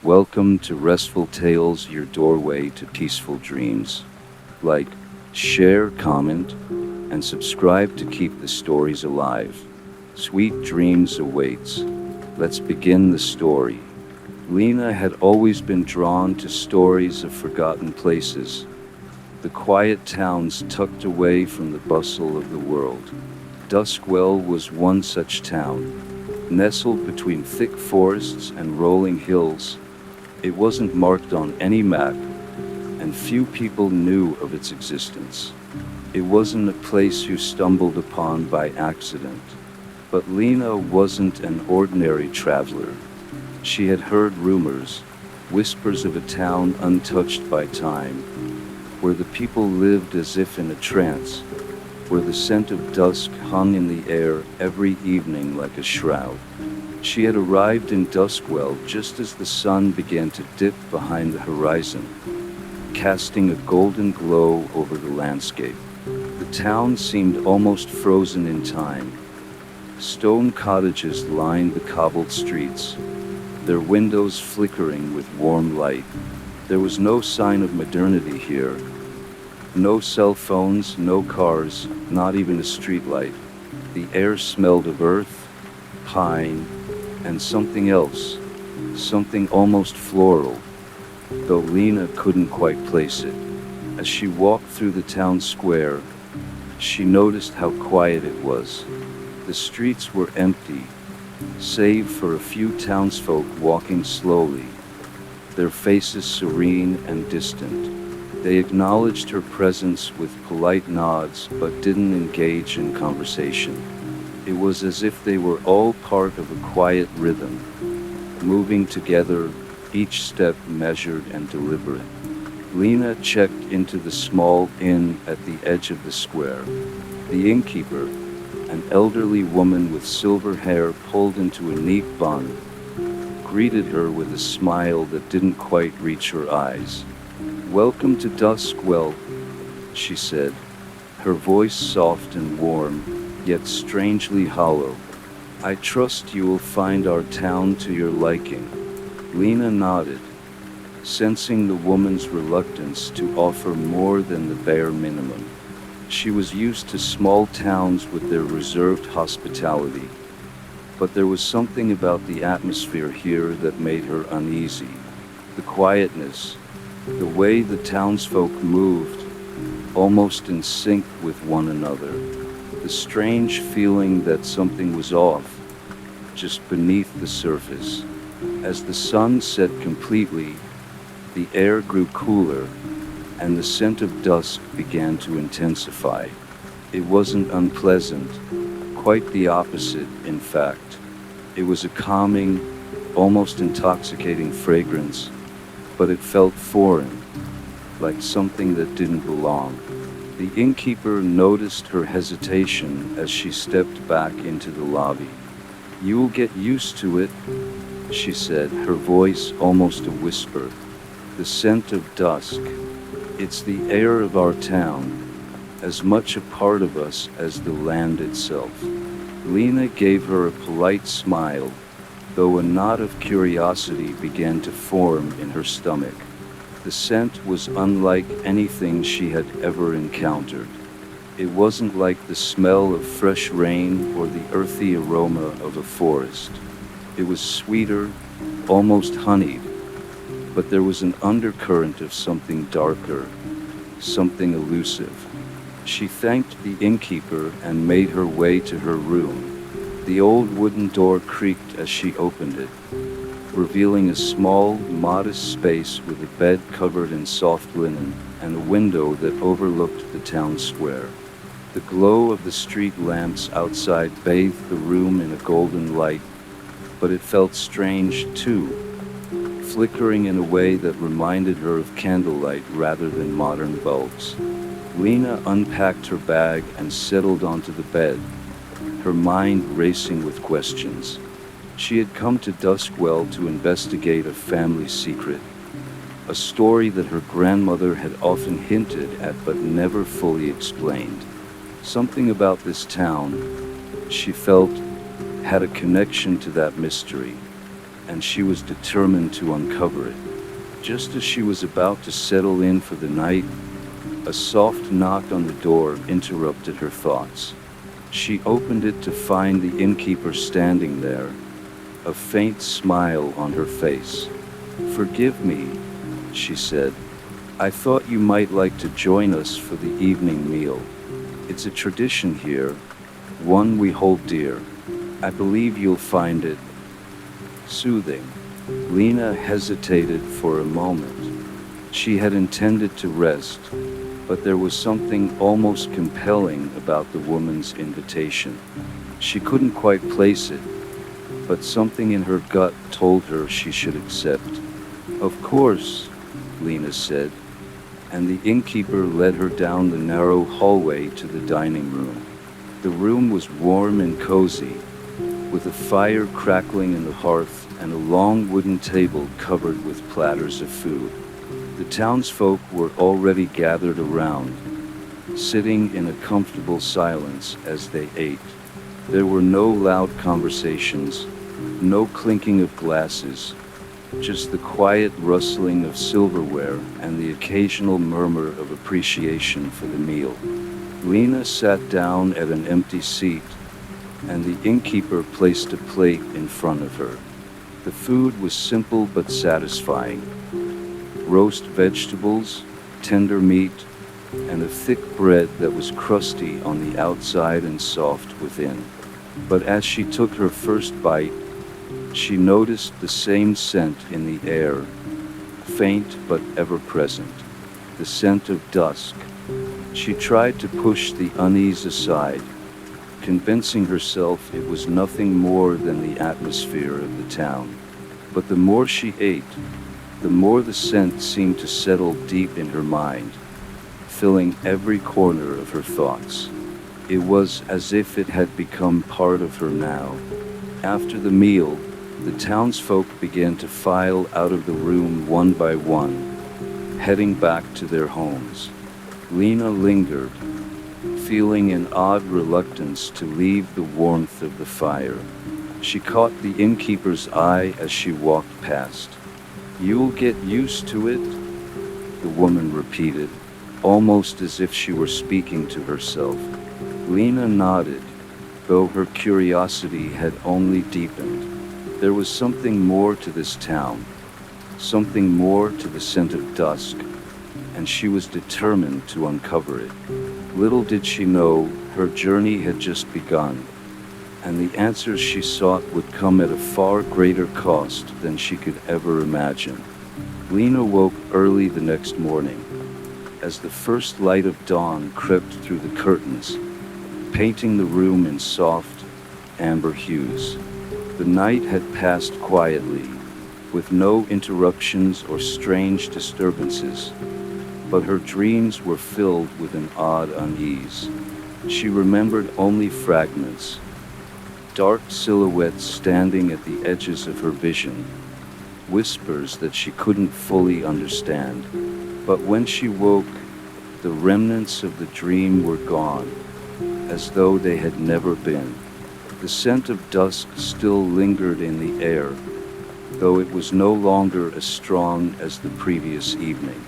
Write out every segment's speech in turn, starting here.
Welcome to Restful Tales, your doorway to peaceful dreams. Like, share, comment, and subscribe to keep the stories alive. Sweet dreams awaits. Let's begin the story. Lena had always been drawn to stories of forgotten places, the quiet towns tucked away from the bustle of the world. Duskwell was one such town, nestled between thick forests and rolling hills. It wasn't marked on any map, and few people knew of its existence. It wasn't a place you stumbled upon by accident. But Lena wasn't an ordinary traveler. She had heard rumors, whispers of a town untouched by time, where the people lived as if in a trance, where the scent of dusk hung in the air every evening like a shroud. She had arrived in Duskwell just as the sun began to dip behind the horizon, casting a golden glow over the landscape. The town seemed almost frozen in time. Stone cottages lined the cobbled streets, their windows flickering with warm light. There was no sign of modernity here. No cell phones, no cars, not even a streetlight. The air smelled of earth, pine, and something else, something almost floral, though Lena couldn't quite place it. As she walked through the town square, she noticed how quiet it was. The streets were empty, save for a few townsfolk walking slowly, their faces serene and distant. They acknowledged her presence with polite nods but didn't engage in conversation. It was as if they were all part of a quiet rhythm, moving together, each step measured and deliberate. Lena checked into the small inn at the edge of the square. The innkeeper, an elderly woman with silver hair pulled into a neat bun, greeted her with a smile that didn't quite reach her eyes. "Welcome to Duskwell," she said, her voice soft and warm, yet strangely hollow. "I trust you will find our town to your liking." Lena nodded, sensing the woman's reluctance to offer more than the bare minimum. She was used to small towns with their reserved hospitality, but there was something about the atmosphere here that made her uneasy. The quietness, the way the townsfolk moved, almost in sync with one another. The strange feeling that something was off, just beneath the surface. As the sun set completely, the air grew cooler, and the scent of dusk began to intensify. It wasn't unpleasant, quite the opposite, in fact. It was a calming, almost intoxicating fragrance, but it felt foreign, like something that didn't belong. The innkeeper noticed her hesitation as she stepped back into the lobby. "You'll get used to it," she said, her voice almost a whisper. "The scent of dusk. It's the air of our town, as much a part of us as the land itself." Lena gave her a polite smile, though a knot of curiosity began to form in her stomach. The scent was unlike anything she had ever encountered. It wasn't like the smell of fresh rain or the earthy aroma of a forest. It was sweeter, almost honeyed, but there was an undercurrent of something darker, something elusive. She thanked the innkeeper and made her way to her room. The old wooden door creaked as she opened it, revealing a small, modest space with a bed covered in soft linen and a window that overlooked the town square. The glow of the street lamps outside bathed the room in a golden light, but it felt strange too, flickering in a way that reminded her of candlelight rather than modern bulbs. Lena unpacked her bag and settled onto the bed, her mind racing with questions. She had come to Duskwell to investigate a family secret, a story that her grandmother had often hinted at but never fully explained. Something about this town, she felt, had a connection to that mystery. and she was determined to uncover it. Just as she was about to settle in for the night, a soft knock on the door interrupted her thoughts. She opened it to find the innkeeper standing there, a faint smile on her face. "Forgive me," she said. "I thought you might like to join us for the evening meal. It's a tradition here, one we hold dear. I believe you'll find it soothing." Lena hesitated for a moment. She had intended to rest, but there was something almost compelling about the woman's invitation. She couldn't quite place it, but something in her gut told her she should accept. "Of course," Lena said, and the innkeeper led her down the narrow hallway to the dining room. The room was warm and cozy, with a fire crackling in the hearth and a long wooden table covered with platters of food. The townsfolk were already gathered around, sitting in a comfortable silence as they ate. There were no loud conversations, no clinking of glasses, just the quiet rustling of silverware and the occasional murmur of appreciation for the meal. Lena sat down at an empty seat, and the innkeeper placed a plate in front of her. The food was simple but satisfying. Roast vegetables, tender meat, and a thick bread that was crusty on the outside and soft within. But as she took her first bite, she noticed the same scent in the air, faint but ever present, the scent of dusk. She tried to push the unease aside, convincing herself it was nothing more than the atmosphere of the town. But the more she ate, the more the scent seemed to settle deep in her mind, filling every corner of her thoughts. It was as if it had become part of her now. After the meal, the townsfolk began to file out of the room one by one, heading back to their homes. Lena lingered, feeling an odd reluctance to leave the warmth of the fire. She caught the innkeeper's eye as she walked past. "You'll get used to it," the woman repeated, almost as if she were speaking to herself. Lena nodded, though her curiosity had only deepened. There was something more to this town, something more to the scent of dusk, and she was determined to uncover it. Little did she know, her journey had just begun, and the answers she sought would come at a far greater cost than she could ever imagine. Lena woke early the next morning, as the first light of dawn crept through the curtains, painting the room in soft, amber hues. The night had passed quietly, with no interruptions or strange disturbances, but her dreams were filled with an odd unease. She remembered only fragments, dark silhouettes standing at the edges of her vision, whispers that she couldn't fully understand. But when she woke, the remnants of the dream were gone, as though they had never been. The scent of dusk still lingered in the air, though it was no longer as strong as the previous evening.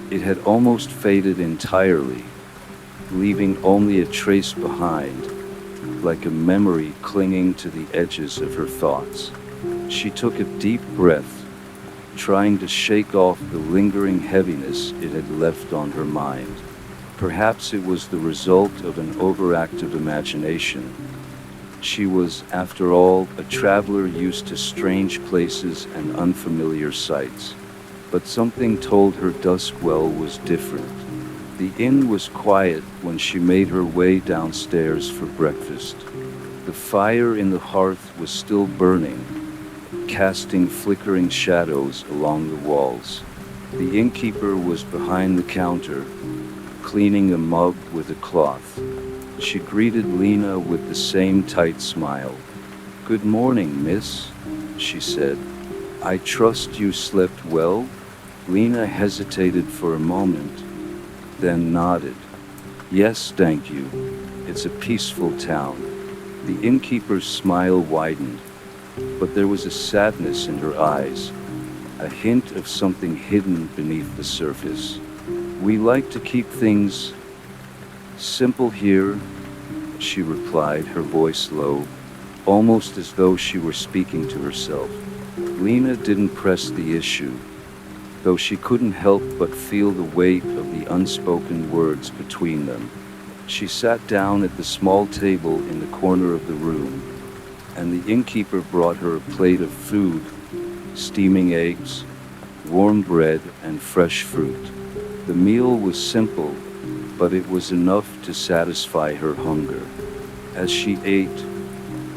It had almost faded entirely, leaving only a trace behind, like a memory clinging to the edges of her thoughts. She took a deep breath, trying to shake off the lingering heaviness it had left on her mind. Perhaps it was the result of an overactive imagination. She was, after all, a traveler used to strange places and unfamiliar sights. But something told her Duskwell was different. The inn was quiet when she made her way downstairs for breakfast. The fire in the hearth was still burning, casting flickering shadows along the walls. The innkeeper was behind the counter, cleaning a mug with a cloth. She greeted Lena with the same tight smile. "Good morning, miss," she said. "I trust you slept well?" Lena hesitated for a moment, then nodded. "Yes, thank you. It's a peaceful town." The innkeeper's smile widened. but there was a sadness in her eyes, a hint of something hidden beneath the surface. "We like to keep things simple here," she replied, her voice low, almost as though she were speaking to herself. Lena didn't press the issue, though she couldn't help but feel the weight of the unspoken words between them. She sat down at the small table in the corner of the room, and the innkeeper brought her a plate of food, steaming eggs, warm bread, and fresh fruit. The meal was simple, but it was enough to satisfy her hunger. As she ate,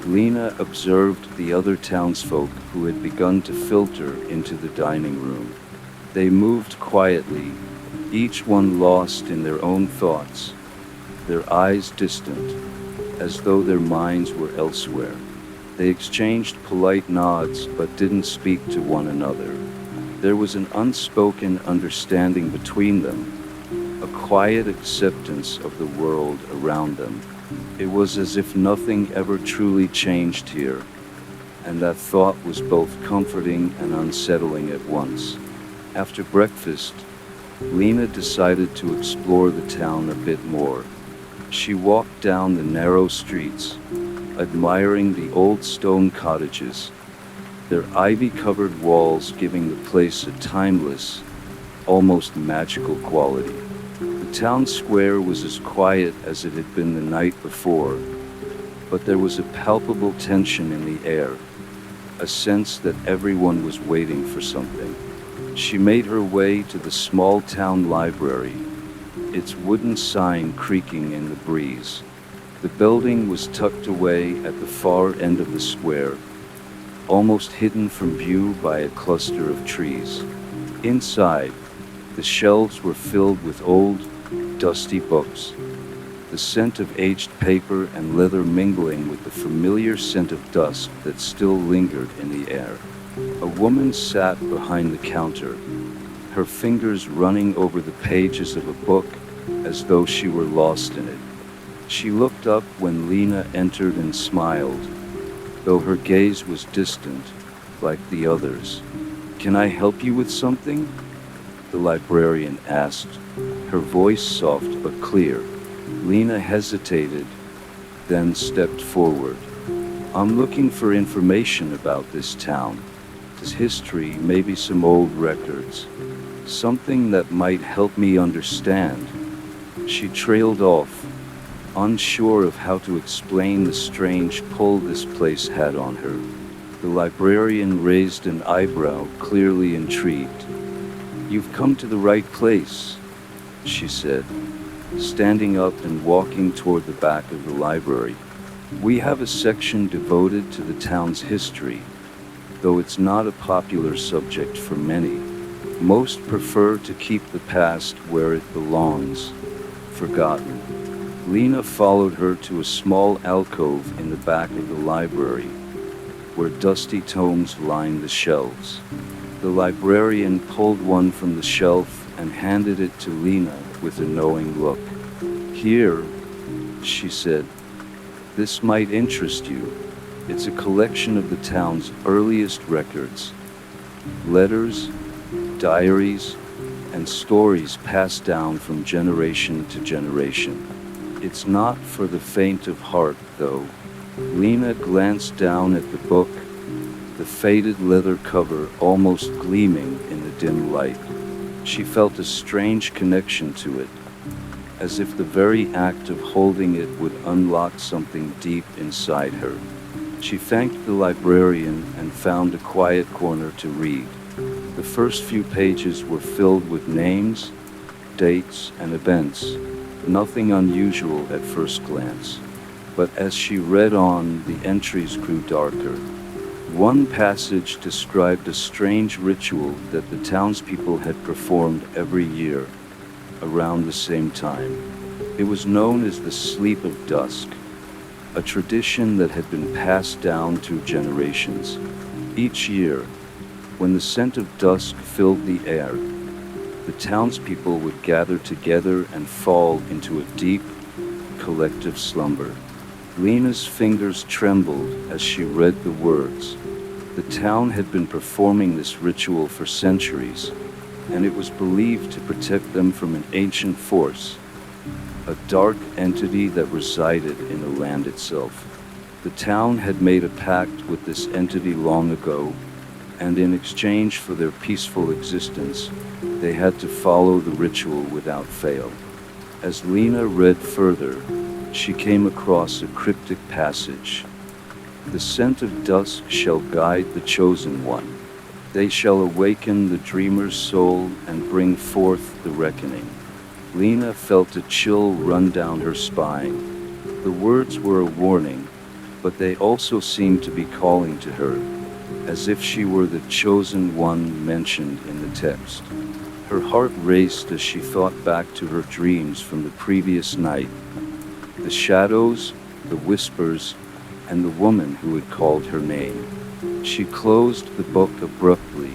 Lena observed the other townsfolk who had begun to filter into the dining room. They moved quietly, each one lost in their own thoughts, their eyes distant, as though their minds were elsewhere. They exchanged polite nods but didn't speak to one another. There was an unspoken understanding between them, a quiet acceptance of the world around them. It was as if nothing ever truly changed here, and that thought was both comforting and unsettling at once. After breakfast, Lena decided to explore the town a bit more. She walked down the narrow streets, admiring the old stone cottages, their ivy-covered walls giving the place a timeless, almost magical quality. The town square was as quiet as it had been the night before, but there was a palpable tension in the air, a sense that everyone was waiting for something. She made her way to the small town library, its wooden sign creaking in the breeze. The building was tucked away at the far end of the square, almost hidden from view by a cluster of trees. Inside, the shelves were filled with old, dusty books, the scent of aged paper and leather mingling with the familiar scent of dust that still lingered in the air. A woman sat behind the counter, her fingers running over the pages of a book as though she were lost in it. She looked up when Lena entered and smiled, though her gaze was distant, like the others. "Can I help you with something?" the librarian asked, her voice soft but clear. Lena hesitated, then stepped forward. "I'm looking for information about this town, its history, maybe some old records, something that might help me understand." She trailed off, unsure of how to explain the strange pull this place had on her. The librarian raised an eyebrow, clearly intrigued. "You've come to the right place," she said, standing up and walking toward the back of the library. "We have a section devoted to the town's history, though it's not a popular subject for many. Most prefer to keep the past where it belongs, forgotten." Lena followed her to a small alcove in the back of the library, where dusty tomes lined the shelves. The librarian pulled one from the shelf and handed it to Lena with a knowing look. "Here," she said, "this might interest you. It's a collection of the town's earliest records, letters, diaries, and stories passed down from generation to generation. It's not for the faint of heart, though." Lena glanced down at the book, the faded leather cover almost gleaming in the dim light. She felt a strange connection to it, as if the very act of holding it would unlock something deep inside her. She thanked the librarian and found a quiet corner to read. The first few pages were filled with names, dates, and events, nothing unusual at first glance. But as she read on, the entries grew darker. One passage described a strange ritual that the townspeople had performed every year, around the same time. It was known as the sleep of dusk, a tradition that had been passed down through generations. Each year, when the scent of dusk filled the air, the townspeople would gather together and fall into a deep, collective slumber. Lena's fingers trembled as she read the words, The town had been performing this ritual for centuries, and it was believed to protect them from an ancient force, a dark entity that resided in the land itself. The town had made a pact with this entity long ago, and in exchange for their peaceful existence, they had to follow the ritual without fail. As Lena read further, she came across a cryptic passage. The scent of dusk shall guide the chosen one. They shall awaken the dreamer's soul and bring forth the reckoning. Lena felt a chill run down her spine. The words were a warning, but they also seemed to be calling to her, as if she were the chosen one mentioned in the text. Her heart raced as she thought back to her dreams from the previous night. The shadows, the whispers, and the woman who had called her name. She closed the book abruptly,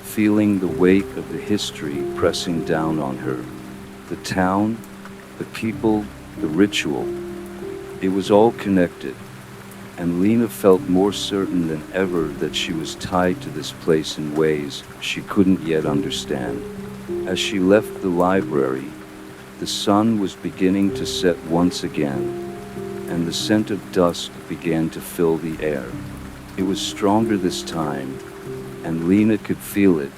feeling the weight of the history pressing down on her. The town, the people, the ritual. It was all connected, and Lena felt more certain than ever that she was tied to this place in ways she couldn't yet understand. As she left the library, the sun was beginning to set once again, and the scent of dusk began to fill the air. It was stronger this time, and Lena could feel it,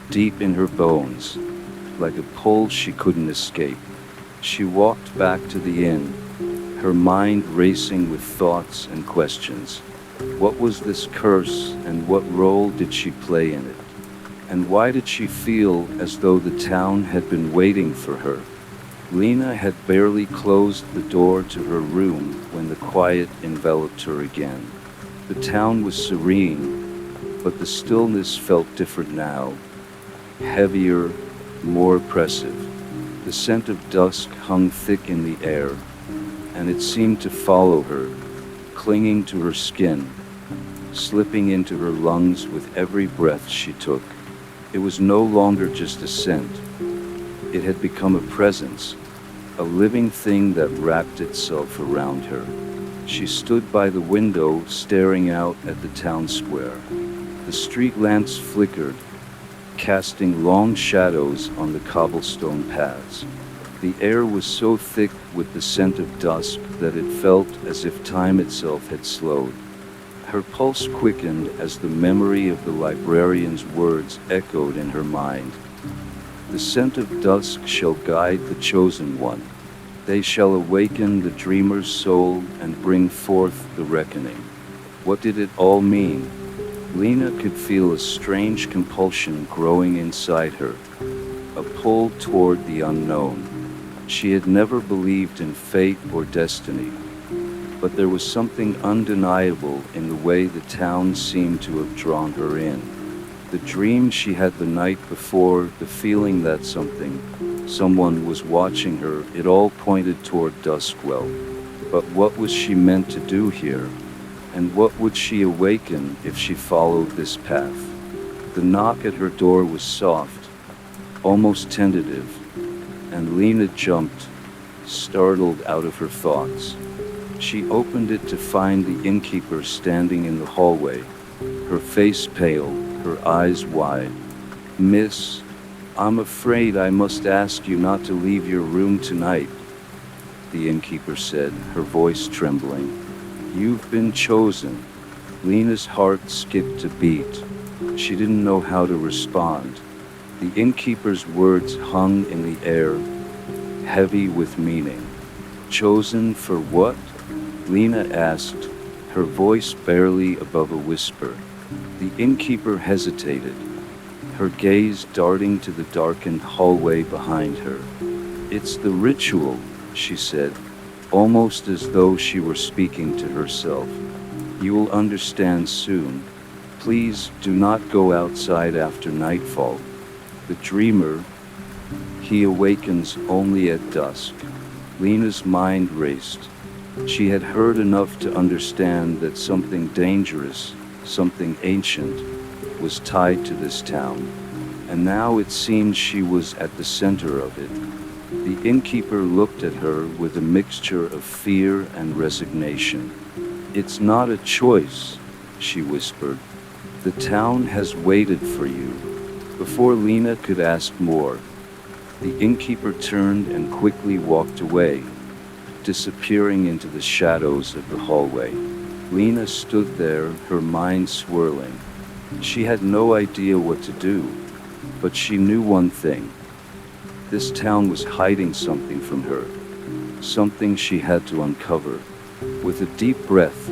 deep in her bones, like a pull she couldn't escape. She walked back to the inn, her mind racing with thoughts and questions. What was this curse, and what role did she play in it? And why did she feel as though the town had been waiting for her? Lena had barely closed the door to her room when the quiet enveloped her again. The town was serene, but the stillness felt different now, heavier, more oppressive. The scent of dusk hung thick in the air, and it seemed to follow her, clinging to her skin, slipping into her lungs with every breath she took. It was no longer just a scent. It had become a presence, a living thing that wrapped itself around her. She stood by the window, staring out at the town square. The street lamps flickered, casting long shadows on the cobblestone paths. The air was so thick with the scent of dusk that it felt as if time itself had slowed. Her pulse quickened as the memory of the librarian's words echoed in her mind. The scent of dusk shall guide the chosen one. They shall awaken the dreamer's soul and bring forth the reckoning. What did it all mean? Lena could feel a strange compulsion growing inside her, a pull toward the unknown. She had never believed in fate or destiny, but there was something undeniable in the way the town seemed to have drawn her in. The dream she had the night before, the feeling that someone was watching her, it all pointed toward Duskwell. But what was she meant to do here? And what would she awaken if she followed this path? The knock at her door was soft, almost tentative, and Lena jumped, startled out of her thoughts. She opened it to find the innkeeper standing in the hallway, her face pale, her eyes wide. "Miss, I'm afraid I must ask you not to leave your room tonight," the innkeeper said, her voice trembling. "You've been chosen." Lena's heart skipped a beat. She didn't know how to respond. The innkeeper's words hung in the air, heavy with meaning. "Chosen for what?" Lena asked, her voice barely above a whisper. The innkeeper hesitated, her gaze darting to the darkened hallway behind her. "It's the ritual," she said, almost as though she were speaking to herself. "You'll understand soon. Please do not go outside after nightfall. The dreamer, he awakens only at dusk." Lena's mind raced. She had heard enough to understand that something dangerous, something ancient, was tied to this town, and now it seemed she was at the center of it. The innkeeper looked at her with a mixture of fear and resignation. "It's not a choice," she whispered. "The town has waited for you." Before Lena could ask more, the innkeeper turned and quickly walked away, disappearing into the shadows of the hallway. Lena stood there, her mind swirling. She had no idea what to do, but she knew one thing. This town was hiding something from her, something she had to uncover. With a deep breath,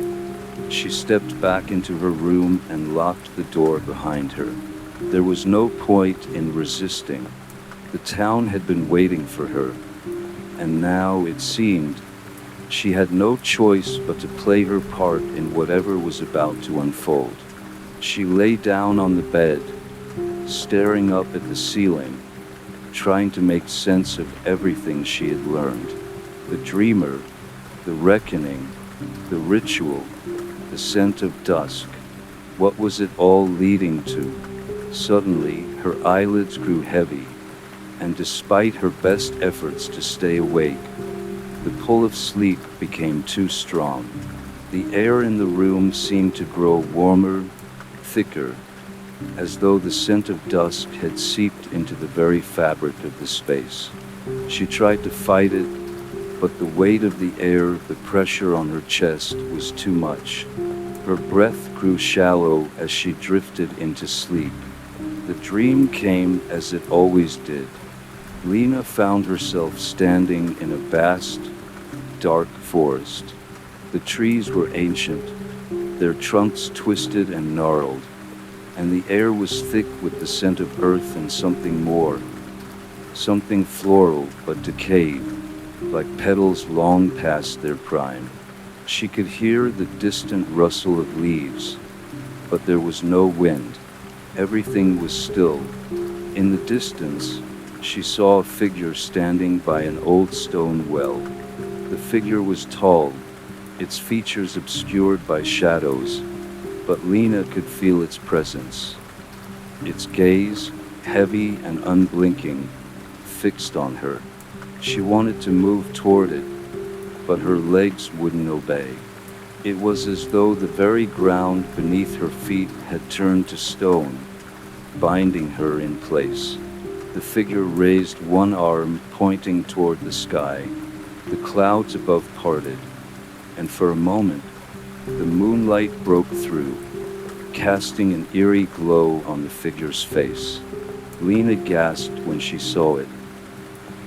she stepped back into her room and locked the door behind her. There was no point in resisting. The town had been waiting for her, and now, it seemed, she had no choice but to play her part in whatever was about to unfold. She lay down on the bed, staring up at the ceiling, trying to make sense of everything she had learned. The dreamer, the reckoning, the ritual, the scent of dusk. What was it all leading to? Suddenly, her eyelids grew heavy, and despite her best efforts to stay awake, the pull of sleep became too strong. The air in the room seemed to grow warmer, thicker, as though the scent of dusk had seeped into the very fabric of the space. She tried to fight it, but the weight of the air, the pressure on her chest, was too much. Her breath grew shallow as she drifted into sleep. The dream came as it always did. Lena found herself standing in a vast, dark forest. The trees were ancient, their trunks twisted and gnarled, and the air was thick with the scent of earth and something more, something floral but decayed, like petals long past their prime. She could hear the distant rustle of leaves, but there was no wind. Everything was still. In the distance, she saw a figure standing by an old stone well. The figure was tall, its features obscured by shadows, but Lena could feel its presence. Its gaze, heavy and unblinking, fixed on her. She wanted to move toward it, but her legs wouldn't obey. It was as though the very ground beneath her feet had turned to stone, binding her in place. The figure raised one arm, pointing toward the sky. The clouds above parted, and for a moment, the moonlight broke through, casting an eerie glow on the figure's face. Lena gasped when she saw it.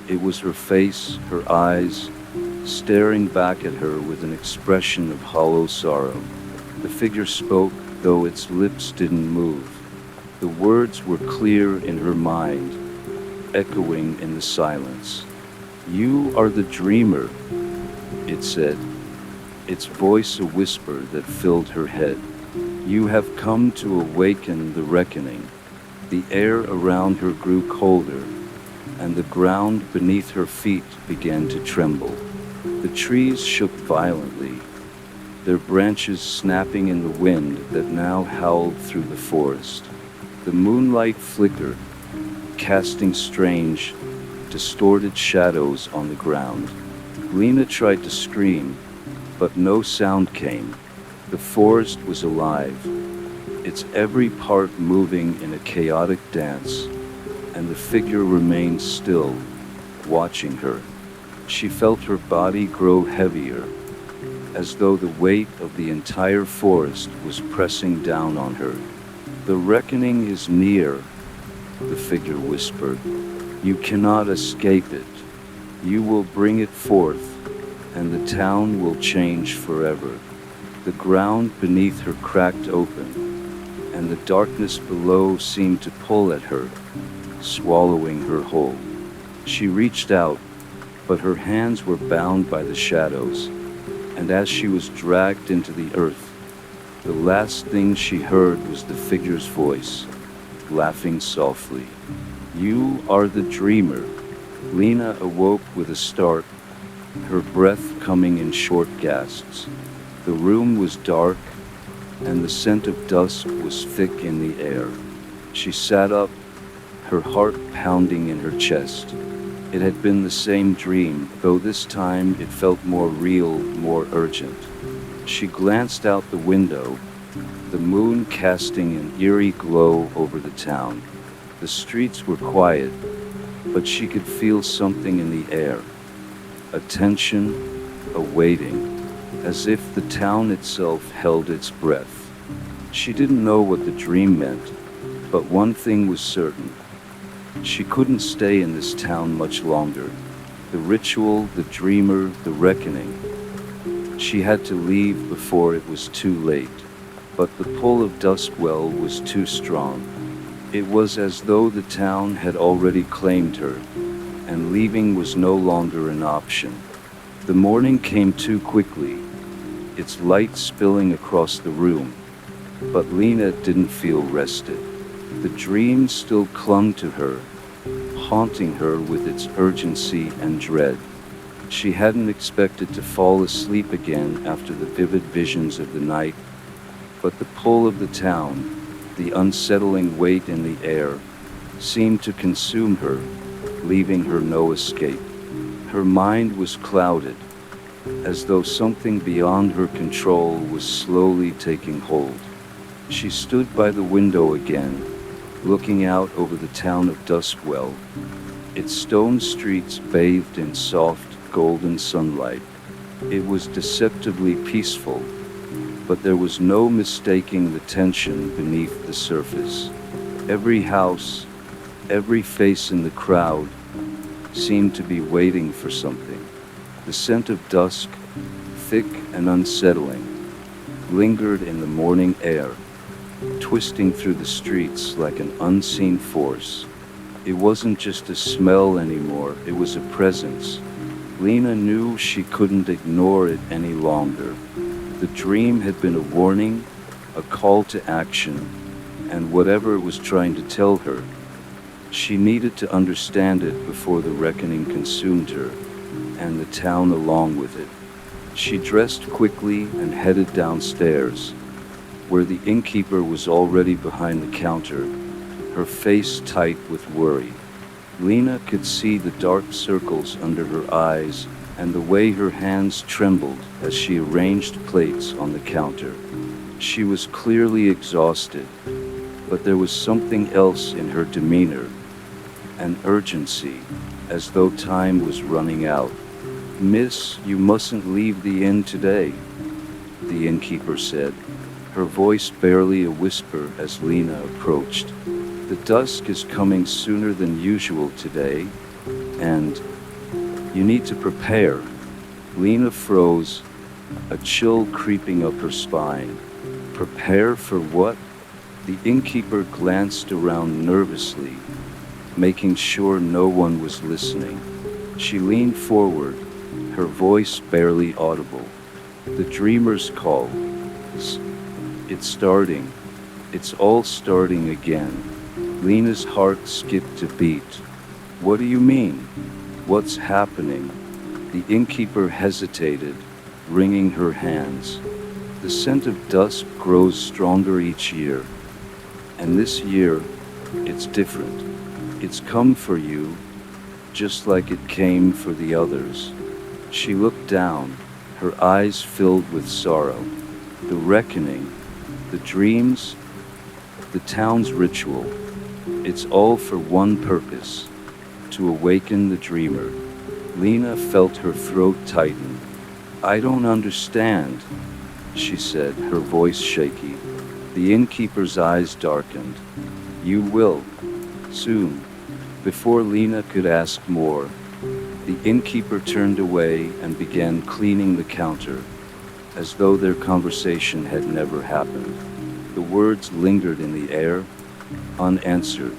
It was her face, her eyes, staring back at her with an expression of hollow sorrow. The figure spoke, though its lips didn't move. The words were clear in her mind, echoing in the silence. "You are the dreamer," it said, its voice a whisper that filled her head. "You have come to awaken the reckoning." The air around her grew colder, and the ground beneath her feet began to tremble. The trees shook violently, their branches snapping in the wind that now howled through the forest. The moonlight flickered, casting strange, distorted shadows on the ground. Lena tried to scream, but no sound came. The forest was alive, its every part moving in a chaotic dance, and the figure remained still, watching her. She felt her body grow heavier, as though the weight of the entire forest was pressing down on her. "The reckoning is near," the figure whispered. "You cannot escape it. You will bring it forth, and the town will change forever." The ground beneath her cracked open, and the darkness below seemed to pull at her, swallowing her whole. She reached out, but her hands were bound by the shadows, and as she was dragged into the earth, the last thing she heard was the figure's voice, laughing softly. "You are the dreamer." Lena awoke with a start, her breath coming in short gasps. The room was dark, and the scent of dusk was thick in the air. She sat up, her heart pounding in her chest. It had been the same dream, though this time it felt more real, more urgent. She glanced out the window, the moon casting an eerie glow over the town. The streets were quiet, but she could feel something in the air, a tension, a waiting, as if the town itself held its breath. She didn't know what the dream meant, but one thing was certain. She couldn't stay in this town much longer. The ritual, the dreamer, the reckoning. She had to leave before it was too late. But the pull of Duskwell was too strong. It was as though the town had already claimed her, and leaving was no longer an option. The morning came too quickly, its light spilling across the room. But Lena didn't feel rested. The dream still clung to her, haunting her with its urgency and dread. She hadn't expected to fall asleep again after the vivid visions of the night, but the pull of the town, the unsettling weight in the air, seemed to consume her, leaving her no escape. Her mind was clouded, as though something beyond her control was slowly taking hold. She stood by the window again, looking out over the town of Duskwell, its stone streets bathed in soft, golden sunlight. It was deceptively peaceful, but there was no mistaking the tension beneath the surface. Every house, every face in the crowd, seemed to be waiting for something. The scent of dusk, thick and unsettling, lingered in the morning air, twisting through the streets like an unseen force. It wasn't just a smell anymore, it was a presence. Lena knew she couldn't ignore it any longer. The dream had been a warning, a call to action, and whatever it was trying to tell her, she needed to understand it before the reckoning consumed her, and the town along with it. She dressed quickly and headed downstairs, where the innkeeper was already behind the counter, her face tight with worry. Lena could see the dark circles under her eyes and the way her hands trembled as she arranged plates on the counter. She was clearly exhausted, but there was something else in her demeanor, an urgency, as though time was running out. "Miss, you mustn't leave the inn today," the innkeeper said, her voice barely a whisper as Lena approached. "The dusk is coming sooner than usual today, and you need to prepare." Lena froze, a chill creeping up her spine. Prepare for what? The innkeeper glanced around nervously, making sure no one was listening. She leaned forward, her voice barely audible. "The dreamer's call. It's starting. It's all starting again." Lena's heart skipped a beat. "What do you mean? What's happening?" The innkeeper hesitated, wringing her hands. "The scent of dusk grows stronger each year. And this year, it's different. It's come for you, just like it came for the others." She looked down, her eyes filled with sorrow. The reckoning, the dreams, the town's ritual. It's all for one purpose, to awaken the dreamer. Lena felt her throat tighten. "I don't understand," she said, her voice shaky. The innkeeper's eyes darkened. "You will. Soon." Before Lena could ask more, the innkeeper turned away and began cleaning the counter, as though their conversation had never happened. The words lingered in the air, unanswered,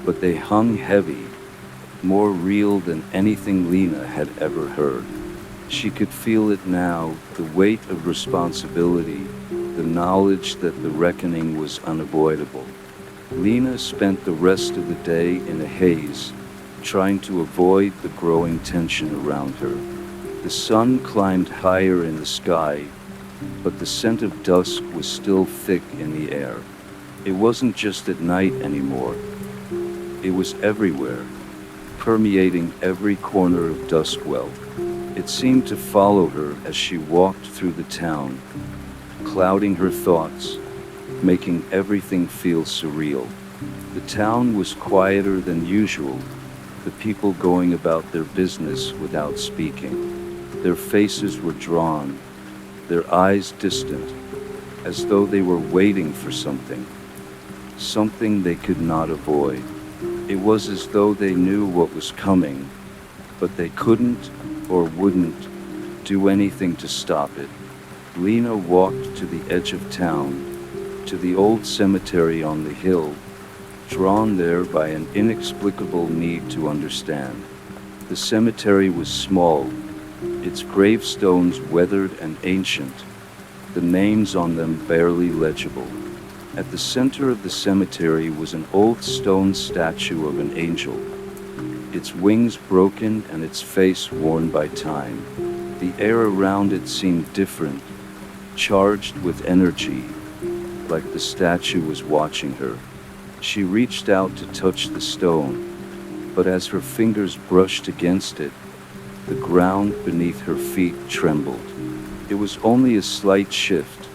but they hung heavy, more real than anything Lena had ever heard. She could feel it now, the weight of responsibility, the knowledge that the reckoning was unavoidable. Lena spent the rest of the day in a haze, trying to avoid the growing tension around her. The sun climbed higher in the sky, but the scent of dusk was still thick in the air. It wasn't just at night anymore. It was everywhere, permeating every corner of Duskwell. It seemed to follow her as she walked through the town, clouding her thoughts, making everything feel surreal. The town was quieter than usual, the people going about their business without speaking. Their faces were drawn, their eyes distant, as though they were waiting for something, something they could not avoid. It was as though they knew what was coming, but they couldn't or wouldn't do anything to stop it. Lena walked to the edge of town, to the old cemetery on the hill, drawn there by an inexplicable need to understand. The cemetery was small, its gravestones weathered and ancient, the names on them barely legible. At the center of the cemetery was an old stone statue of an angel, its wings broken and its face worn by time. The air around it seemed different, charged with energy, like the statue was watching her. She reached out to touch the stone, but as her fingers brushed against it, the ground beneath her feet trembled. It was only a slight shift,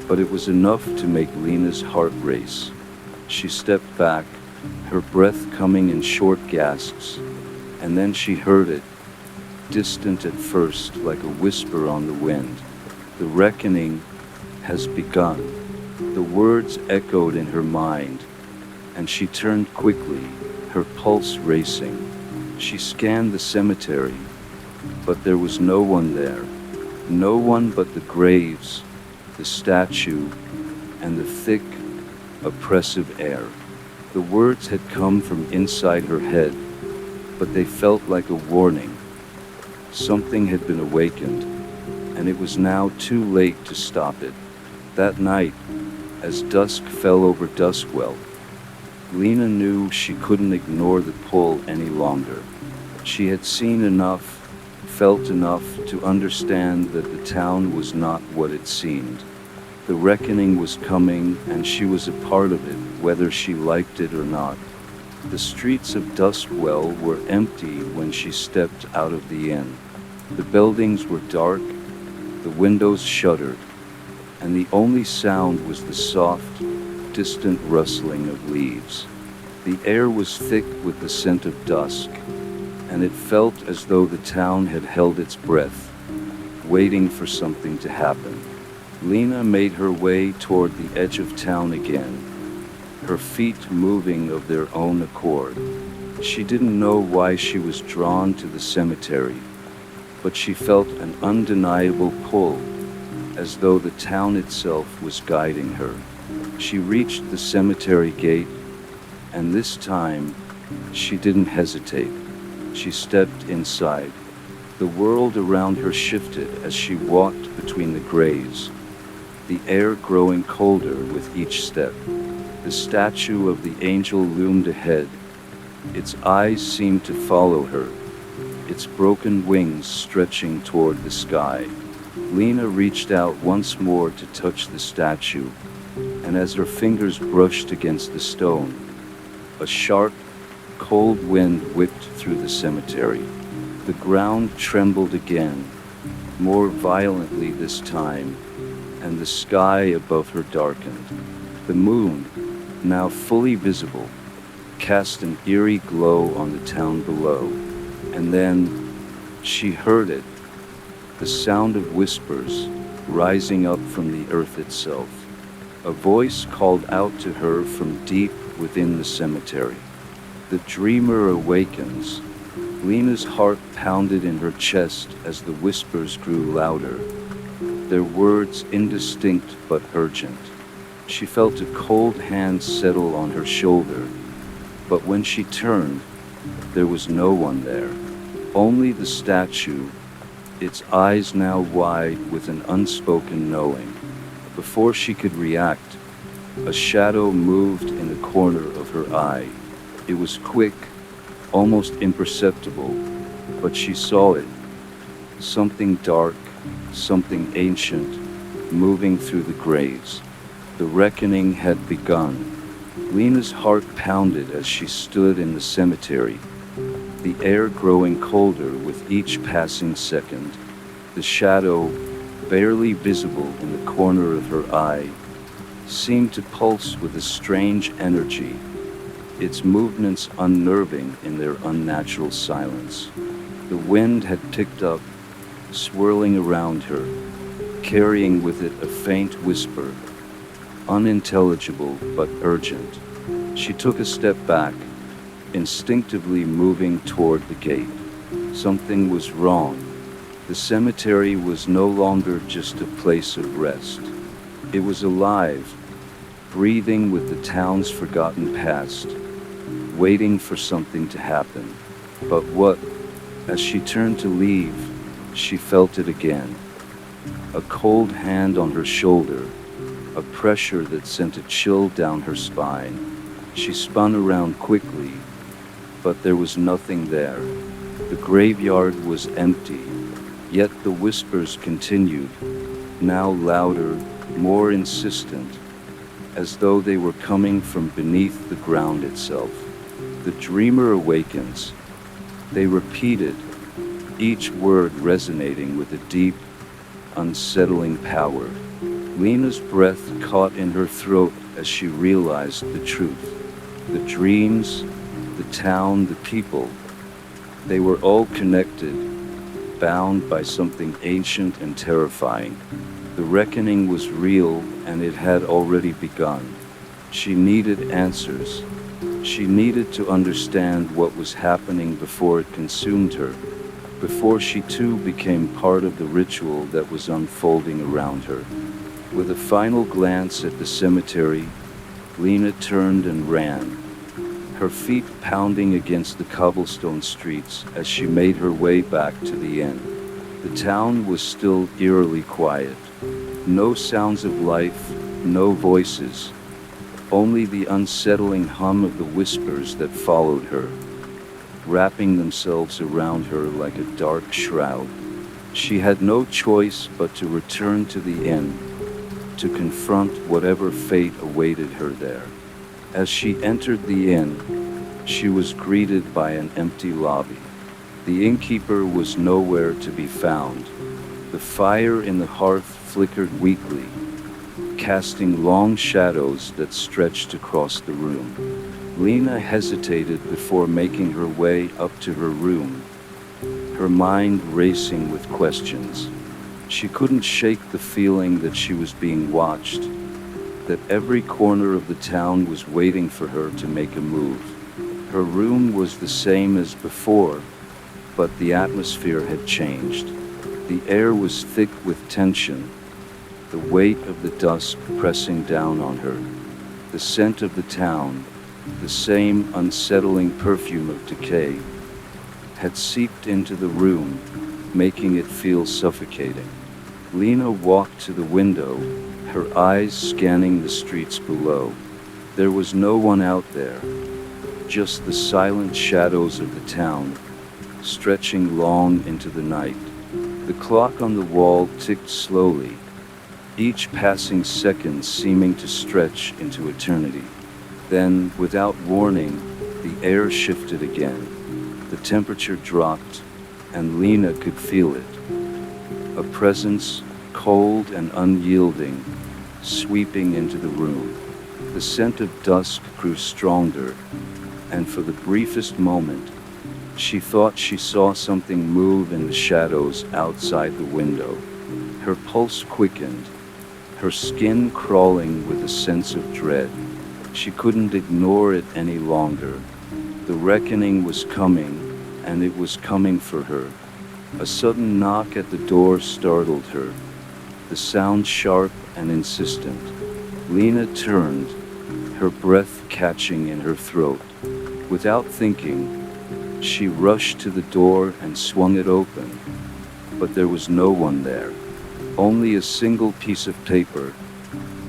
but it was enough to make Lena's heart race. She stepped back, her breath coming in short gasps, and then she heard it, distant at first like a whisper on the wind. The reckoning has begun. The words echoed in her mind, and she turned quickly, her pulse racing. She scanned the cemetery, but there was no one there. No one but the graves, the statue, and the thick, oppressive air. The words had come from inside her head, but they felt like a warning. Something had been awakened, and it was now too late to stop it. That night, as dusk fell over Duskwell, Lena knew she couldn't ignore the pull any longer. She had seen enough, felt enough to understand that the town was not what it seemed. The reckoning was coming, and she was a part of it, whether she liked it or not. The streets of Duskwell were empty when she stepped out of the inn. The buildings were dark, the windows shuttered, and the only sound was the soft, distant rustling of leaves. The air was thick with the scent of dusk, and it felt as though the town had held its breath, waiting for something to happen. Lena made her way toward the edge of town again, her feet moving of their own accord. She didn't know why she was drawn to the cemetery, but she felt an undeniable pull, as though the town itself was guiding her. She reached the cemetery gate, and this time, she didn't hesitate. She stepped inside. The world around her shifted as she walked between the graves, the air growing colder with each step. The statue of the angel loomed ahead. Its eyes seemed to follow her, its broken wings stretching toward the sky. Lena reached out once more to touch the statue, and as her fingers brushed against the stone, a sharp, cold wind whipped through the cemetery. The ground trembled again, more violently this time, and the sky above her darkened. The moon, now fully visible, cast an eerie glow on the town below. And then, she heard it, the sound of whispers rising up from the earth itself. A voice called out to her from deep within the cemetery. The dreamer awakens. Lena's heart pounded in her chest as the whispers grew louder, their words indistinct but urgent. She felt a cold hand settle on her shoulder, but when she turned, there was no one there. Only the statue, its eyes now wide with an unspoken knowing. Before she could react, a shadow moved in the corner of her eye. It was quick, almost imperceptible, but she saw it. Something dark, something ancient, moving through the graves. The reckoning had begun. Lena's heart pounded as she stood in the cemetery, the air growing colder with each passing second. The shadow, barely visible in the corner of her eye, seemed to pulse with a strange energy, its movements unnerving in their unnatural silence. The wind had picked up, swirling around her, carrying with it a faint whisper, unintelligible but urgent. She took a step back, instinctively moving toward the gate. Something was wrong. The cemetery was no longer just a place of rest. It was alive, breathing with the town's forgotten past, waiting for something to happen. But what? As she turned to leave, she felt it again. A cold hand on her shoulder, a pressure that sent a chill down her spine. She spun around quickly, but there was nothing there. The graveyard was empty, yet the whispers continued, now louder, more insistent, as though they were coming from beneath the ground itself. The dreamer awakens. They repeated, each word resonating with a deep, unsettling power. Lena's breath caught in her throat as she realized the truth. The dreams, the town, the people, they were all connected, bound by something ancient and terrifying. The reckoning was real, and it had already begun. She needed answers. She needed to understand what was happening before it consumed her, before she too became part of the ritual that was unfolding around her. With a final glance at the cemetery, Lena turned and ran, her feet pounding against the cobblestone streets as she made her way back to the inn. The town was still eerily quiet. No sounds of life, no voices, only the unsettling hum of the whispers that followed her, wrapping themselves around her like a dark shroud. She had no choice but to return to the inn, to confront whatever fate awaited her there. As she entered the inn, she was greeted by an empty lobby. The innkeeper was nowhere to be found. The fire in the hearth flickered weakly, casting long shadows that stretched across the room. Lena hesitated before making her way up to her room, her mind racing with questions. She couldn't shake the feeling that she was being watched, that every corner of the town was waiting for her to make a move. Her room was the same as before, but the atmosphere had changed. The air was thick with tension, the weight of the dusk pressing down on her. The scent of the town, the same unsettling perfume of decay, had seeped into the room, making it feel suffocating. Lena walked to the window, her eyes scanning the streets below. There was no one out there, just the silent shadows of the town, stretching long into the night. The clock on the wall ticked slowly, each passing second seeming to stretch into eternity. Then, without warning, the air shifted again. The temperature dropped, and Lena could feel it. A presence, cold and unyielding, sweeping into the room. The scent of dusk grew stronger, and for the briefest moment, she thought she saw something move in the shadows outside the window. Her pulse quickened, her skin crawling with a sense of dread. She couldn't ignore it any longer. The reckoning was coming, and it was coming for her. A sudden knock at the door startled her, the sound sharp and insistent. Lena turned, her breath catching in her throat. Without thinking, she rushed to the door and swung it open, but there was no one there. Only a single piece of paper,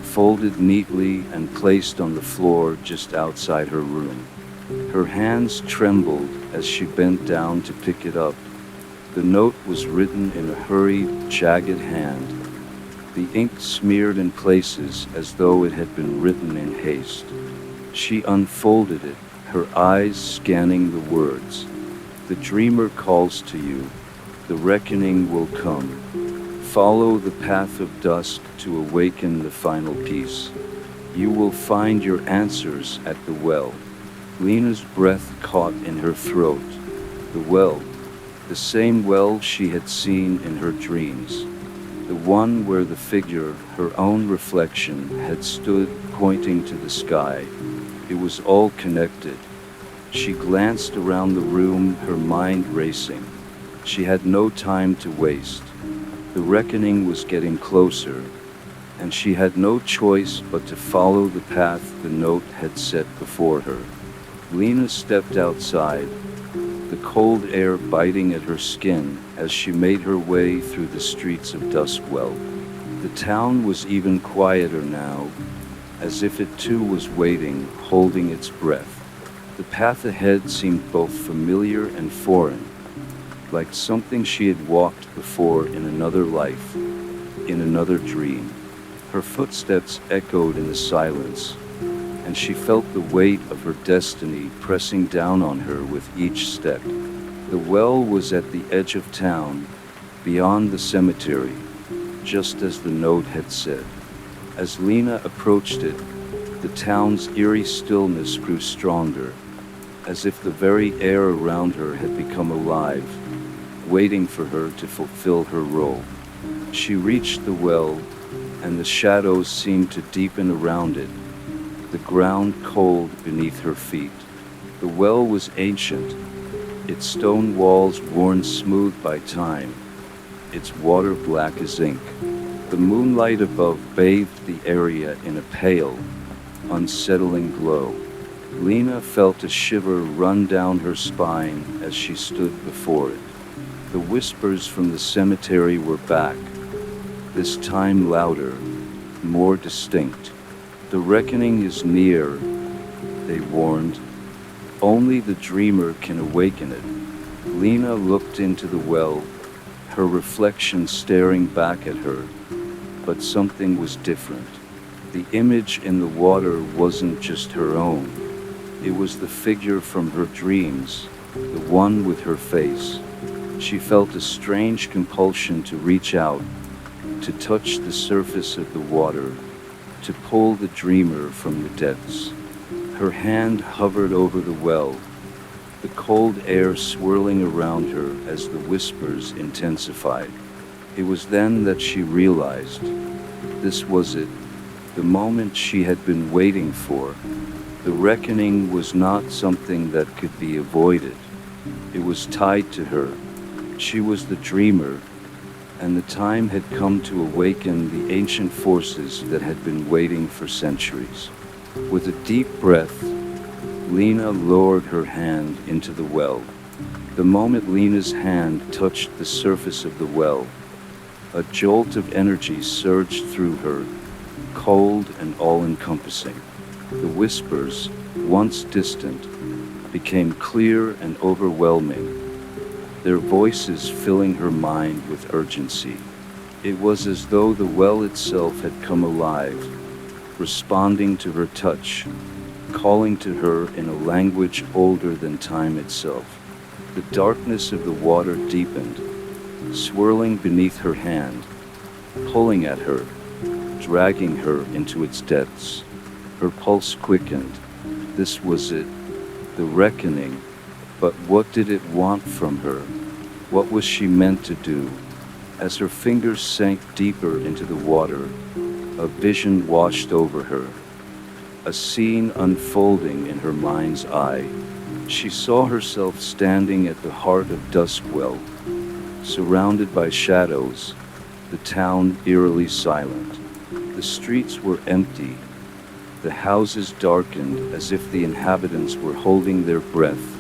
folded neatly and placed on the floor just outside her room. Her hands trembled as she bent down to pick it up. The note was written in a hurried, jagged hand, the ink smeared in places as though it had been written in haste. She unfolded it, her eyes scanning the words. "The dreamer calls to you. The reckoning will come. Follow the path of dusk to awaken the final peace." You will find your answers at the well. Lena's breath caught in her throat. The well, the same well she had seen in her dreams. The one where the figure, her own reflection, had stood pointing to the sky. It was all connected. She glanced around the room, her mind racing. She had no time to waste. The reckoning was getting closer, and she had no choice but to follow the path the note had set before her. Lena stepped outside, the cold air biting at her skin as she made her way through the streets of Duskwell. The town was even quieter now, as if it too was waiting, holding its breath. The path ahead seemed both familiar and foreign, like something she had walked before in another life, in another dream. Her footsteps echoed in the silence, and she felt the weight of her destiny pressing down on her with each step. The well was at the edge of town, beyond the cemetery, just as the note had said. As Lena approached it, the town's eerie stillness grew stronger, as if the very air around her had become alive, waiting for her to fulfill her role. She reached the well, and the shadows seemed to deepen around it, the ground cold beneath her feet. The well was ancient, its stone walls worn smooth by time, its water black as ink. The moonlight above bathed the area in a pale, unsettling glow. Lena felt a shiver run down her spine as she stood before it. The whispers from the cemetery were back, this time louder, more distinct. The reckoning is near, they warned. Only the dreamer can awaken it. Lena looked into the well, her reflection staring back at her, but something was different. The image in the water wasn't just her own. It was the figure from her dreams, the one with her face. She felt a strange compulsion to reach out, to touch the surface of the water, to pull the dreamer from the depths. Her hand hovered over the well, the cold air swirling around her as the whispers intensified. It was then that she realized, this was it, the moment she had been waiting for. The reckoning was not something that could be avoided. It was tied to her. She was the dreamer, and the time had come to awaken the ancient forces that had been waiting for centuries. With a deep breath, Lena lowered her hand into the well. The moment Lena's hand touched the surface of the well, a jolt of energy surged through her, cold and all-encompassing. The whispers, once distant, became clear and overwhelming, their voices filling her mind with urgency. It was as though the well itself had come alive, responding to her touch, calling to her in a language older than time itself. The darkness of the water deepened, swirling beneath her hand, pulling at her, dragging her into its depths. Her pulse quickened. This was it, the reckoning. But what did it want from her? What was she meant to do? As her fingers sank deeper into the water, a vision washed over her. A scene unfolding in her mind's eye. She saw herself standing at the heart of Duskwell, surrounded by shadows, the town eerily silent. The streets were empty, the houses darkened as if the inhabitants were holding their breath,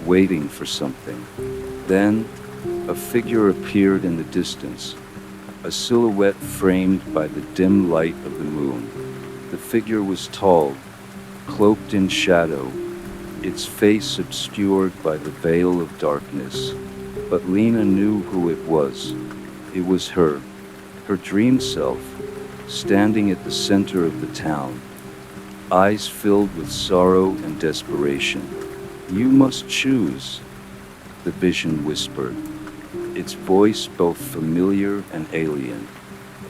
waiting for something. Then, a figure appeared in the distance, a silhouette framed by the dim light of the moon. The figure was tall, cloaked in shadow, its face obscured by the veil of darkness. But Lena knew who it was. It was her dream self, standing at the center of the town, eyes filled with sorrow and desperation. "You must choose," the vision whispered, its voice both familiar and alien.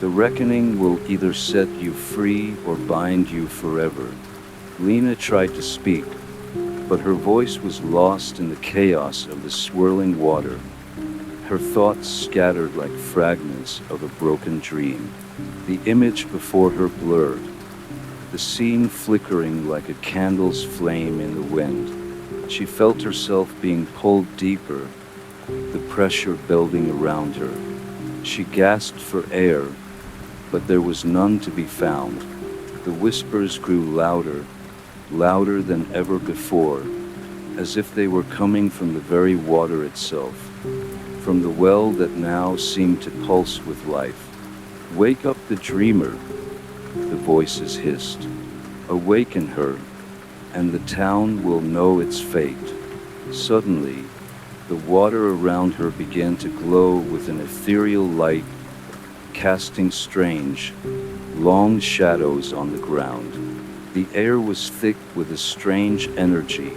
The reckoning will either set you free or bind you forever. Lena tried to speak, but her voice was lost in the chaos of the swirling water. Her thoughts scattered like fragments of a broken dream. The image before her blurred, the scene flickering like a candle's flame in the wind. She felt herself being pulled deeper, the pressure building around her. She gasped for air, but there was none to be found. The whispers grew louder, louder than ever before, as if they were coming from the very water itself, from the well that now seemed to pulse with life. "Wake up the dreamer," the voices hissed. "Awaken her, and the town will know its fate." Suddenly, the water around her began to glow with an ethereal light, casting strange, long shadows on the ground. The air was thick with a strange energy,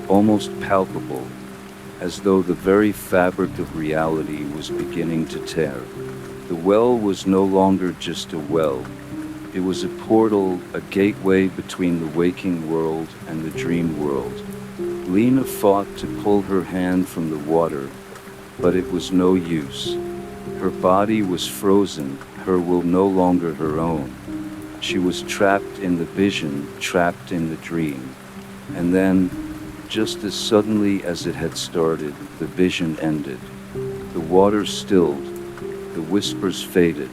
almost palpable, as though the very fabric of reality was beginning to tear. The well was no longer just a well. It was a portal, a gateway between the waking world and the dream world. Lena fought to pull her hand from the water, but it was no use. Her body was frozen, her will no longer her own. She was trapped in the vision, trapped in the dream. And then, just as suddenly as it had started, the vision ended. The water stilled, the whispers faded,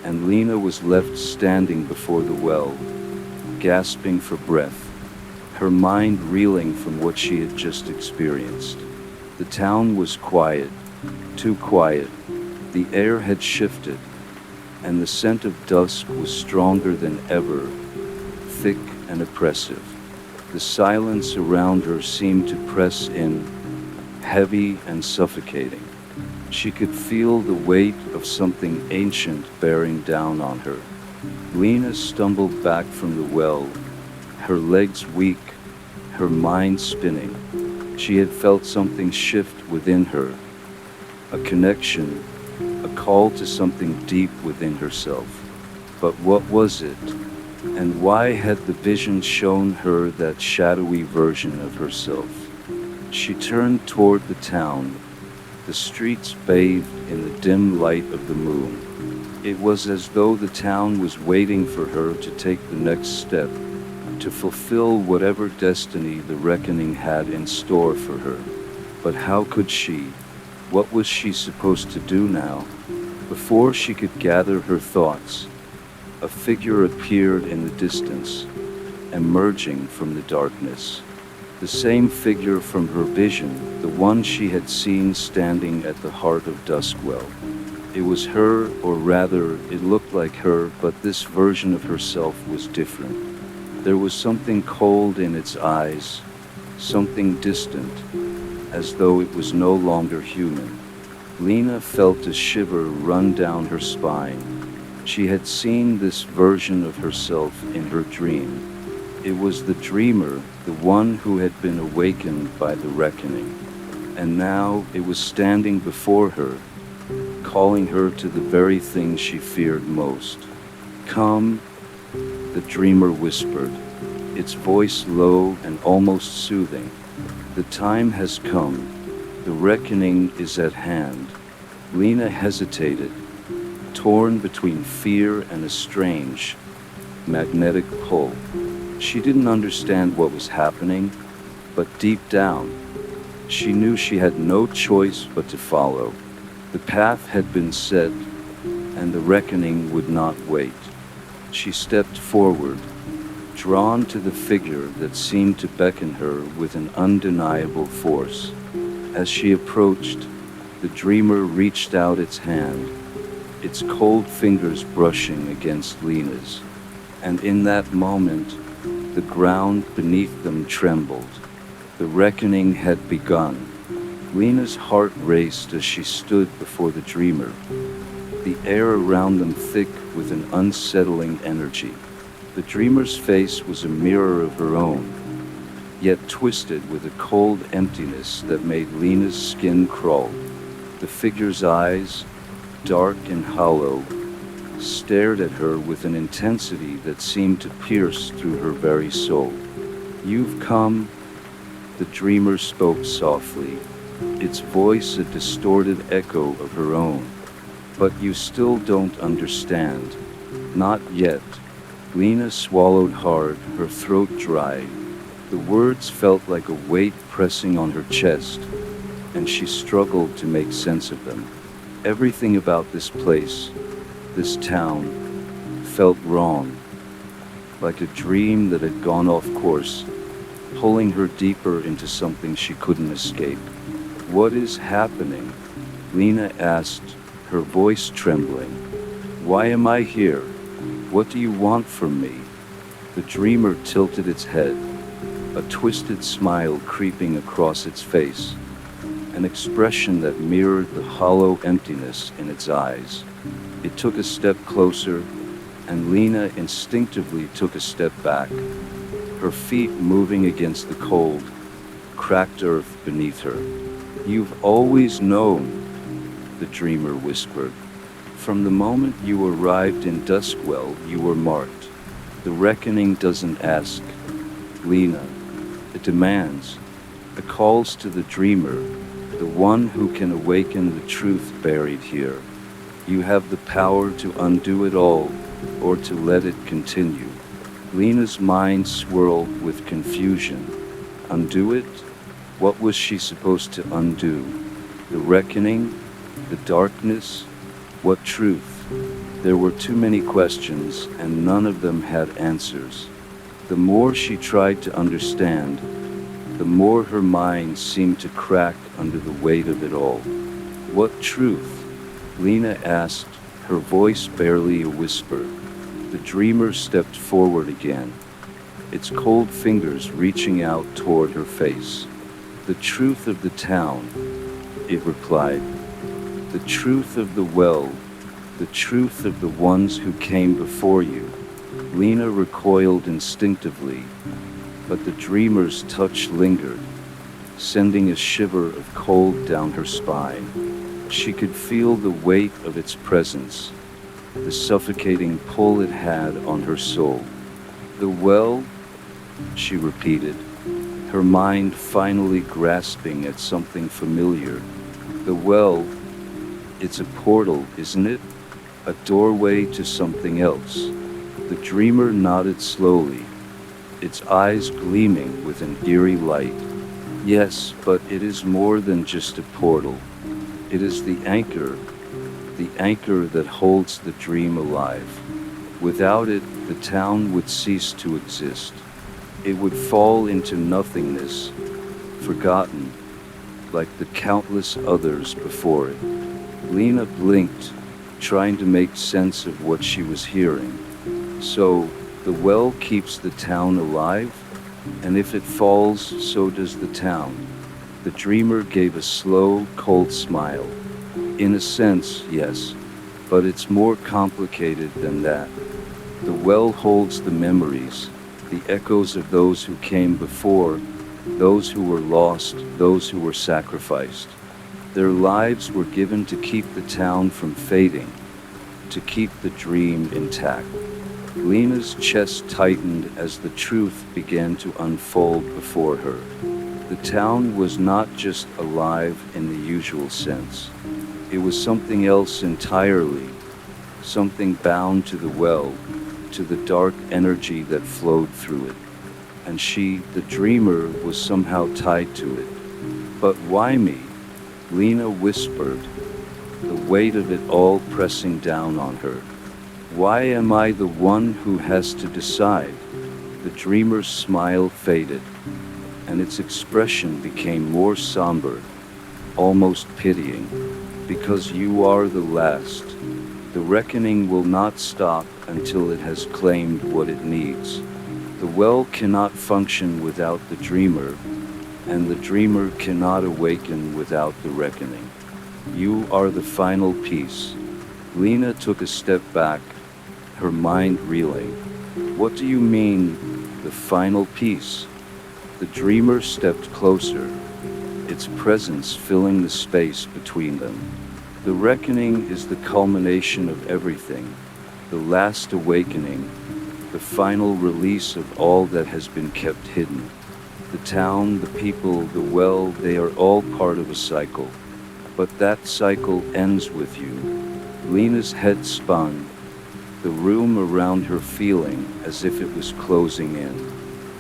and Lena was left standing before the well, gasping for breath, her mind reeling from what she had just experienced. The town was quiet, too quiet. The air had shifted, and the scent of dusk was stronger than ever, thick and oppressive. The silence around her seemed to press in, heavy and suffocating. She could feel the weight of something ancient bearing down on her. Lena stumbled back from the well, her legs weak, her mind spinning. She had felt something shift within her, a connection, a call to something deep within herself. But what was it? And why had the vision shown her that shadowy version of herself? She turned toward the town, the streets bathed in the dim light of the moon. It was as though the town was waiting for her to take the next step, to fulfill whatever destiny the reckoning had in store for her. But how could she? What was she supposed to do now? Before she could gather her thoughts, a figure appeared in the distance, emerging from the darkness. The same figure from her vision, the one she had seen standing at the heart of Duskwell. It was her, or rather, it looked like her, but this version of herself was different. There was something cold in its eyes, something distant, as though it was no longer human. Lena felt a shiver run down her spine. She had seen this version of herself in her dream. It was the dreamer, the one who had been awakened by the reckoning. And now it was standing before her, calling her to the very thing she feared most. "Come," the dreamer whispered, its voice low and almost soothing. "The time has come. The reckoning is at hand." Lena hesitated, torn between fear and a strange, magnetic pull. She didn't understand what was happening, but deep down, she knew she had no choice but to follow. The path had been set, and the reckoning would not wait. She stepped forward, drawn to the figure that seemed to beckon her with an undeniable force. As she approached, the dreamer reached out its hand, its cold fingers brushing against Lena's. And in that moment, the ground beneath them trembled. The reckoning had begun. Lena's heart raced as she stood before the dreamer, the air around them thick with an unsettling energy. The dreamer's face was a mirror of her own, yet twisted with a cold emptiness that made Lena's skin crawl. The figure's eyes, dark and hollow, stared at her with an intensity that seemed to pierce through her very soul. "You've come," the dreamer spoke softly, its voice a distorted echo of her own. "But you still don't understand." "Not yet." Lena swallowed hard, her throat dry. The words felt like a weight pressing on her chest, and she struggled to make sense of them. Everything about this place, this town, felt wrong, like a dream that had gone off course, pulling her deeper into something she couldn't escape. "What is happening?" Lena asked, her voice trembling. "Why am I here? What do you want from me?" The dreamer tilted its head, a twisted smile creeping across its face, an expression that mirrored the hollow emptiness in its eyes. It took a step closer, and Lena instinctively took a step back, her feet moving against the cold, cracked earth beneath her. "You've always known," the dreamer whispered. "From the moment you arrived in Duskwell, you were marked. The reckoning doesn't ask, Lena. It demands. It calls to the dreamer, the one who can awaken the truth buried here. You have the power to undo it all, or to let it continue." Lena's mind swirled with confusion. Undo it? What was she supposed to undo? The reckoning? The darkness? What truth? There were too many questions, and none of them had answers. The more she tried to understand, the more her mind seemed to crack under the weight of it all. "What truth?" Lena asked, her voice barely a whisper. The dreamer stepped forward again, its cold fingers reaching out toward her face. "The truth of the town," it replied. "The truth of the well, the truth of the ones who came before you." Lena recoiled instinctively, but the dreamer's touch lingered, sending a shiver of cold down her spine. She could feel the weight of its presence, the suffocating pull it had on her soul. "The well?" she repeated, her mind finally grasping at something familiar. "The well, it's a portal, isn't it? A doorway to something else." The dreamer nodded slowly, its eyes gleaming with an eerie light. "Yes, but it is more than just a portal. It is the anchor that holds the dream alive. Without it, the town would cease to exist. It would fall into nothingness, forgotten, like the countless others before it." Lena blinked, trying to make sense of what she was hearing. "So, the well keeps the town alive? And if it falls, so does the town?" The dreamer gave a slow, cold smile. "In a sense, yes, but it's more complicated than that. The well holds the memories, the echoes of those who came before, those who were lost, those who were sacrificed. Their lives were given to keep the town from fading, to keep the dream intact." Lena's chest tightened as the truth began to unfold before her. The town was not just alive in the usual sense. It was something else entirely, something bound to the well, to the dark energy that flowed through it. And she, the dreamer, was somehow tied to it. "But why me?" Lena whispered, the weight of it all pressing down on her. "Why am I the one who has to decide?" The dreamer's smile faded, and its expression became more somber, almost pitying. "Because you are the last. The reckoning will not stop until it has claimed what it needs. The well cannot function without the dreamer, and the dreamer cannot awaken without the reckoning. You are the final piece." Lena took a step back, her mind reeling. "What do you mean, the final piece?" The dreamer stepped closer, its presence filling the space between them. "The reckoning is the culmination of everything. the last awakening, the final release of all that has been kept hidden. The town, the people, the well, they are all part of a cycle. But that cycle ends with you. Lena's head spun, the room around her feeling as if it was closing in.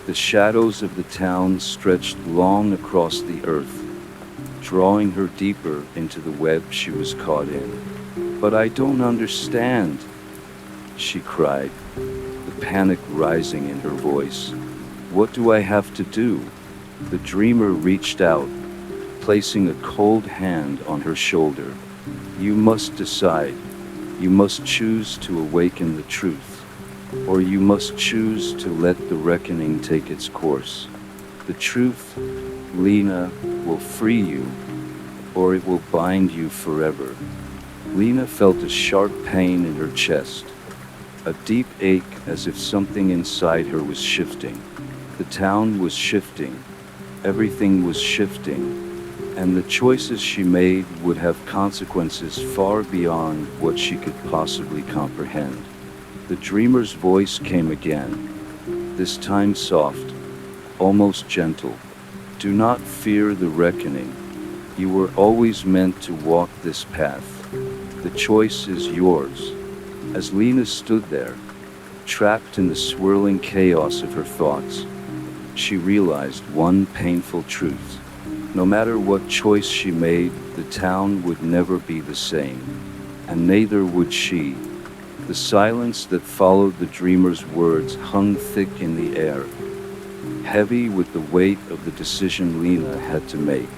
The shadows of the town stretched long across the earth, drawing her deeper into the web she was caught in. But I don't understand, she cried, the panic rising in her voice. What do I have to do? The dreamer reached out, placing a cold hand on her shoulder. You must decide. You must choose to awaken the truth, or you must choose to let the reckoning take its course. The truth, Lena, will free you, or it will bind you forever. Lena felt a sharp pain in her chest, a deep ache as if something inside her was shifting. The town was shifting, everything was shifting, and the choices she made would have consequences far beyond what she could possibly comprehend. The dreamer's voice came again, this time soft, almost gentle. Do not fear the reckoning. You were always meant to walk this path. The choice is yours. As Lena stood there, trapped in the swirling chaos of her thoughts, she realized one painful truth. No matter what choice she made, the town would never be the same, and neither would she. The silence that followed the dreamer's words hung thick in the air, heavy with the weight of the decision Lena had to make.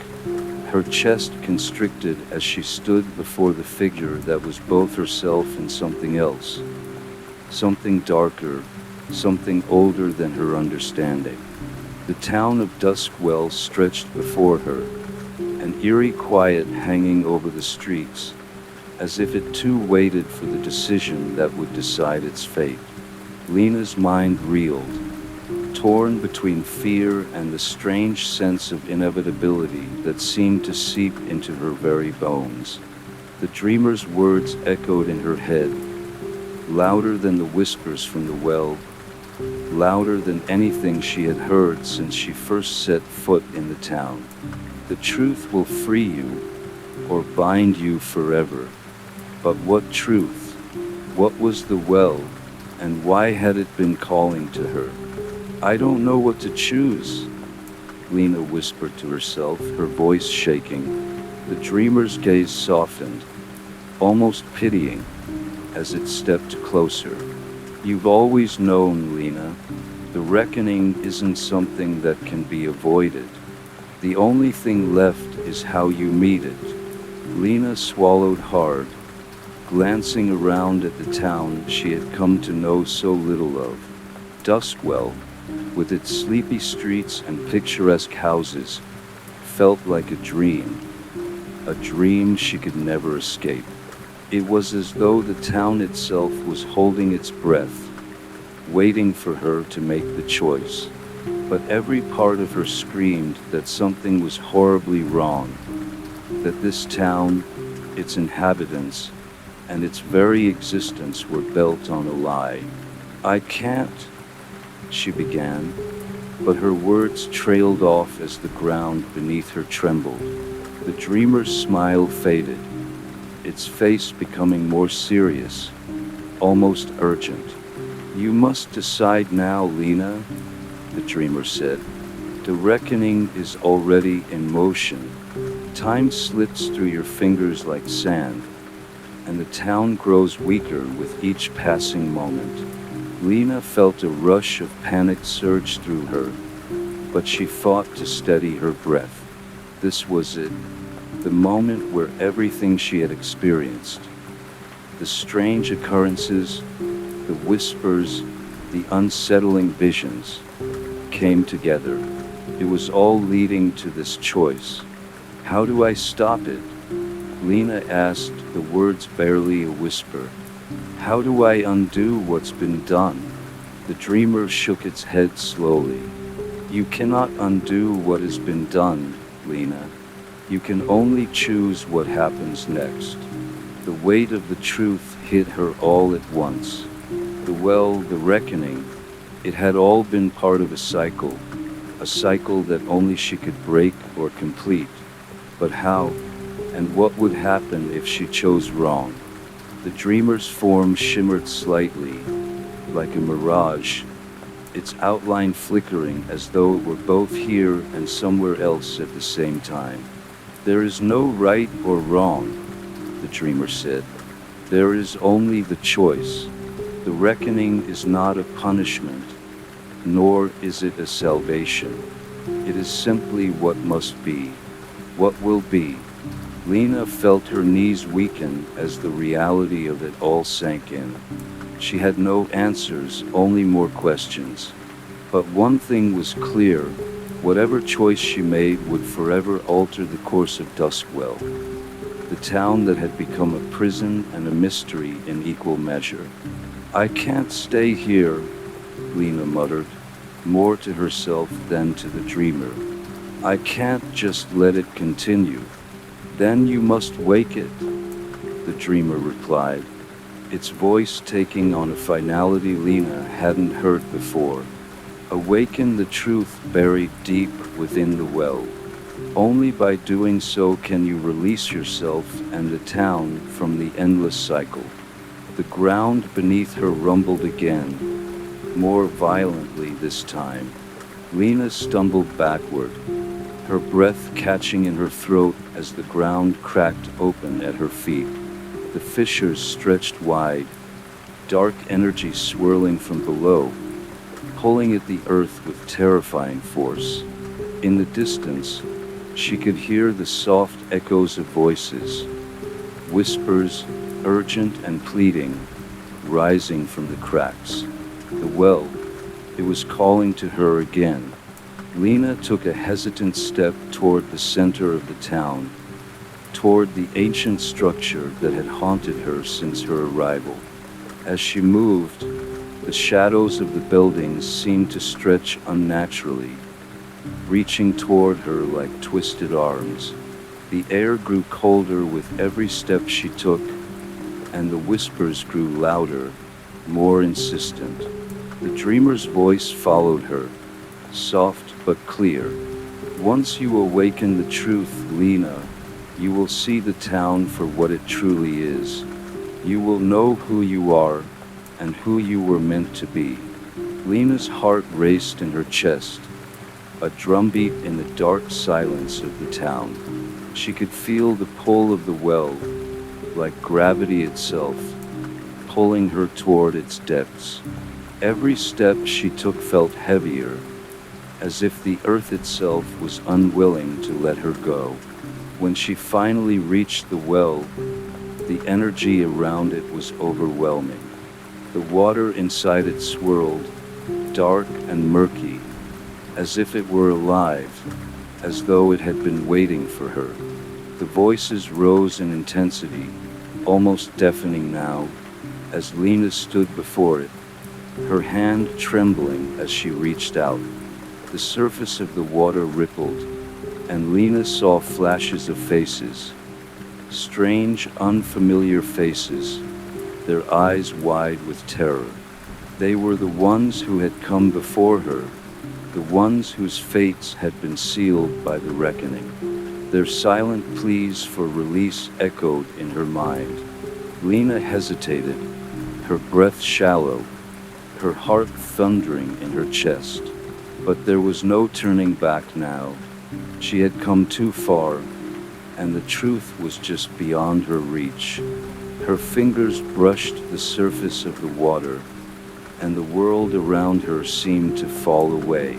Her chest constricted as she stood before the figure that was both herself and something else. Something darker, something older than her understanding. The town of Duskwell stretched before her, an eerie quiet hanging over the streets, as if it too waited for the decision that would decide its fate. Lena's mind reeled, torn between fear and the strange sense of inevitability that seemed to seep into her very bones. The dreamer's words echoed in her head, louder than the whispers from the well, louder than anything she had heard since she first set foot in the town. The truth will free you, or bind you forever. But what truth? What was the well, and why had it been calling to her? I don't know what to choose, Lena whispered to herself, her voice shaking. The dreamer's gaze softened, almost pitying, as it stepped closer. You've always known, Lena. The reckoning isn't something that can be avoided. The only thing left is how you meet it. Lena swallowed hard, glancing around at the town she had come to know so little of. Duskwell, with its sleepy streets and picturesque houses, felt like a dream she could never escape. It was as though the town itself was holding its breath, waiting for her to make the choice. But every part of her screamed that something was horribly wrong, that this town, its inhabitants, and its very existence were built on a lie. I can't, she began, but her words trailed off as the ground beneath her trembled. The dreamer's smile faded, its face becoming more serious, almost urgent. You must decide now, Lena, the dreamer said. The reckoning is already in motion. Time slips through your fingers like sand, and the town grows weaker with each passing moment. Lena felt a rush of panic surge through her, but she fought to steady her breath. This was it, the moment where everything she had experienced, the strange occurrences, the whispers, the unsettling visions, came together. It was all leading to this choice. How do I stop it? Lena asked, the words barely a whisper. How do I undo what's been done? The dreamer shook its head slowly. You cannot undo what has been done, Lena. You can only choose what happens next. The weight of the truth hit her all at once. The well, the reckoning, it had all been part of a cycle that only she could break or complete. But how, and what would happen if she chose wrong? The dreamer's form shimmered slightly, like a mirage, its outline flickering as though it were both here and somewhere else at the same time. There is no right or wrong, the dreamer said. There is only the choice. The reckoning is not a punishment, nor is it a salvation. It is simply what must be, what will be. Lena felt her knees weaken as the reality of it all sank in. She had no answers, only more questions. But one thing was clear, whatever choice she made would forever alter the course of Duskwell, the town that had become a prison and a mystery in equal measure. I can't stay here, Lena muttered, more to herself than to the dreamer. I can't just let it continue. Then you must wake it, the dreamer replied, its voice taking on a finality Lena hadn't heard before. Awaken the truth buried deep within the well. Only by doing so can you release yourself and the town from the endless cycle. The ground beneath her rumbled again, more violently this time. Lena stumbled backward, her breath catching in her throat as the ground cracked open at her feet. The fissures stretched wide, dark energy swirling from below, pulling at the earth with terrifying force. In the distance, she could hear the soft echoes of voices, whispers, urgent and pleading, rising from the cracks. The well, it was calling to her again. Lena took a hesitant step toward the center of the town, toward the ancient structure that had haunted her since her arrival. As she moved, the shadows of the buildings seemed to stretch unnaturally, reaching toward her like twisted arms. The air grew colder with every step she took, and the whispers grew louder, more insistent. The dreamer's voice followed her, soft but clear. Once you awaken the truth, Lena, you will see the town for what it truly is. You will know who you are and who you were meant to be. Lena's heart raced in her chest, a drumbeat in the dark silence of the town. She could feel the pull of the well, like gravity itself, pulling her toward its depths. Every step she took felt heavier, as if the earth itself was unwilling to let her go. When she finally reached the well, the energy around it was overwhelming. The water inside it swirled, dark and murky, as if it were alive, as though it had been waiting for her. The voices rose in intensity, almost deafening now, as Lena stood before it, her hand trembling as she reached out. The surface of the water rippled, and Lena saw flashes of faces, strange, unfamiliar faces, their eyes wide with terror. They were the ones who had come before her, the ones whose fates had been sealed by the reckoning. Their silent pleas for release echoed in her mind. Lena hesitated, her breath shallow, her heart thundering in her chest. But there was no turning back now. She had come too far, and the truth was just beyond her reach. Her fingers brushed the surface of the water, and the world around her seemed to fall away.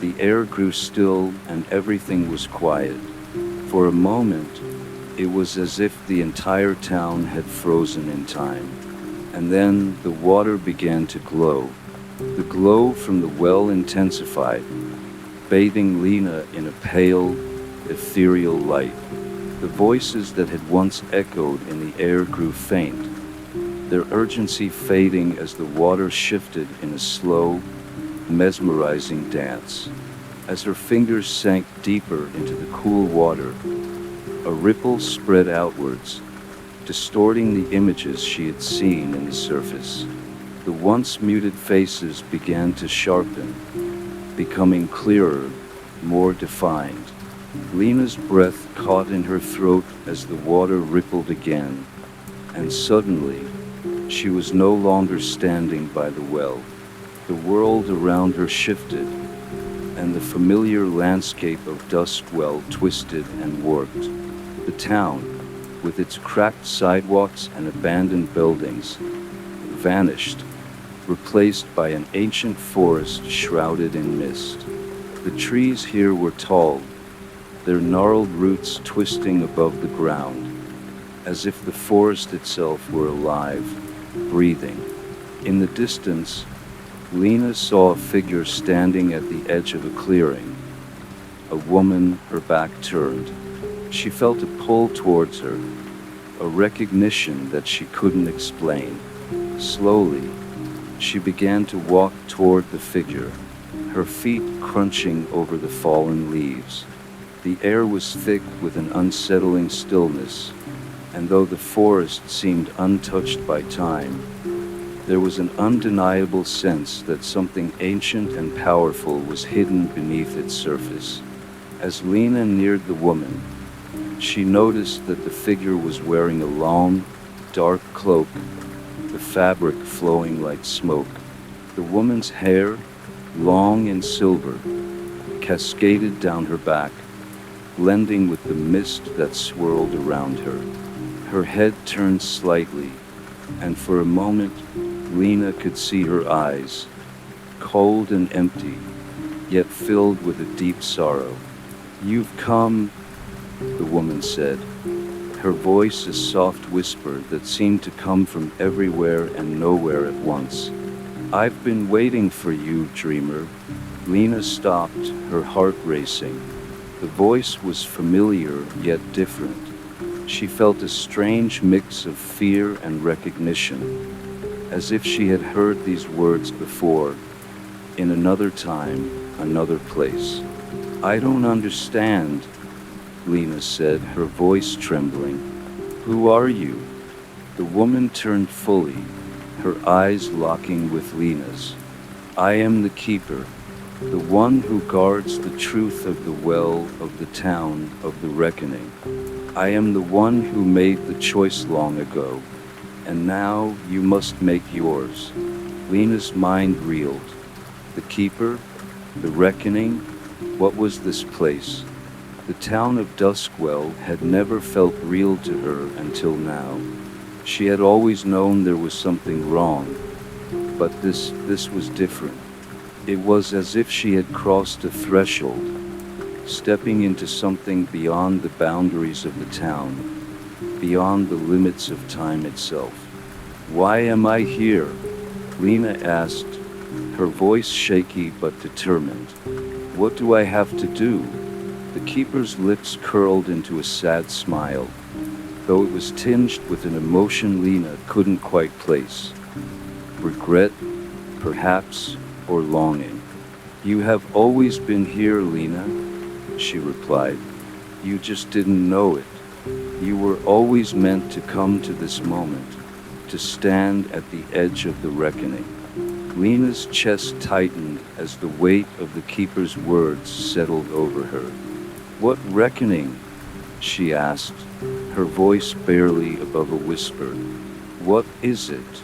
The air grew still and everything was quiet. For a moment, it was as if the entire town had frozen in time. And then the water began to glow. The glow from the well intensified, bathing Lena in a pale, ethereal light. The voices that had once echoed in the air grew faint, their urgency fading as the water shifted in a slow, mesmerizing dance. As her fingers sank deeper into the cool water, a ripple spread outwards, distorting the images she had seen in the surface. The once muted faces began to sharpen, becoming clearer, more defined. Lena's breath caught in her throat as the water rippled again, and suddenly, she was no longer standing by the well. The world around her shifted, and the familiar landscape of Duskwell twisted and warped. The town, with its cracked sidewalks and abandoned buildings, vanished, replaced by an ancient forest shrouded in mist. The trees here were tall, their gnarled roots twisting above the ground, as if the forest itself were alive, breathing. In the distance, Lena saw a figure standing at the edge of a clearing. A woman, her back turned. She felt a pull towards her, a recognition that she couldn't explain. Slowly, she began to walk toward the figure, her feet crunching over the fallen leaves. The air was thick with an unsettling stillness, and though the forest seemed untouched by time, there was an undeniable sense that something ancient and powerful was hidden beneath its surface. As Lena neared the woman, she noticed that the figure was wearing a long, dark cloak, the fabric flowing like smoke. The woman's hair, long and silver, cascaded down her back, blending with the mist that swirled around her. Her head turned slightly, and for a moment, Lena could see her eyes, cold and empty, yet filled with a deep sorrow. "You've come," the woman said, her voice a soft whisper that seemed to come from everywhere and nowhere at once. "I've been waiting for you, dreamer." Lena stopped, her heart racing. The voice was familiar yet different. She felt a strange mix of fear and recognition, as if she had heard these words before, in another time, another place. "I don't understand," Lena said, her voice trembling. "Who are you?" The woman turned fully, her eyes locking with Lena's. "I am the keeper, the one who guards the truth of the well of the town of the reckoning. I am the one who made the choice long ago, and now you must make yours." Lena's mind reeled. The keeper? The reckoning? What was this place? The town of Duskwell had never felt real to her until now. She had always known there was something wrong, but this was different. It was as if she had crossed a threshold, stepping into something beyond the boundaries of the town, beyond the limits of time itself. "Why am I here?" Lena asked, her voice shaky but determined. "What do I have to do?" The keeper's lips curled into a sad smile, though it was tinged with an emotion Lena couldn't quite place. Regret, perhaps, or longing. "You have always been here, Lena," she replied. "You just didn't know it. You were always meant to come to this moment, to stand at the edge of the reckoning." Lena's chest tightened as the weight of the keeper's words settled over her. "What reckoning?" she asked, her voice barely above a whisper. "What is it?"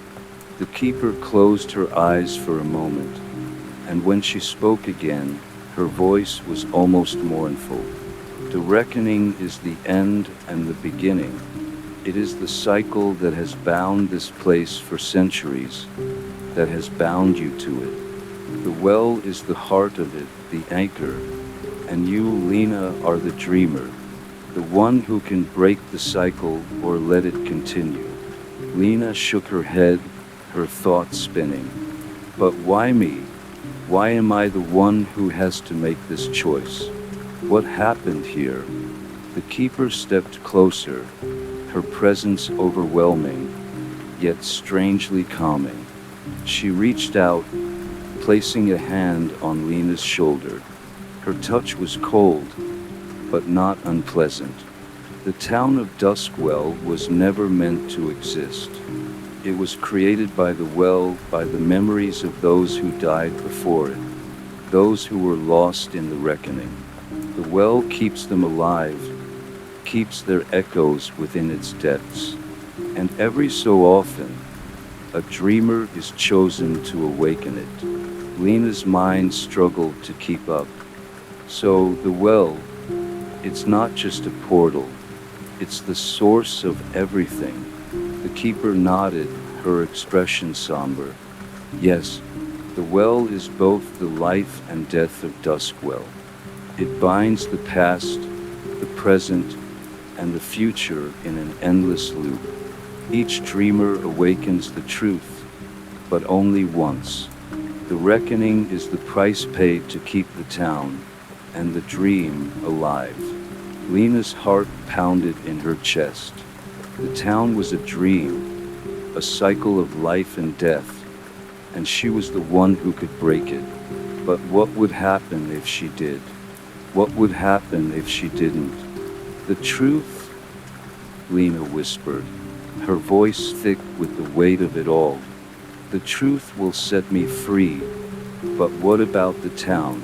The keeper closed her eyes for a moment, and when she spoke again, her voice was almost mournful. "The reckoning is the end and the beginning. It is the cycle that has bound this place for centuries, that has bound you to it. The well is the heart of it, the anchor, and you, Lena, are the dreamer, the one who can break the cycle or let it continue." Lena shook her head, her thoughts spinning. "But why me? Why am I the one who has to make this choice? What happened here?" The keeper stepped closer, her presence overwhelming, yet strangely calming. She reached out, placing a hand on Lena's shoulder. Her touch was cold, but not unpleasant. The town of Duskwell was never meant to exist. It was created by the well, by the memories of those who died before it, those who were lost in the reckoning. The well keeps them alive, keeps their echoes within its depths. And every so often, a dreamer is chosen to awaken it. Lena's mind struggled to keep up. So, the well, it's not just a portal, it's the source of everything. The keeper nodded, her expression somber. Yes, the well is both the life and death of Duskwell. It binds the past, the present, and the future in an endless loop. Each dreamer awakens the truth, but only once. The reckoning is the price paid to keep the town and the dream alive. Lena's heart pounded in her chest. The town was a dream, a cycle of life and death, and she was the one who could break it. But what would happen if she did? What would happen if she didn't? The truth, Lena whispered, her voice thick with the weight of it all. The truth will set me free, but what about the town?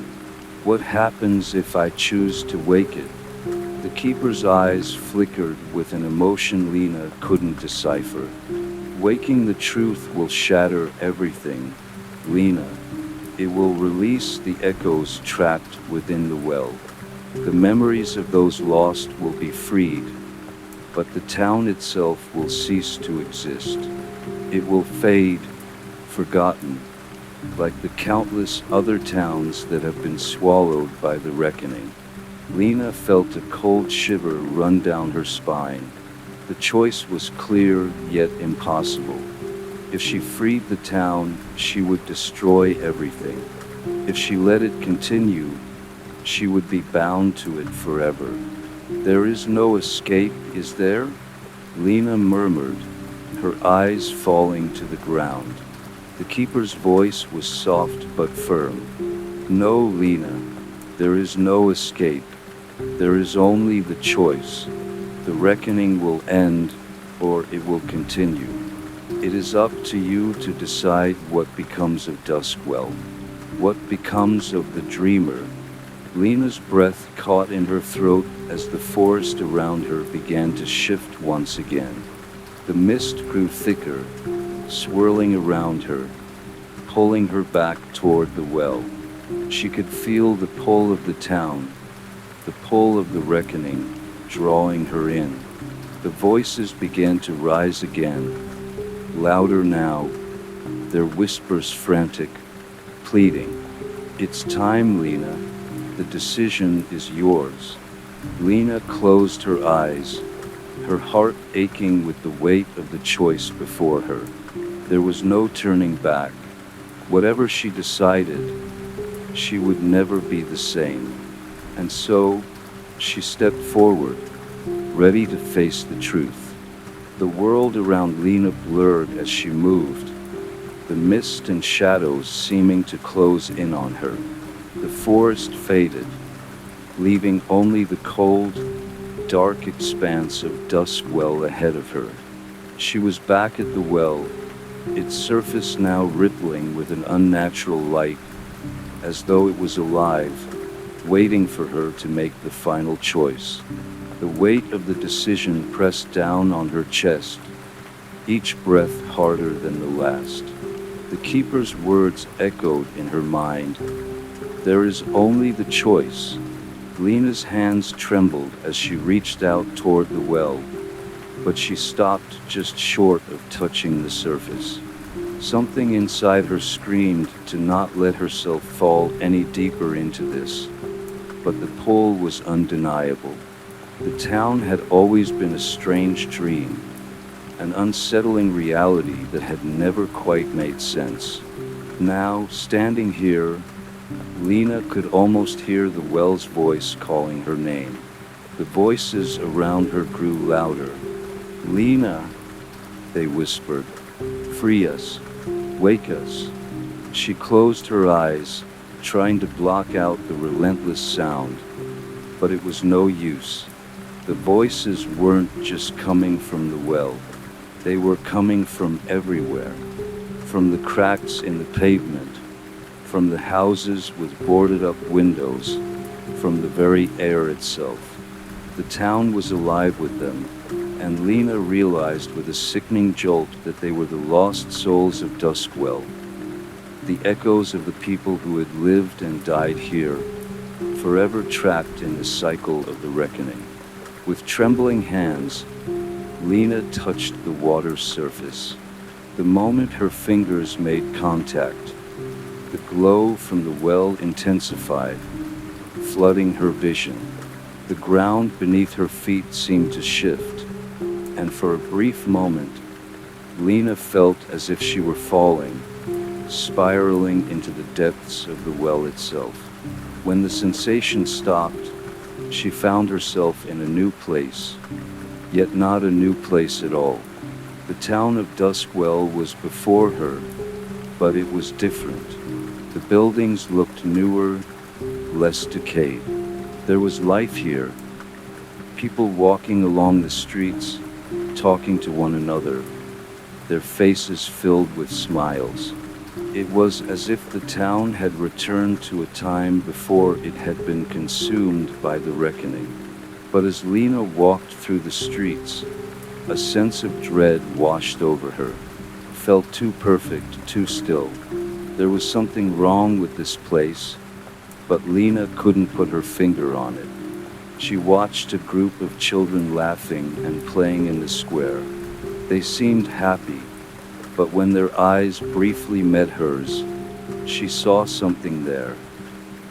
What happens if I choose to wake it? The keeper's eyes flickered with an emotion Lena couldn't decipher. Waking the truth will shatter everything, Lena. It will release the echoes trapped within the well. The memories of those lost will be freed, but the town itself will cease to exist. It will fade, forgotten, like the countless other towns that have been swallowed by the reckoning. Lena felt a cold shiver run down her spine. The choice was clear yet impossible. If she freed the town, she would destroy everything. If she let it continue, she would be bound to it forever. There is no escape, is there? Lena murmured, her eyes falling to the ground. The keeper's voice was soft but firm. No, Lena, there is no escape. There is only the choice. The reckoning will end, or it will continue. It is up to you to decide what becomes of Duskwell, what becomes of the dreamer. Lena's breath caught in her throat as the forest around her began to shift once again. The mist grew thicker, swirling around her, pulling her back toward the well. She could feel the pull of the town, the pull of the reckoning, drawing her in. The voices began to rise again, louder now, their whispers frantic, pleading. It's time, Lena. The decision is yours. Lena closed her eyes, her heart aching with the weight of the choice before her. There was no turning back. Whatever she decided, she would never be the same. And so, she stepped forward, ready to face the truth. The world around Lena blurred as she moved, the mist and shadows seeming to close in on her. The forest faded, leaving only the cold, dark expanse of Duskwell ahead of her. She was back at the well, its surface now rippling with an unnatural light, as though it was alive, waiting for her to make the final choice. The weight of the decision pressed down on her chest, each breath harder than the last. The keeper's words echoed in her mind. There is only the choice. Lena's hands trembled as she reached out toward the well, but she stopped just short of touching the surface. Something inside her screamed to not let herself fall any deeper into this. But the pull was undeniable. The town had always been a strange dream, an unsettling reality that had never quite made sense. Now, standing here, Lena could almost hear the well's voice calling her name. The voices around her grew louder. Lena, they whispered, free us, wake us. She closed her eyes, trying to block out the relentless sound, but it was no use. The voices weren't just coming from the well, they were coming from everywhere. From the cracks in the pavement, from the houses with boarded up windows, from the very air itself. The town was alive with them, and Lena realized with a sickening jolt that they were the lost souls of Duskwell, the echoes of the people who had lived and died here, forever trapped in the cycle of the reckoning. With trembling hands, Lena touched the water's surface. The moment her fingers made contact, the glow from the well intensified, flooding her vision. The ground beneath her feet seemed to shift, and for a brief moment, Lena felt as if she were falling, spiraling into the depths of the well itself. When the sensation stopped, she found herself in a new place, yet not a new place at all. The town of Duskwell was before her, but it was different. The buildings looked newer, less decayed. There was life here. People walking along the streets, talking to one another, their faces filled with smiles. It was as if the town had returned to a time before it had been consumed by the reckoning. But as Lena walked through the streets, a sense of dread washed over her. It felt too perfect, too still. There was something wrong with this place, but Lena couldn't put her finger on it. She watched a group of children laughing and playing in the square. They seemed happy, but when their eyes briefly met hers, she saw something there,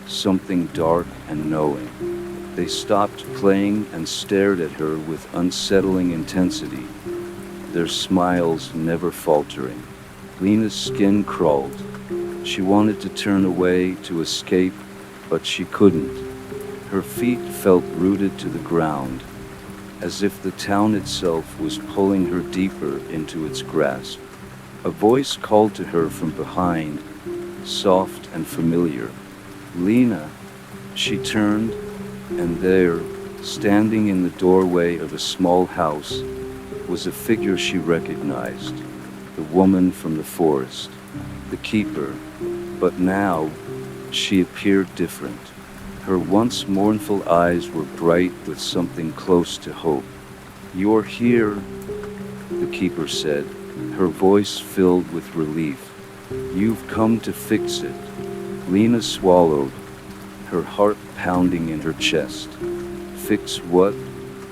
something dark and knowing. They stopped playing and stared at her with unsettling intensity, their smiles never faltering. Lena's skin crawled. She wanted to turn away to escape, but she couldn't. Her feet felt rooted to the ground, as if the town itself was pulling her deeper into its grasp. A voice called to her from behind, soft and familiar. Lena. She turned, and there, standing in the doorway of a small house, was a figure she recognized, the woman from the forest, the keeper. But now, she appeared different. Her once mournful eyes were bright with something close to hope. "You're here," the keeper said, her voice filled with relief. "You've come to fix it." Lena swallowed, her heart pounding in her chest. "Fix what?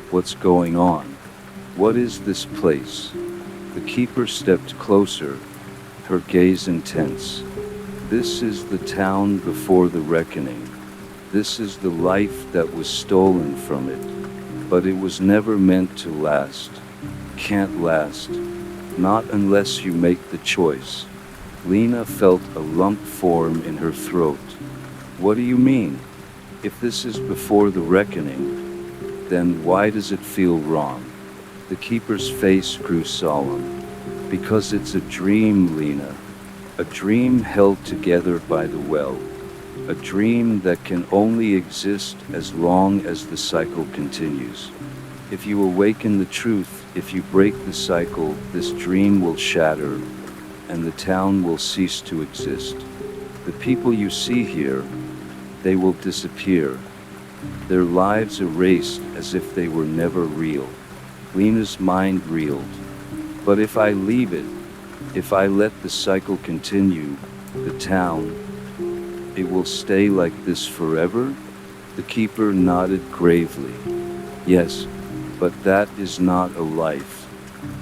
What's going on? What is this place?" The keeper stepped closer, her gaze intense. "This is the town before the reckoning. This is the life that was stolen from it. But it was never meant to last. Can't last. Not unless you make the choice." Lena felt a lump form in her throat. "What do you mean? If this is before the reckoning, then why does it feel wrong?" The keeper's face grew solemn. "Because it's a dream, Lena. A dream held together by the well. A dream that can only exist as long as the cycle continues. If you awaken the truth, if you break the cycle, this dream will shatter, and the town will cease to exist. The people you see here, they will disappear, their lives erased as if they were never real." Lena's mind reeled. "But if I leave it, if I let the cycle continue, the town, it will stay like this forever?" The keeper nodded gravely. "Yes, but that is not a life.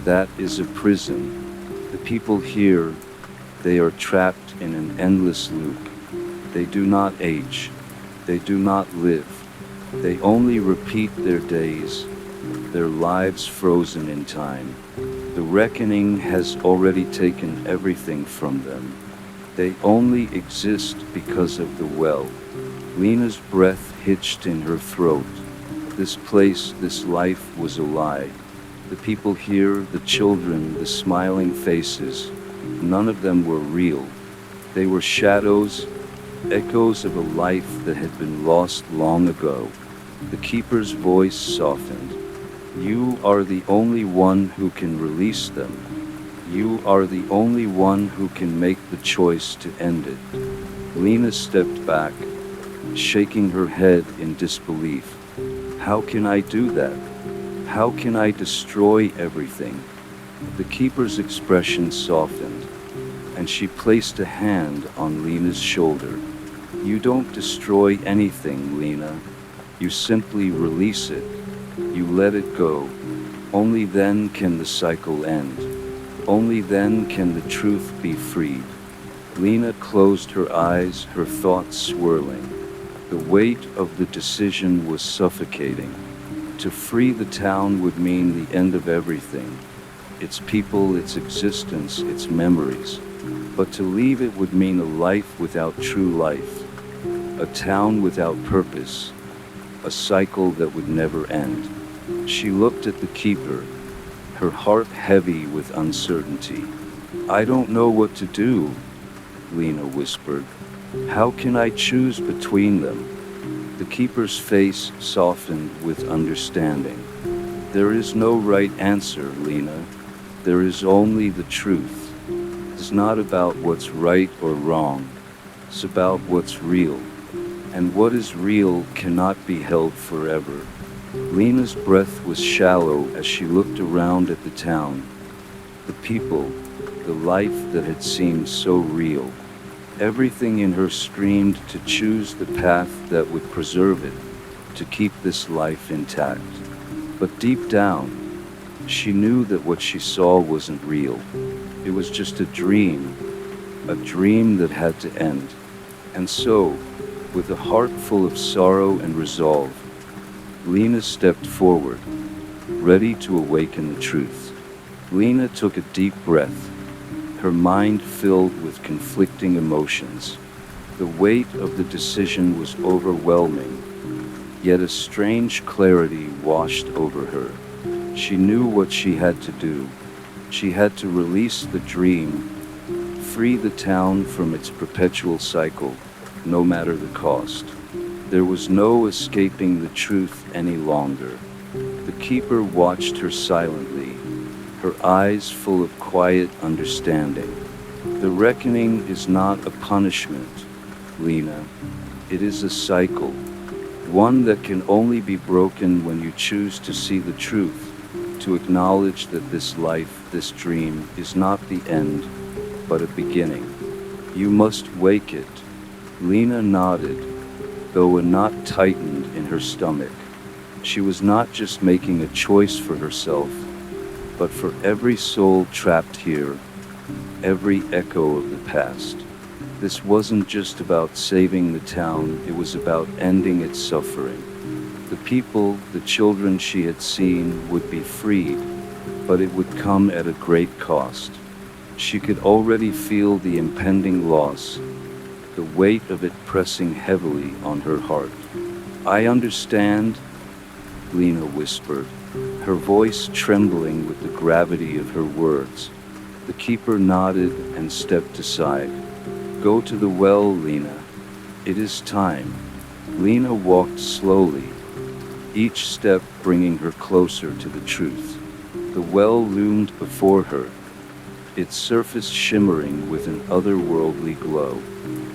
That is a prison. The people here, they are trapped in an endless loop. They do not age. They do not live. They only repeat their days, their lives frozen in time. The reckoning has already taken everything from them. They only exist because of the well." Lena's breath hitched in her throat. This place, this life was a lie. The people here, the children, the smiling faces, none of them were real. They were shadows, echoes of a life that had been lost long ago. The keeper's voice softened. You are the only one who can release them. You are the only one who can make the choice to end it. Lena stepped back, shaking her head in disbelief. How can I do that? How can I destroy everything? The keeper's expression softened, and she placed a hand on Lena's shoulder. You don't destroy anything, Lena. You simply release it. You let it go. Only then can the cycle end. Only then can the truth be freed. Lena closed her eyes, her thoughts swirling. The weight of the decision was suffocating. To free the town would mean the end of everything. Its people, its existence, its memories. But to leave it would mean a life without true life. A town without purpose. A cycle that would never end. She looked at the keeper, her heart heavy with uncertainty. I don't know what to do, Lena whispered. How can I choose between them? The keeper's face softened with understanding. There is no right answer, Lena. There is only the truth. It's not about what's right or wrong. It's about what's real. And what is real cannot be held forever. Lena's breath was shallow as she looked around at the town. The people, the life that had seemed so real. Everything in her screamed to choose the path that would preserve it, to keep this life intact. But deep down, she knew that what she saw wasn't real. It was just a dream that had to end. And so, with a heart full of sorrow and resolve, Lena stepped forward, ready to awaken the truth. Lena took a deep breath, her mind filled with conflicting emotions. The weight of the decision was overwhelming, yet a strange clarity washed over her. She knew what she had to do. She had to release the dream, free the town from its perpetual cycle, no matter the cost. There was no escaping the truth any longer. The keeper watched her silently, her eyes full of quiet understanding. The reckoning is not a punishment, Lena. It is a cycle, one that can only be broken when you choose to see the truth, to acknowledge that this life, this dream, is not the end, but a beginning. You must wake it. Lena nodded, though a knot tightened in her stomach. She was not just making a choice for herself, but for every soul trapped here, every echo of the past. This wasn't just about saving the town, it was about ending its suffering. The people, the children she had seen, would be freed, but it would come at a great cost. She could already feel the impending loss, the weight of it pressing heavily on her heart. I understand, Lena whispered, her voice trembling with the gravity of her words. The keeper nodded and stepped aside. Go to the well, Lena. It is time. Lena walked slowly, each step bringing her closer to the truth. The well loomed before her, its surface shimmering with an otherworldly glow.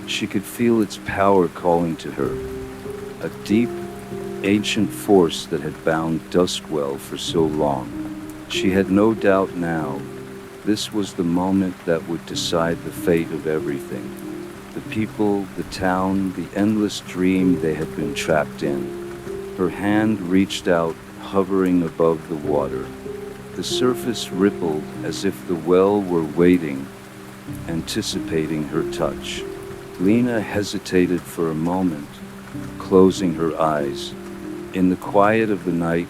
She could feel its power calling to her, a deep, ancient force that had bound Duskwell for so long. She had no doubt now, this was the moment that would decide the fate of everything. The people, the town, the endless dream they had been trapped in. Her hand reached out, hovering above the water. The surface rippled as if the well were waiting, anticipating her touch. Lena hesitated for a moment, closing her eyes. In the quiet of the night,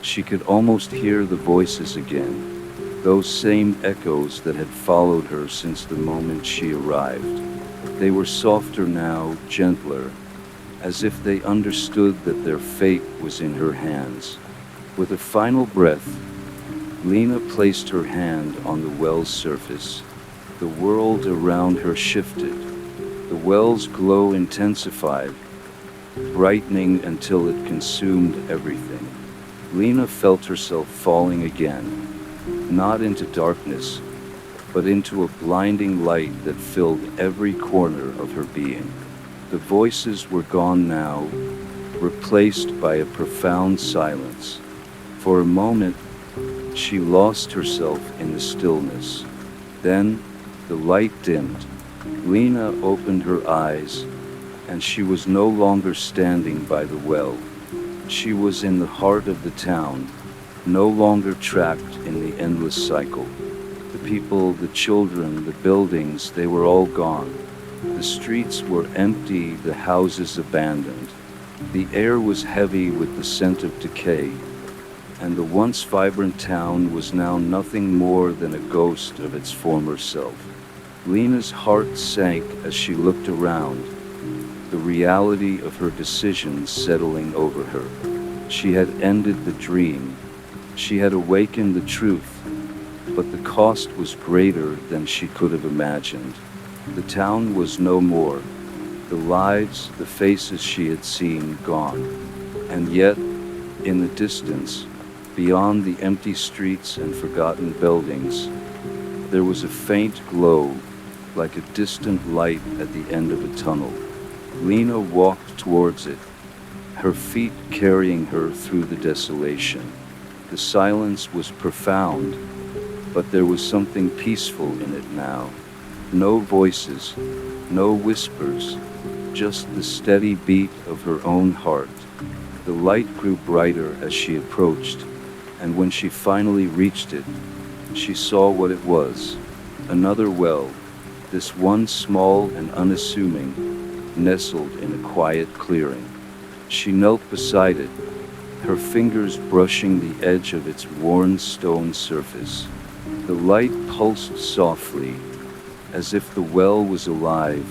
she could almost hear the voices again, those same echoes that had followed her since the moment she arrived. They were softer now, gentler, as if they understood that their fate was in her hands. With a final breath, Lena placed her hand on the well's surface. The world around her shifted. The well's glow intensified, brightening until it consumed everything. Lena felt herself falling again, not into darkness, but into a blinding light that filled every corner of her being. The voices were gone now, replaced by a profound silence. For a moment, she lost herself in the stillness. Then, the light dimmed. Lena opened her eyes, and she was no longer standing by the well. She was in the heart of the town, no longer trapped in the endless cycle. The people, the children, the buildings, they were all gone. The streets were empty, the houses abandoned. The air was heavy with the scent of decay, and the once vibrant town was now nothing more than a ghost of its former self. Lena's heart sank as she looked around, the reality of her decisions settling over her. She had ended the dream. She had awakened the truth, but the cost was greater than she could have imagined. The town was no more. The lives, the faces she had seen, gone. And yet, in the distance, beyond the empty streets and forgotten buildings, there was a faint glow, like a distant light at the end of a tunnel. Lena walked towards it, her feet carrying her through the desolation. The silence was profound, but there was something peaceful in it now. No voices, no whispers, just the steady beat of her own heart. The light grew brighter as she approached, and when she finally reached it, she saw what it was. Another well, this one small and unassuming, nestled in a quiet clearing. She knelt beside it, her fingers brushing the edge of its worn stone surface. The light pulsed softly, as if the well was alive,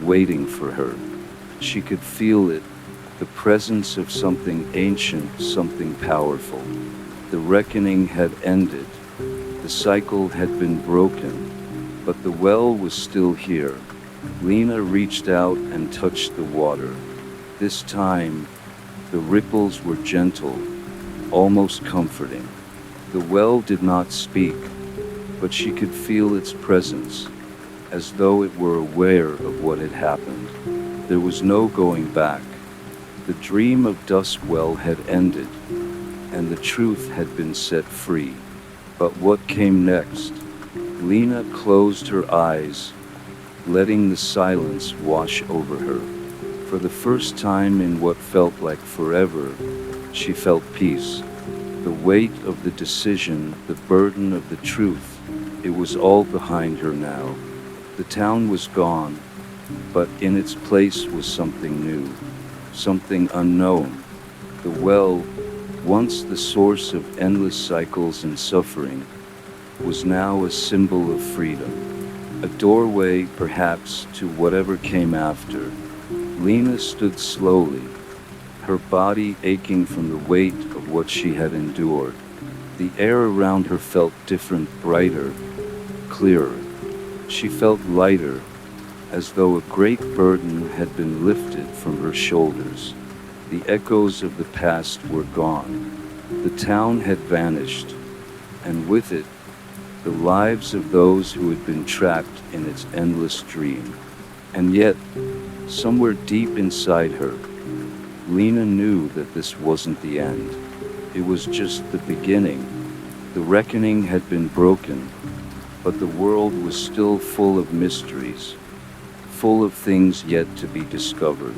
waiting for her. She could feel it, the presence of something ancient, something powerful. The reckoning had ended, the cycle had been broken, but the well was still here. Lena reached out and touched the water. This time, the ripples were gentle, almost comforting. The well did not speak, but she could feel its presence, as though it were aware of what had happened. There was no going back. The dream of Duskwell had ended, and the truth had been set free. But what came next? Lena closed her eyes, letting the silence wash over her. For the first time in what felt like forever, she felt peace. The weight of the decision, the burden of the truth, it was all behind her now. The town was gone, but in its place was something new, something unknown. The well, once the source of endless cycles and suffering, was now a symbol of freedom, a doorway perhaps to whatever came after. Lena stood slowly, her body aching from the weight of what she had endured. The air around her felt different, brighter, clearer. She felt lighter, as though a great burden had been lifted from her shoulders. The echoes of the past were gone. The town had vanished, and with it, the lives of those who had been trapped in its endless dream. And yet, somewhere deep inside her, Lena knew that this wasn't the end. It was just the beginning. The reckoning had been broken, but the world was still full of mysteries, full of things yet to be discovered.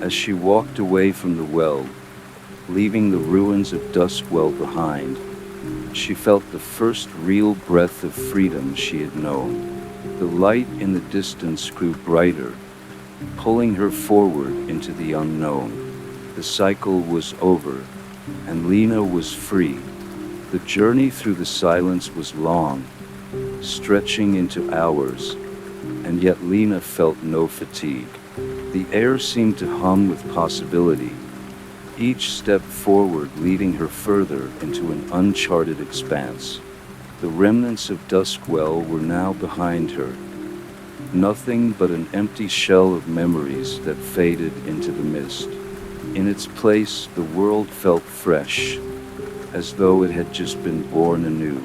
As she walked away from the well, leaving the ruins of Duskwell behind, she felt the first real breath of freedom she had known. The light in the distance grew brighter, pulling her forward into the unknown. The cycle was over, and Lena was free. The journey through the silence was long, stretching into hours, and yet Lena felt no fatigue. The air seemed to hum with possibility, each step forward leading her further into an uncharted expanse. The remnants of Duskwell were now behind her, nothing but an empty shell of memories that faded into the mist. In its place, the world felt fresh, as though it had just been born anew.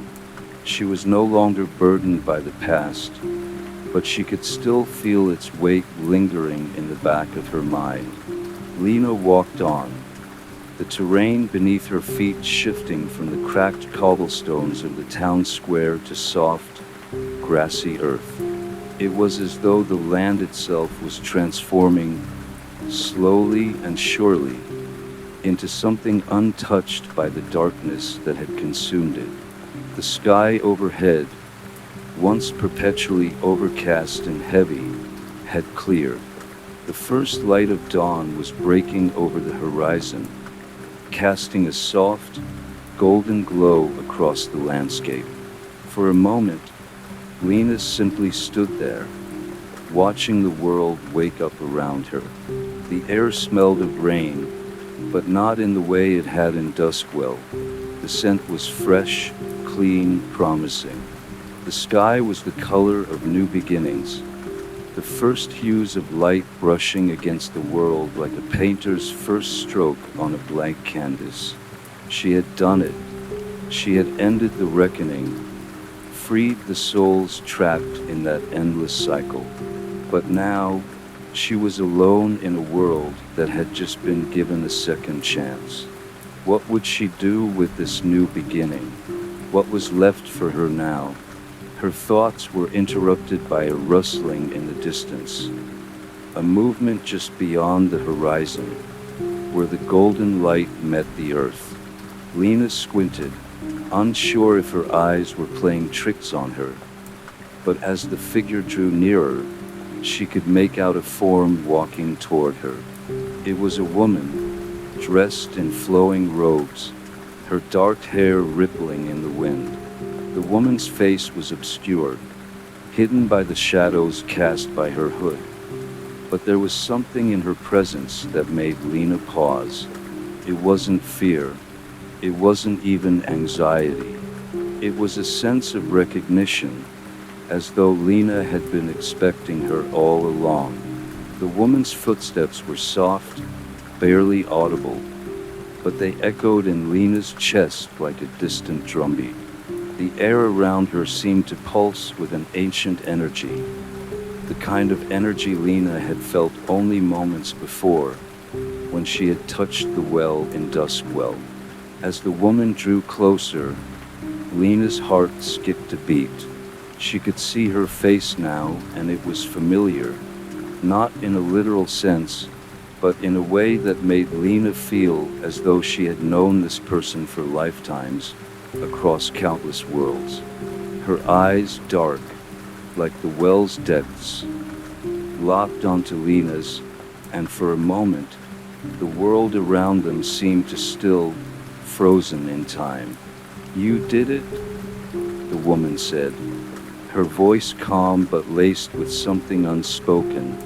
She was no longer burdened by the past, but she could still feel its weight lingering in the back of her mind. Lena walked on, the terrain beneath her feet shifting from the cracked cobblestones of the town square to soft, grassy earth. It was as though the land itself was transforming, slowly and surely, into something untouched by the darkness that had consumed it. The sky overhead, once perpetually overcast and heavy, had cleared. The first light of dawn was breaking over the horizon, casting a soft, golden glow across the landscape. For a moment, Lena simply stood there, watching the world wake up around her. The air smelled of rain, but not in the way it had in Duskwell. The scent was fresh, clean, promising. The sky was the color of new beginnings, the first hues of light brushing against the world like a painter's first stroke on a blank canvas. She had done it. She had ended the reckoning, freed the souls trapped in that endless cycle. But now, she was alone in a world that had just been given a second chance. What would she do with this new beginning? What was left for her now? Her thoughts were interrupted by a rustling in the distance, a movement just beyond the horizon, where the golden light met the earth. Lena squinted, unsure if her eyes were playing tricks on her. But as the figure drew nearer, she could make out a form walking toward her. It was a woman, dressed in flowing robes, her dark hair rippling in the wind. The woman's face was obscured, hidden by the shadows cast by her hood. But there was something in her presence that made Lena pause. It wasn't fear. It wasn't even anxiety. It was a sense of recognition, as though Lena had been expecting her all along. The woman's footsteps were soft, barely audible, but they echoed in Lena's chest like a distant drumbeat. The air around her seemed to pulse with an ancient energy, the kind of energy Lena had felt only moments before, when she had touched the well in Duskwell. As the woman drew closer, Lena's heart skipped a beat. She could see her face now, and it was familiar, not in a literal sense, but in a way that made Lena feel as though she had known this person for lifetimes, across countless worlds. Her eyes, dark, like the well's depths, locked onto Lena's, and for a moment, the world around them seemed to still, frozen in time. "You did it?" the woman said, her voice calm but laced with something unspoken,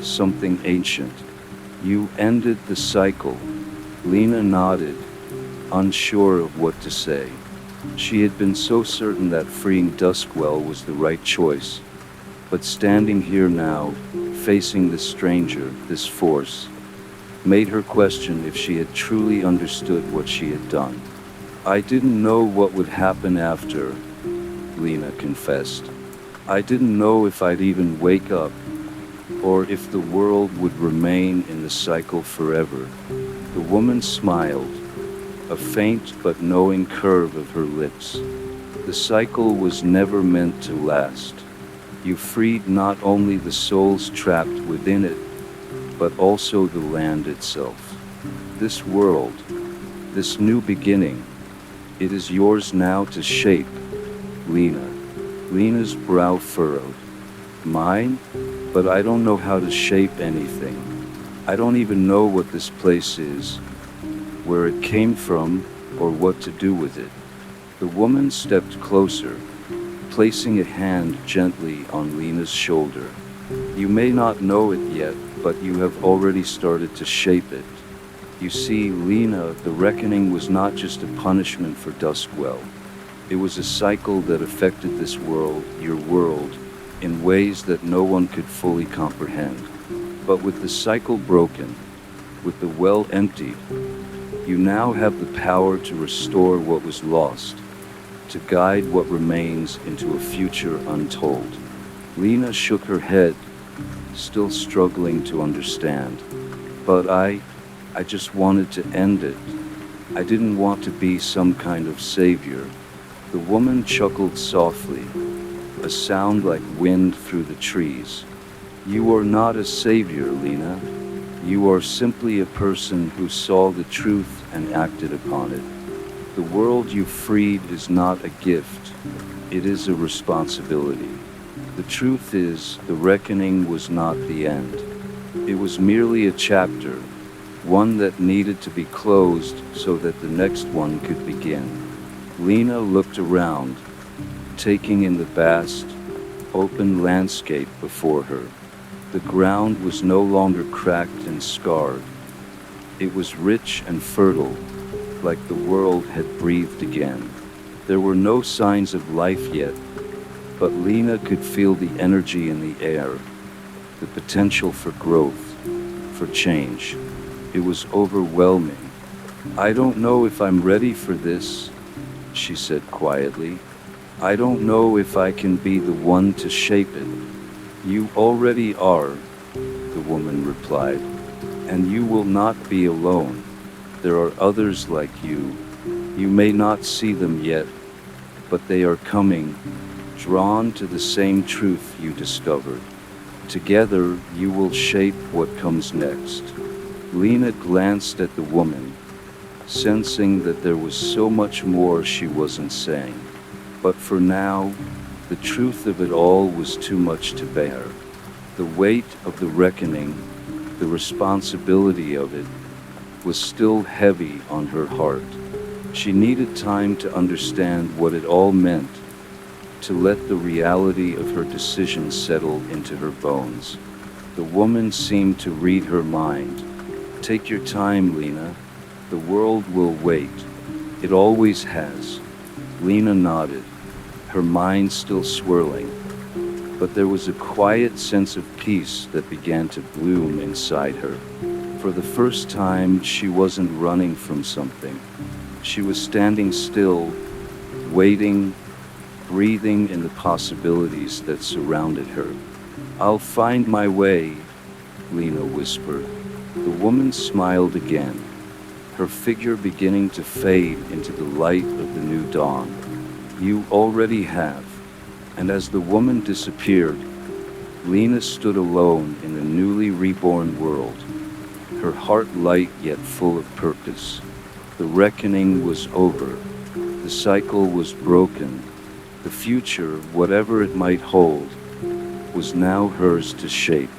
something ancient. "You ended the cycle." Lena nodded, unsure of what to say. She had been so certain that freeing Duskwell was the right choice, but standing here now, facing this stranger, this force, made her question if she had truly understood what she had done. "I didn't know what would happen after," Lena confessed. "I didn't know if I'd even wake up, or if the world would remain in the cycle forever." The woman smiled, a faint but knowing curve of her lips. "The cycle was never meant to last. You freed not only the souls trapped within it, but also the land itself. This world, this new beginning, it is yours now to shape." Lena. Lena's brow furrowed. "Mine? But I don't know how to shape anything. I don't even know what this place is, where it came from, or what to do with it." The woman stepped closer, placing a hand gently on Lena's shoulder. "You may not know it yet, but you have already started to shape it. You see, Lena, the reckoning was not just a punishment for Duskwell. It was a cycle that affected this world, your world, in ways that no one could fully comprehend. But with the cycle broken, with the well emptied, You now have the power to restore what was lost, to guide what remains into a future untold. Lena shook her head, still struggling to understand. But I just wanted to end it. I didn't want to be some kind of savior. The woman chuckled softly, a sound like wind through the trees. You are not a savior, Lena. You are simply a person who saw the truth and acted upon it. The world you freed is not a gift, it is a responsibility. The truth is, the reckoning was not the end. It was merely a chapter, one that needed to be closed so that the next one could begin. Lena looked around, taking in the vast, open landscape before her. The ground was no longer cracked and scarred. It was rich and fertile, like the world had breathed again. There were no signs of life yet, but Lena could feel the energy in the air, the potential for growth, for change. It was overwhelming. I don't know if I'm ready for this, she said quietly. I don't know if I can be the one to shape it. You already are, the woman replied, and you will not be alone. There are others like you. You may not see them yet, but they are coming, drawn to the same truth you discovered. Together, you will shape what comes next. Lena glanced at the woman, sensing that there was so much more she wasn't saying. But for now, the truth of it all was too much to bear. The weight of the reckoning, the responsibility of it, was still heavy on her heart. She needed time to understand what it all meant, to let the reality of her decision settle into her bones. The woman seemed to read her mind. Take your time, Lena. The world will wait. It always has. Lena nodded, her mind still swirling. But there was a quiet sense of peace that began to bloom inside her. For the first time, she wasn't running from something. She was standing still, waiting, breathing in the possibilities that surrounded her. I'll find my way, Lena whispered. The woman smiled again, her figure beginning to fade into the light of the new dawn. You already have. And as the woman disappeared, Lena stood alone in the newly reborn world, her heart light yet full of purpose. The reckoning was over. The cycle was broken. The future, whatever it might hold, was now hers to shape.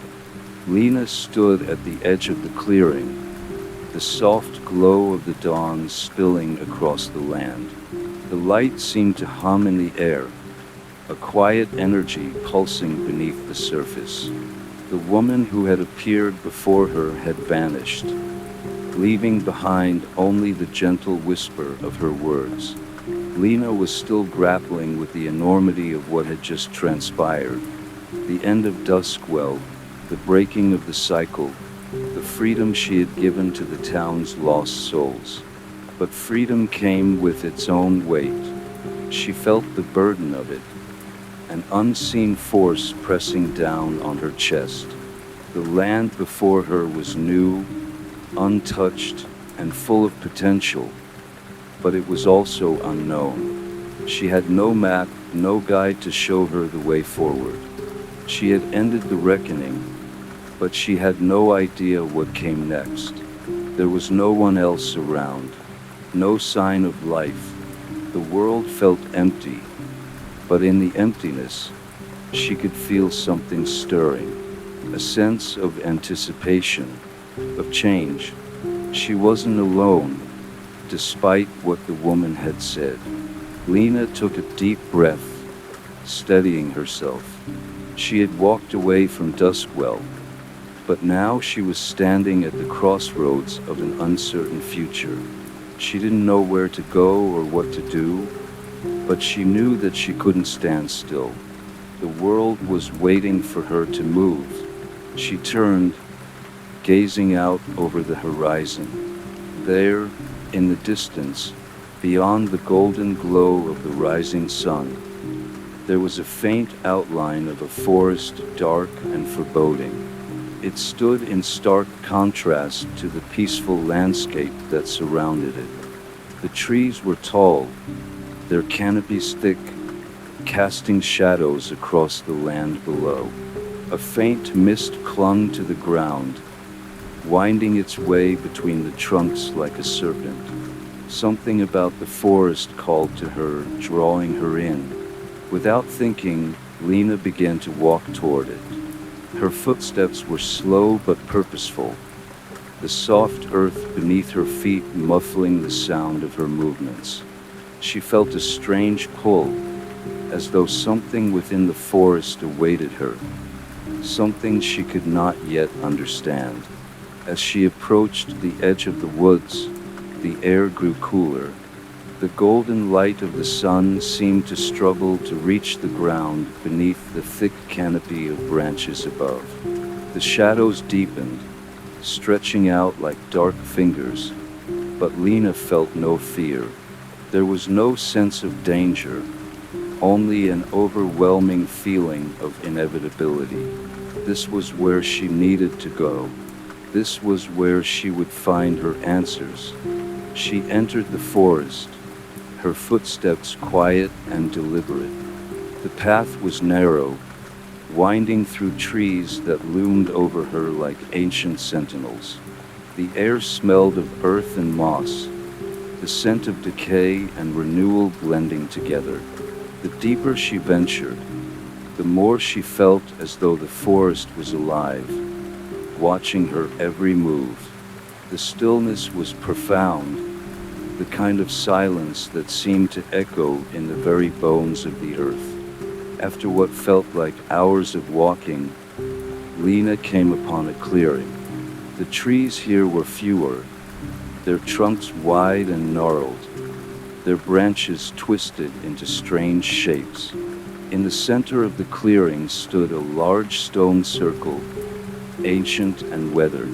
Lena stood at the edge of the clearing, the soft glow of the dawn spilling across the land. The light seemed to hum in the air, a quiet energy pulsing beneath the surface. The woman who had appeared before her had vanished, leaving behind only the gentle whisper of her words. Lena was still grappling with the enormity of what had just transpired. The end of Duskwell, the breaking of the cycle, the freedom she had given to the town's lost souls. But freedom came with its own weight. She felt the burden of it, an unseen force pressing down on her chest. The land before her was new, untouched, and full of potential, but it was also unknown. She had no map, no guide to show her the way forward. She had ended the reckoning, but she had no idea what came next. There was no one else around, no sign of life. The world felt empty, but in the emptiness, she could feel something stirring, a sense of anticipation, of change. She wasn't alone, despite what the woman had said. Lena took a deep breath, steadying herself. She had walked away from Duskwell, but now she was standing at the crossroads of an uncertain future. She didn't know where to go or what to do, but she knew that she couldn't stand still. The world was waiting for her to move. She turned, gazing out over the horizon. There, In the distance, beyond the golden glow of the rising sun, there was a faint outline of a forest, dark and foreboding. It stood in stark contrast to the peaceful landscape that surrounded it. The trees were tall, their canopies thick, casting shadows across the land below. A faint mist clung to the ground, winding its way between the trunks like a serpent. Something about the forest called to her, drawing her in. Without thinking, Lena began to walk toward it. Her footsteps were slow but purposeful, the soft earth beneath her feet muffling the sound of her movements. She felt a strange pull, as though something within the forest awaited her, something she could not yet understand. As she approached the edge of the woods, the air grew cooler. The golden light of the sun seemed to struggle to reach the ground beneath the thick canopy of branches above. The shadows deepened, stretching out like dark fingers, but Lena felt no fear. There was no sense of danger, only an overwhelming feeling of inevitability. This was where she needed to go. This was where she would find her answers. She entered the forest, her footsteps quiet and deliberate. The path was narrow, winding through trees that loomed over her like ancient sentinels. The air smelled of earth and moss, the scent of decay and renewal blending together. The deeper she ventured, the more she felt as though the forest was alive, watching her every move. The stillness was profound, the kind of silence that seemed to echo in the very bones of the earth. After what felt like hours of walking, Lena came upon a clearing. The trees here were fewer, their trunks wide and gnarled, their branches twisted into strange shapes. In the center of the clearing stood a large stone circle, ancient and weathered.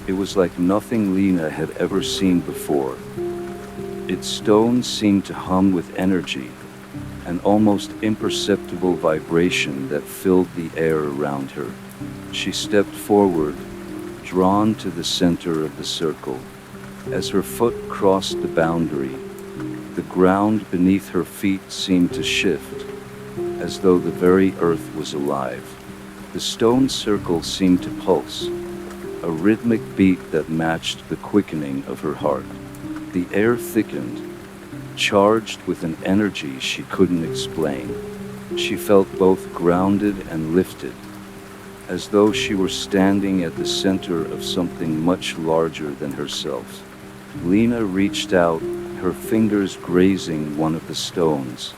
It was like nothing Lena had ever seen before. Its stones seemed to hum with energy, an almost imperceptible vibration that filled the air around her. She stepped forward, drawn to the center of the circle. As her foot crossed the boundary, the ground beneath her feet seemed to shift, as though the very earth was alive. The stone circle seemed to pulse, a rhythmic beat that matched the quickening of her heart. The air thickened, charged with an energy she couldn't explain. She felt both grounded and lifted, as though she were standing at the center of something much larger than herself. Lena reached out, her fingers grazing one of the stones.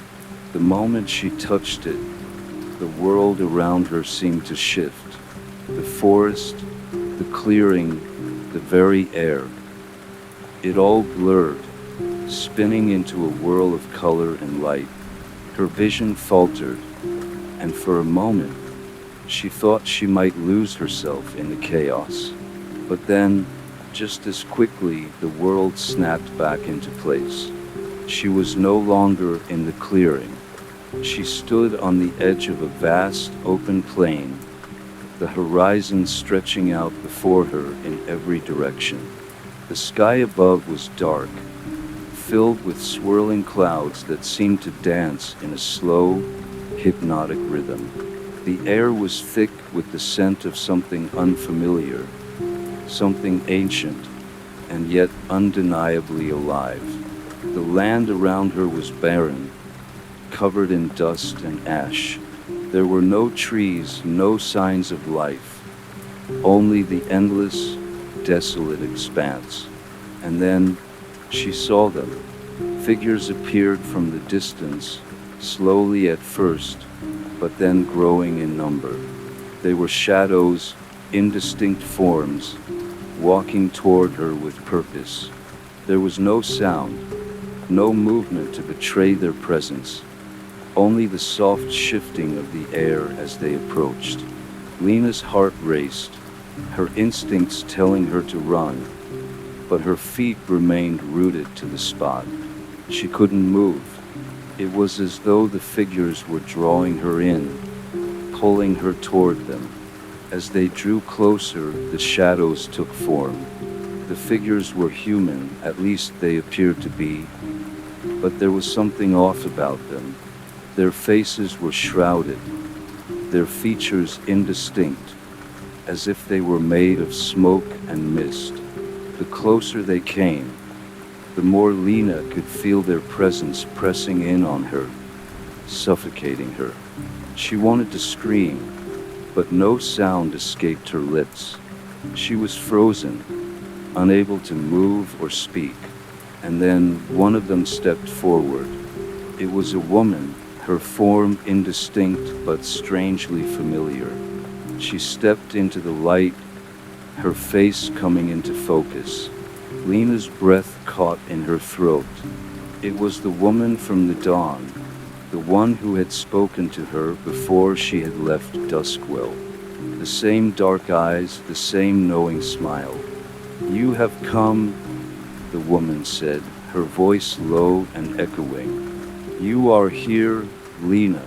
The moment she touched it, the world around her seemed to shift. The forest, the clearing, the very air. It all blurred, spinning into a whirl of color and light. Her vision faltered, and for a moment, she thought she might lose herself in the chaos. But then, just as quickly, the world snapped back into place. She was no longer in the clearing. She stood on the edge of a vast, open plain, the horizon stretching out before her in every direction. The sky above was dark, filled with swirling clouds that seemed to dance in a slow, hypnotic rhythm. The air was thick with the scent of something unfamiliar, something ancient, and yet undeniably alive. The land around her was barren, covered in dust and ash. There were no trees, no signs of life, only the endless, desolate expanse. And then, she saw them. Figures appeared from the distance, slowly at first, but then growing in number. They were shadows, indistinct forms, walking toward her with purpose. There was no sound, no movement to betray their presence, only the soft shifting of the air as they approached. Lena's heart raced, her instincts telling her to run, but her feet remained rooted to the spot. She couldn't move. It was as though the figures were drawing her in, pulling her toward them. As they drew closer, the shadows took form. The figures were human, at least they appeared to be, but there was something off about them. Their faces were shrouded, their features indistinct, as if they were made of smoke and mist. The closer they came, the more Lena could feel their presence pressing in on her, suffocating her. She wanted to scream, but no sound escaped her lips. She was frozen, unable to move or speak. And then one of them stepped forward. It was a woman, her form indistinct but strangely familiar. She stepped into the light, her face coming into focus. Lena's breath caught in her throat. It was the woman from the dawn, the one who had spoken to her before she had left Duskwell. The same dark eyes, the same knowing smile. "You have come," the woman said, her voice low and echoing. "You are here, Lena,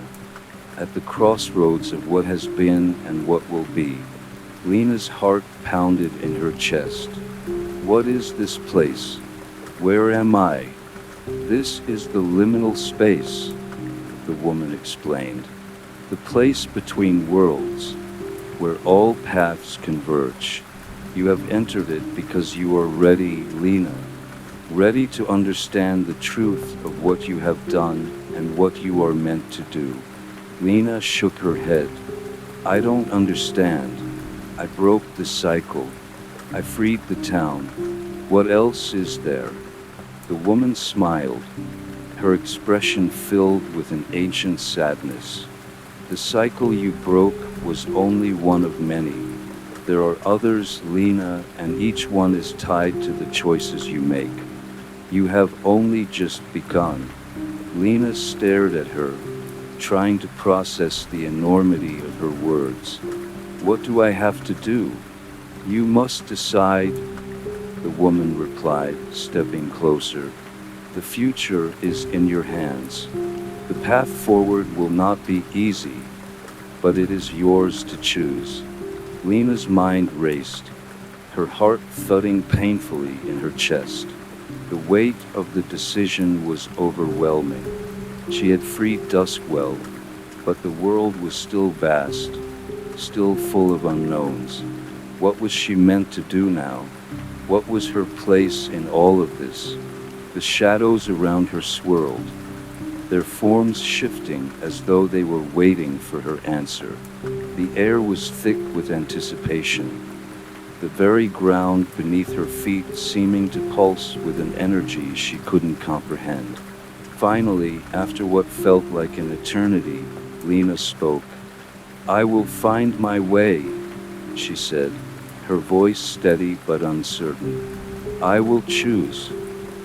at the crossroads of what has been and what will be." Lena's heart pounded in her chest. What is this place? Where am I? This is the liminal space, the woman explained. The place between worlds, where all paths converge. You have entered it because you are ready, Lena. Ready to understand the truth of what you have done and what you are meant to do. Lena shook her head. I don't understand. I broke the cycle. I freed the town. What else is there? The woman smiled, her expression filled with an ancient sadness. The cycle you broke was only one of many. There are others, Lena, and each one is tied to the choices you make. You have only just begun. Lena stared at her, trying to process the enormity of her words. What do I have to do? You must decide, the woman replied, stepping closer. The future is in your hands. The path forward will not be easy, but it is yours to choose. Lena's mind raced, her heart thudding painfully in her chest. The weight of the decision was overwhelming. She had freed Duskwell, but the world was still vast, still full of unknowns. What was she meant to do now? What was her place in all of this? The shadows around her swirled, their forms shifting as though they were waiting for her answer. The air was thick with anticipation, the very ground beneath her feet seeming to pulse with an energy she couldn't comprehend. Finally, after what felt like an eternity, Lena spoke. I will find my way, she said, her voice steady but uncertain. I will choose.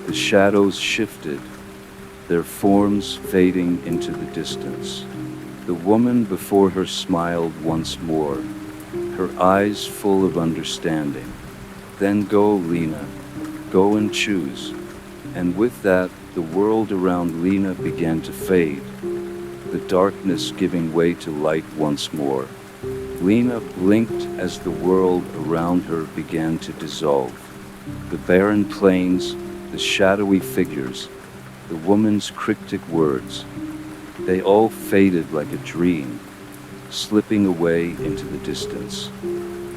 The shadows shifted, their forms fading into the distance. The woman before her smiled once more, her eyes full of understanding. Then go, Lena. Go and choose. And with that, the world around Lena began to fade, the darkness giving way to light once more. Lena blinked as the world around her began to dissolve. The barren plains, the shadowy figures, the woman's cryptic words, they all faded like a dream, slipping away into the distance.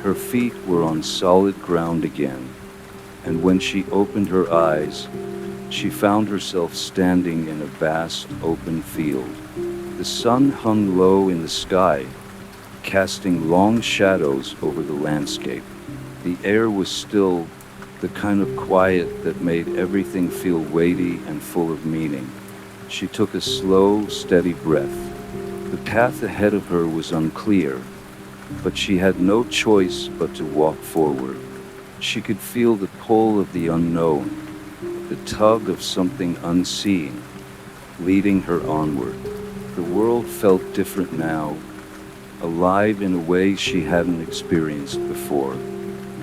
Her feet were on solid ground again, and when she opened her eyes, she found herself standing in a vast open field. The sun hung low in the sky, casting long shadows over the landscape. The air was still, the kind of quiet that made everything feel weighty and full of meaning. She took a slow, steady breath. The path ahead of her was unclear, but she had no choice but to walk forward. She could feel the pull of the unknown, the tug of something unseen, leading her onward. The world felt different now, alive in a way she hadn't experienced before.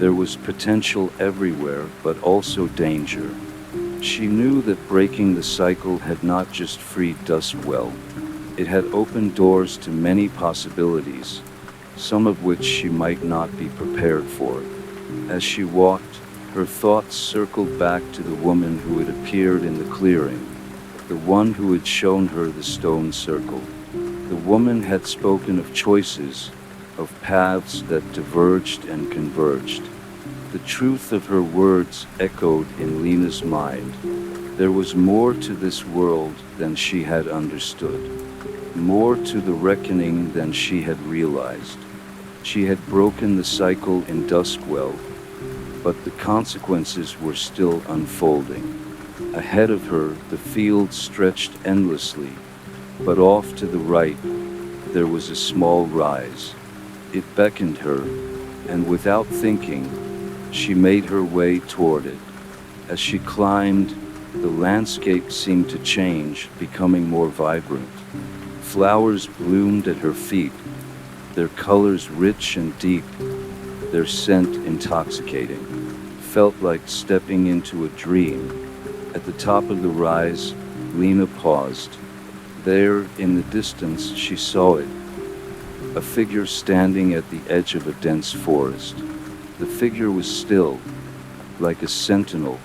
There was potential everywhere, but also danger. She knew that breaking the cycle had not just freed Duskwell, it had opened doors to many possibilities, some of which she might not be prepared for. As she walked, her thoughts circled back to the woman who had appeared in the clearing, the one who had shown her the stone circle. The woman had spoken of choices, of paths that diverged and converged. The truth of her words echoed in Lena's mind. There was more to this world than she had understood, more to the reckoning than she had realized. She had broken the cycle in Duskwell, but the consequences were still unfolding. Ahead of her, the field stretched endlessly, but off to the right, there was a small rise. It beckoned her, and without thinking, she made her way toward it. As she climbed, the landscape seemed to change, becoming more vibrant. Flowers bloomed at her feet, their colors rich and deep, their scent intoxicating. Felt like stepping into a dream. At the top of the rise, Lena paused. There, in the distance, she saw it. A figure standing at the edge of a dense forest. The figure was still, like a sentinel,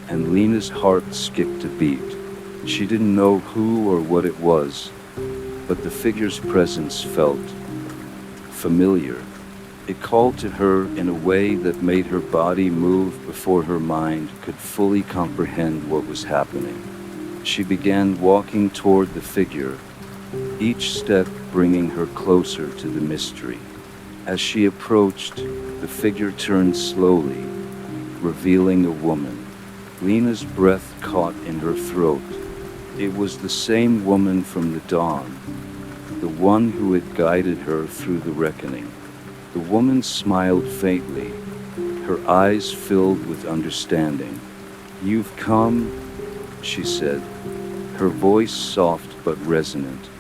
and Lena's heart skipped a beat. She didn't know who or what it was, but the figure's presence felt familiar. It called to her in a way that made her body move before her mind could fully comprehend what was happening. She began walking toward the figure, each step bringing her closer to the mystery. As she approached, the figure turned slowly, revealing a woman. Lena's breath caught in her throat. It was the same woman from the dawn, the one who had guided her through the reckoning. The woman smiled faintly, her eyes filled with understanding. "You've come," she said, her voice soft but resonant,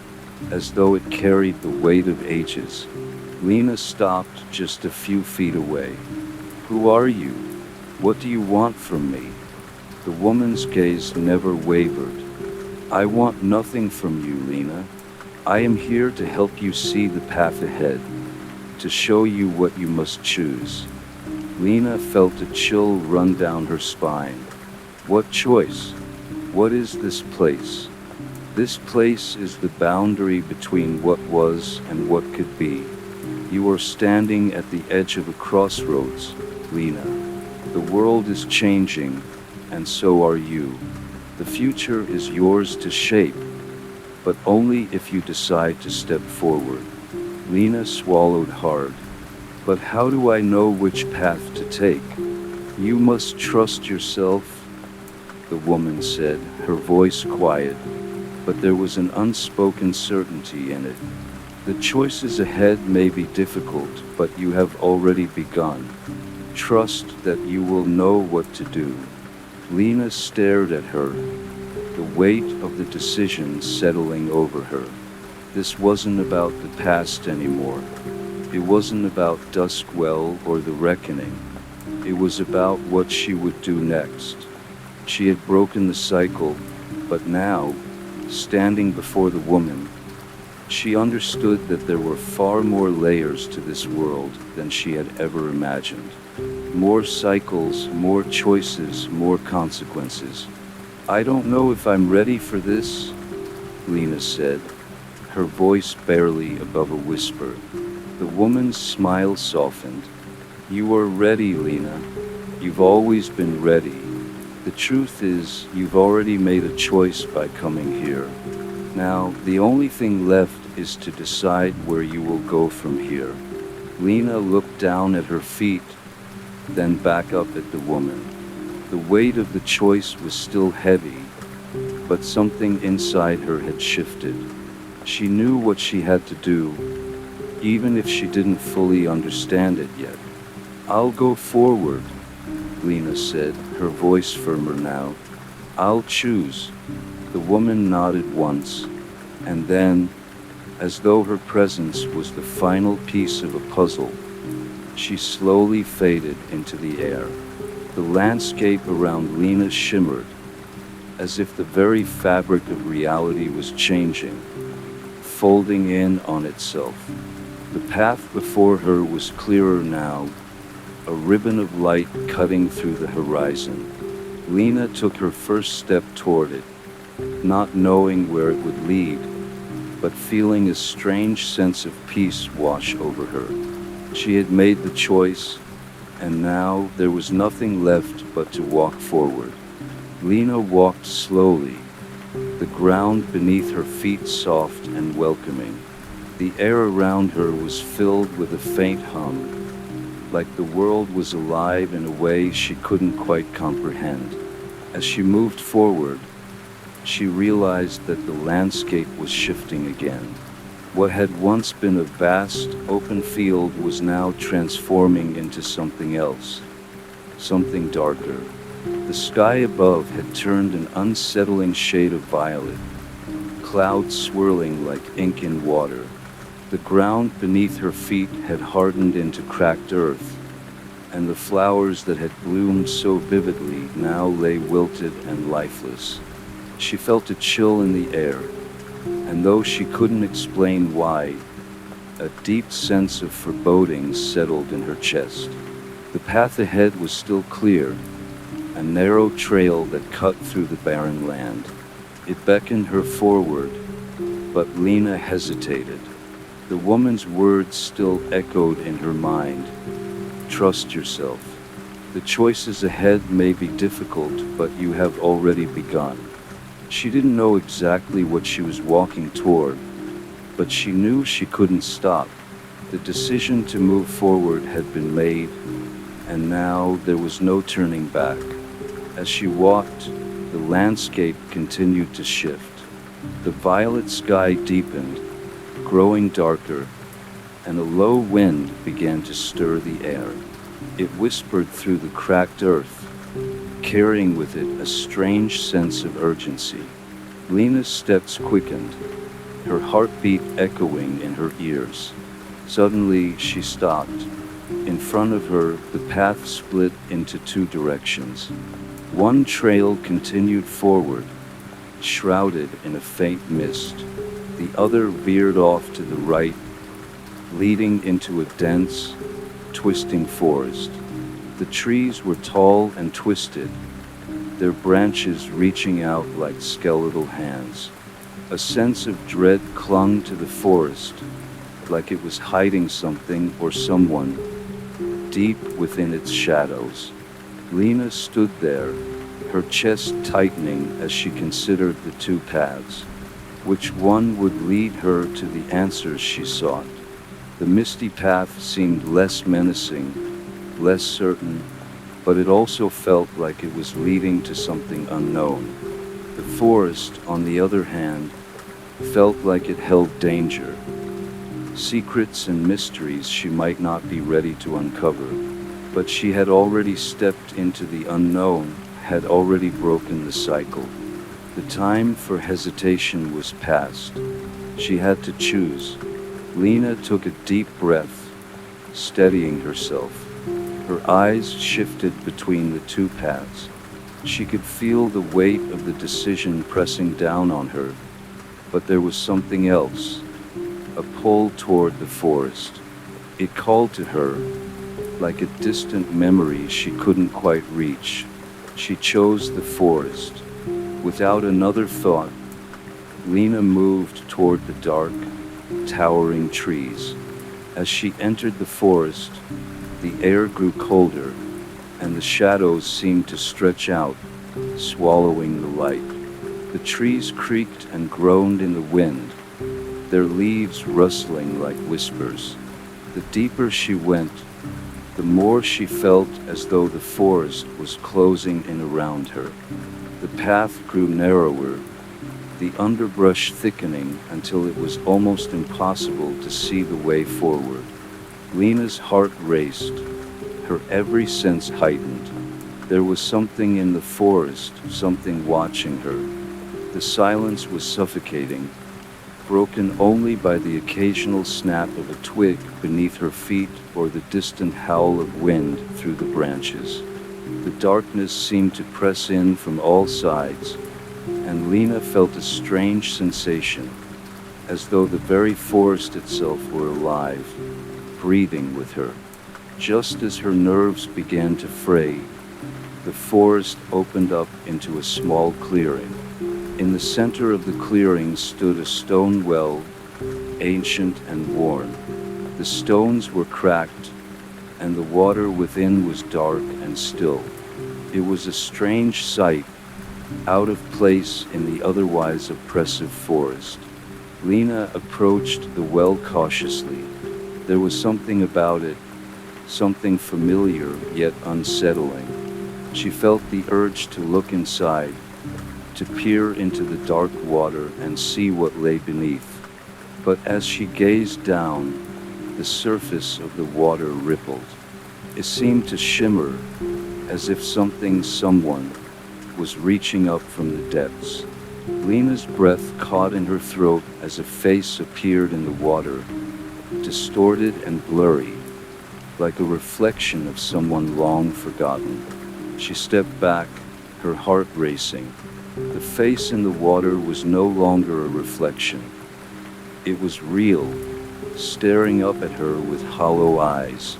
as though it carried the weight of ages. Lena stopped just a few feet away. "Who are you? What do you want from me?" The woman's gaze never wavered. "I want nothing from you, Lena. I am here to help you see the path ahead, to show you what you must choose." Lena felt a chill run down her spine. What choice? What is this place? This place is the boundary between what was and what could be. You are standing at the edge of a crossroads, Lena. The world is changing, and so are you. The future is yours to shape, but only if you decide to step forward. Lena swallowed hard. "But how do I know which path to take?" "You must trust yourself," the woman said, her voice quiet, but there was an unspoken certainty in it. "The choices ahead may be difficult, but you have already begun. Trust that you will know what to do." Lena stared at her, the weight of the decision settling over her. This wasn't about the past anymore. It wasn't about Duskwell or the reckoning. It was about what she would do next. She had broken the cycle, but now, standing before the woman, she understood that there were far more layers to this world than she had ever imagined. More cycles, more choices, more consequences. "I don't know if I'm ready for this," Lena said, her voice barely above a whisper. The woman's smile softened. "You are ready, Lena. You've always been ready. The truth is, you've already made a choice by coming here. Now, the only thing left is to decide where you will go from here." Lena looked down at her feet, then back up at the woman. The weight of the choice was still heavy, but something inside her had shifted. She knew what she had to do, even if she didn't fully understand it yet. "I'll go forward," Lena said, her voice firmer now. "I'll choose." The woman nodded once, and then, as though her presence was the final piece of a puzzle, She slowly faded into the air. The landscape around Lena shimmered, as if the very fabric of reality was changing, folding in on itself. The path before her was clearer now, a ribbon of light cutting through the horizon. Lena took her first step toward it, not knowing where it would lead, but feeling a strange sense of peace wash over her. She had made the choice, and now there was nothing left but to walk forward. Lena walked slowly, the ground beneath her feet soft and welcoming. The air around her was filled with a faint hum, like the world was alive in a way she couldn't quite comprehend. As she moved forward, she realized that the landscape was shifting again. What had once been a vast, open field was now transforming into something else, something darker. The sky above had turned an unsettling shade of violet, clouds swirling like ink in water. The ground beneath her feet had hardened into cracked earth, and the flowers that had bloomed so vividly now lay wilted and lifeless. She felt a chill in the air, and though she couldn't explain why, a deep sense of foreboding settled in her chest. The path ahead was still clear, a narrow trail that cut through the barren land. It beckoned her forward, but Lena hesitated. The woman's words still echoed in her mind. Trust yourself. The choices ahead may be difficult, but you have already begun. She didn't know exactly what she was walking toward, but she knew she couldn't stop. The decision to move forward had been made, and now there was no turning back. As she walked, the landscape continued to shift. The violet sky deepened, growing darker, and a low wind began to stir the air. It whispered through the cracked earth, carrying with it a strange sense of urgency. Lena's steps quickened, her heartbeat echoing in her ears. Suddenly, she stopped. In front of her, the path split into two directions. One trail continued forward, shrouded in a faint mist. The other veered off to the right, leading into a dense, twisting forest. The trees were tall and twisted, their branches reaching out like skeletal hands. A sense of dread clung to the forest, like it was hiding something or someone deep within its shadows. Lena stood there, her chest tightening as she considered the two paths. Which one would lead her to the answers she sought? The misty path seemed less menacing, less certain, but it also felt like it was leading to something unknown. The forest, on the other hand, felt like it held danger, secrets and mysteries she might not be ready to uncover. But she had already stepped into the unknown, had already broken the cycle. The time for hesitation was past. She had to choose. Lena took a deep breath, steadying herself. Her eyes shifted between the two paths. She could feel the weight of the decision pressing down on her, but there was something else, a pull toward the forest. It called to her, like a distant memory she couldn't quite reach. She chose the forest. Without another thought, Lena moved toward the dark, towering trees. As she entered the forest, the air grew colder, and the shadows seemed to stretch out, swallowing the light. The trees creaked and groaned in the wind, their leaves rustling like whispers. The deeper she went, the more she felt as though the forest was closing in around her. The path grew narrower, the underbrush thickening until it was almost impossible to see the way forward. Lena's heart raced, her every sense heightened. There was something in the forest, something watching her. The silence was suffocating, broken only by the occasional snap of a twig beneath her feet or the distant howl of wind through the branches. The darkness seemed to press in from all sides, and Lena felt a strange sensation, as though the very forest itself were alive, breathing with her. Just as her nerves began to fray, the forest opened up into a small clearing. In the center of the clearing stood a stone well, ancient and worn. The stones were cracked, and the water within was dark and still. It was a strange sight, out of place in the otherwise oppressive forest. Lena approached the well cautiously. There was something about it, something familiar yet unsettling. She felt the urge to look inside, to peer into the dark water and see what lay beneath. But as she gazed down, the surface of the water rippled. It seemed to shimmer, as if someone, was reaching up from the depths. Lena's breath caught in her throat as a face appeared in the water, distorted and blurry, like a reflection of someone long forgotten. She stepped back, her heart racing. The face in the water was no longer a reflection. It was real, staring up at her with hollow eyes.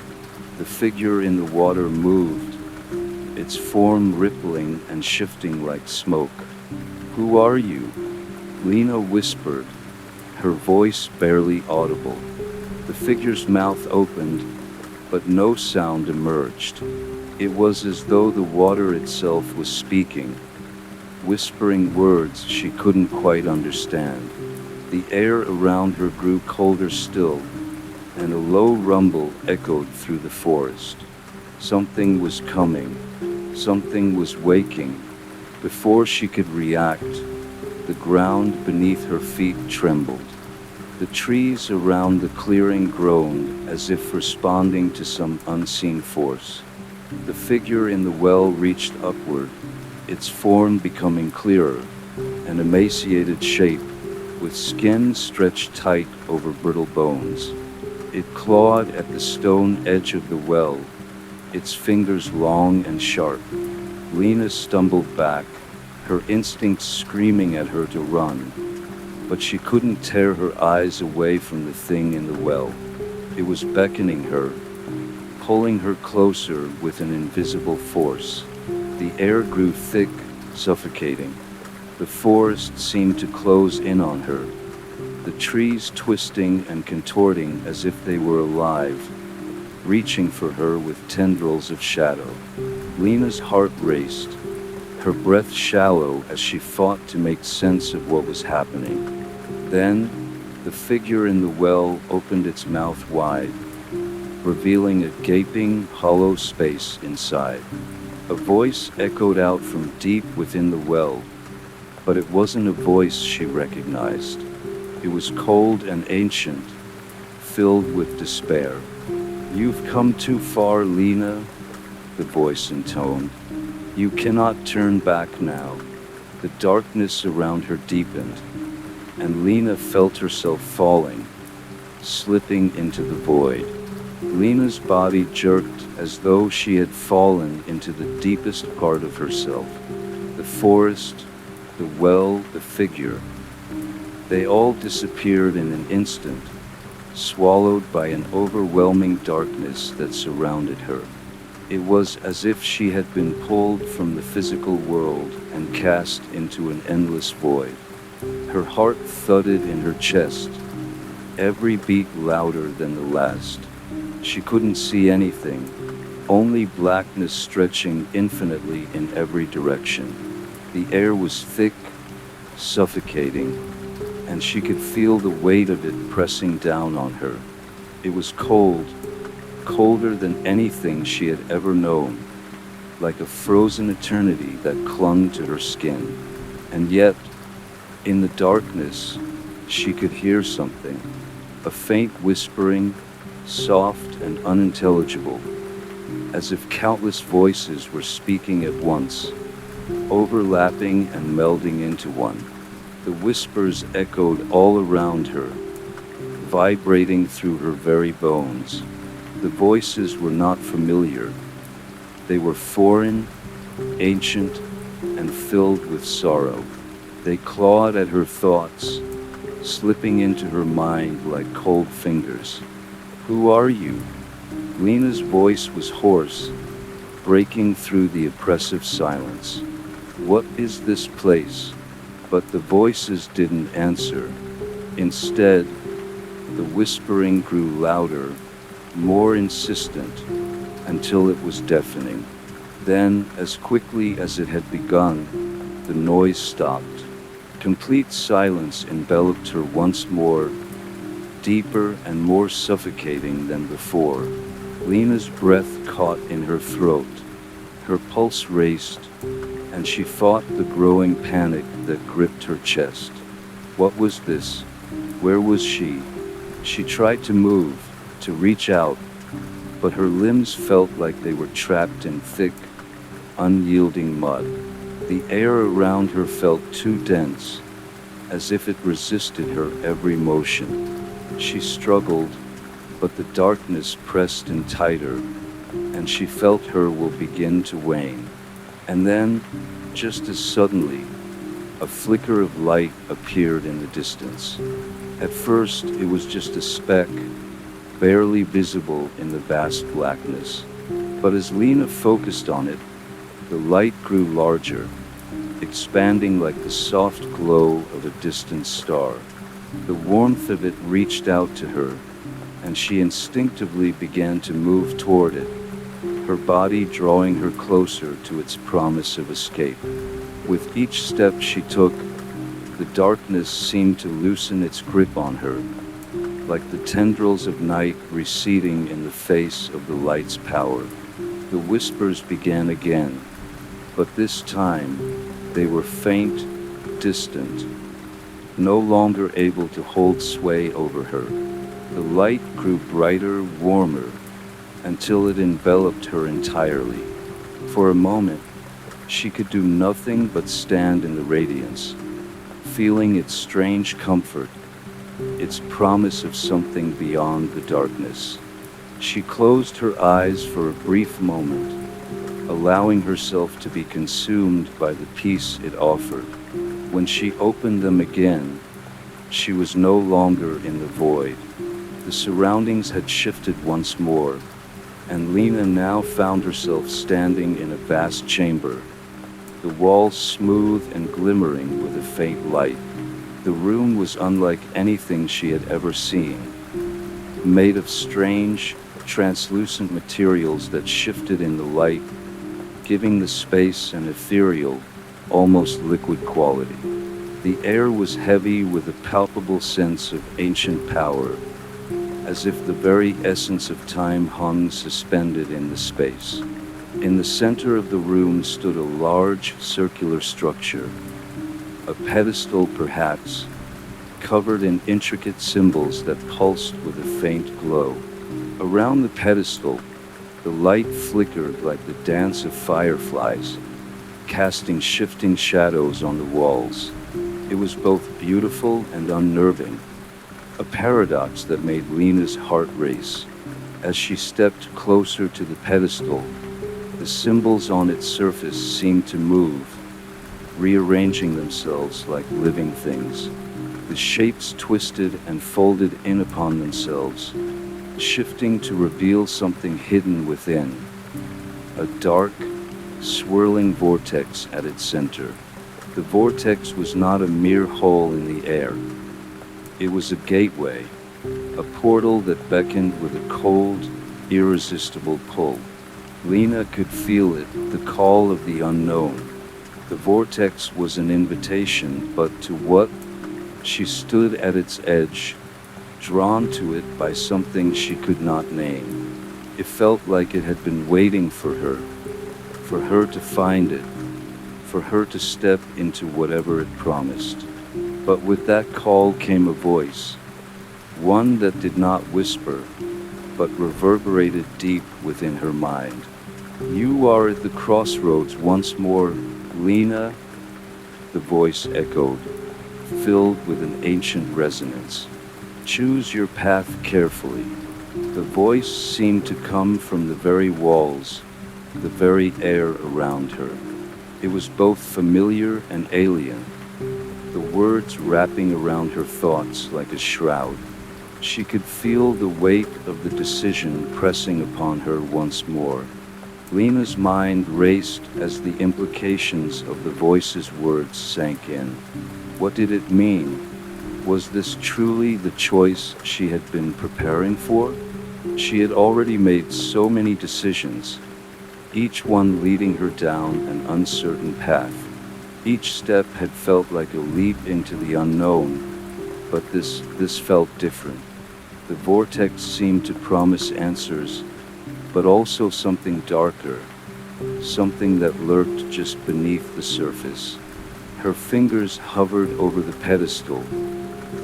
The figure in the water moved, its form rippling and shifting like smoke. "Who are you?" Lena whispered, her voice barely audible. The figure's mouth opened, but no sound emerged. It was as though the water itself was speaking, whispering words she couldn't quite understand. The air around her grew colder still, and a low rumble echoed through the forest. Something was coming, something was waking. Before she could react, the ground beneath her feet trembled. The trees around the clearing groaned as if responding to some unseen force. The figure in the well reached upward, its form becoming clearer, an emaciated shape, with skin stretched tight over brittle bones. It clawed at the stone edge of the well, its fingers long and sharp. Lena stumbled back, her instincts screaming at her to run, but she couldn't tear her eyes away from the thing in the well. It was beckoning her, pulling her closer with an invisible force. The air grew thick, suffocating. The forest seemed to close in on her, the trees twisting and contorting as if they were alive, reaching for her with tendrils of shadow. Lena's heart raced, her breath shallow as she fought to make sense of what was happening. Then, the figure in the well opened its mouth wide, revealing a gaping, hollow space inside. A voice echoed out from deep within the well, but it wasn't a voice she recognized. It was cold and ancient, filled with despair. "You've come too far, Lena," the voice intoned. "You cannot turn back now." The darkness around her deepened, and Lena felt herself falling, slipping into the void. Lena's body jerked as though she had fallen into the deepest part of herself. The forest, the well, the figure. They all disappeared in an instant, swallowed by an overwhelming darkness that surrounded her. It was as if she had been pulled from the physical world and cast into an endless void. Her heart thudded in her chest, every beat louder than the last. She couldn't see anything, only blackness stretching infinitely in every direction. The air was thick, suffocating, and she could feel the weight of it pressing down on her. It was cold, colder than anything she had ever known, like a frozen eternity that clung to her skin. And yet, in the darkness, she could hear something, a faint whispering, soft and unintelligible, as if countless voices were speaking at once, overlapping and melding into one. The whispers echoed all around her, vibrating through her very bones. The voices were not familiar. They were foreign, ancient, and filled with sorrow. They clawed at her thoughts, slipping into her mind like cold fingers. "Who are you?" Lena's voice was hoarse, breaking through the oppressive silence. "What is this place?" But the voices didn't answer. Instead, the whispering grew louder, more insistent, until it was deafening. Then, as quickly as it had begun, the noise stopped. Complete silence enveloped her once more, deeper and more suffocating than before. Lena's breath caught in her throat. Her pulse raced, and she fought the growing panic that gripped her chest. What was this? Where was she? She tried to move, to reach out, but her limbs felt like they were trapped in thick, unyielding mud. The air around her felt too dense, as if it resisted her every motion. She struggled, but the darkness pressed in tighter, and she felt her will begin to wane. And then, just as suddenly, a flicker of light appeared in the distance. At first, it was just a speck, barely visible in the vast blackness. But as Lena focused on it, the light grew larger, expanding like the soft glow of a distant star. The warmth of it reached out to her, and she instinctively began to move toward it, her body drawing her closer to its promise of escape. With each step she took, the darkness seemed to loosen its grip on her, like the tendrils of night receding in the face of the light's power. The whispers began again, but this time they were faint, distant, no longer able to hold sway over her. The light grew brighter, warmer, until it enveloped her entirely. For a moment, she could do nothing but stand in the radiance, feeling its strange comfort, its promise of something beyond the darkness. She closed her eyes for a brief moment, allowing herself to be consumed by the peace it offered. When she opened them again, she was no longer in the void. The surroundings had shifted once more, and Lena now found herself standing in a vast chamber, the walls smooth and glimmering with a faint light. The room was unlike anything she had ever seen, made of strange, translucent materials that shifted in the light, giving the space an ethereal, almost liquid quality. The air was heavy with a palpable sense of ancient power, as if the very essence of time hung suspended in the space. In the center of the room stood a large circular structure, a pedestal perhaps, covered in intricate symbols that pulsed with a faint glow. Around the pedestal, the light flickered like the dance of fireflies, casting shifting shadows on the walls. It was both beautiful and unnerving, a paradox that made Lena's heart race. As she stepped closer to the pedestal, the symbols on its surface seemed to move, rearranging themselves like living things. The shapes twisted and folded in upon themselves, shifting to reveal something hidden within, a dark, swirling vortex at its center. The vortex was not a mere hole in the air. It was a gateway, a portal that beckoned with a cold, irresistible pull. Lena could feel it, the call of the unknown. The vortex was an invitation, but to what? She stood at its edge, drawn to it by something she could not name. It felt like it had been waiting for her to find it, for her to step into whatever it promised. But with that call came a voice, one that did not whisper, but reverberated deep within her mind. "You are at the crossroads once more, Lena," the voice echoed, filled with an ancient resonance. Choose your path carefully. The voice seemed to come from the very walls, the very air around her. It was both familiar and alien, the words wrapping around her thoughts like a shroud. She could feel the weight of the decision pressing upon her once more. Lena's mind raced as the implications of the voice's words sank in. What did it mean? Was this truly the choice she had been preparing for? She had already made so many decisions, each one leading her down an uncertain path. Each step had felt like a leap into the unknown, but this felt different. The vortex seemed to promise answers, but also something darker, something that lurked just beneath the surface. Her fingers hovered over the pedestal,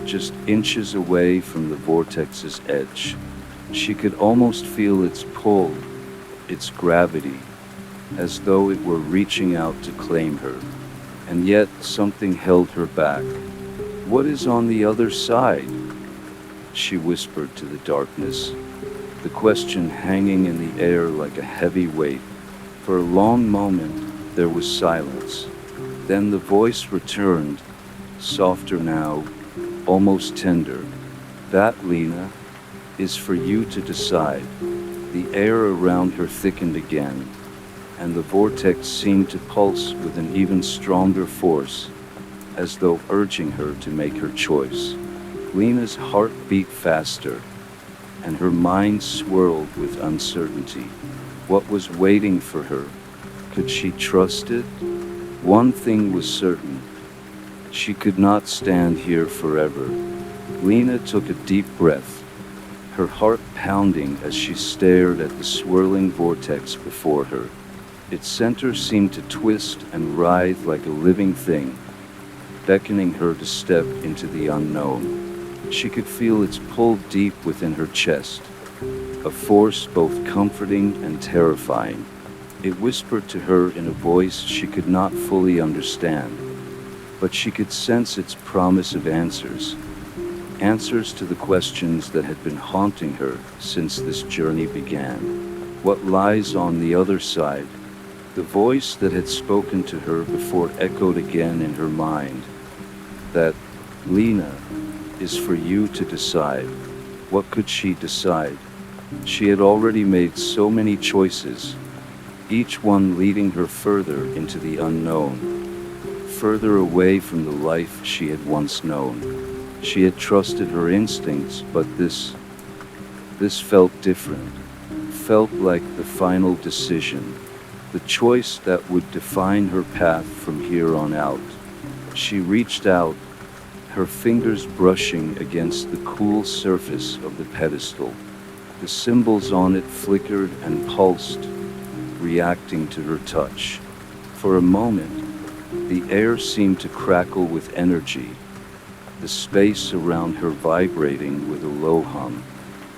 just inches away from the vortex's edge. She could almost feel its pull, its gravity, as though it were reaching out to claim her. And yet something held her back. "What is on the other side?" she whispered to the darkness, the question hanging in the air like a heavy weight. For a long moment, there was silence. Then the voice returned, softer now, almost tender. "That, Lena, is for you to decide." The air around her thickened again, and the vortex seemed to pulse with an even stronger force, as though urging her to make her choice. Lena's heart beat faster, and her mind swirled with uncertainty. What was waiting for her? Could she trust it? One thing was certain. She could not stand here forever. Lena took a deep breath, her heart pounding as she stared at the swirling vortex before her. Its center seemed to twist and writhe like a living thing, beckoning her to step into the unknown. She could feel its pull deep within her chest, a force both comforting and terrifying. It whispered to her in a voice she could not fully understand, but she could sense its promise of answers. Answers to the questions that had been haunting her since this journey began. What lies on the other side? The voice that had spoken to her before echoed again in her mind. That, Lena, is for you to decide. What could she decide? She had already made so many choices, each one leading her further into the unknown, further away from the life she had once known. She had trusted her instincts, but this felt different, felt like the final decision, the choice that would define her path from here on out. She reached out, her fingers brushing against the cool surface of the pedestal. The symbols on it flickered and pulsed, reacting to her touch. For a moment, the air seemed to crackle with energy, the space around her vibrating with a low hum.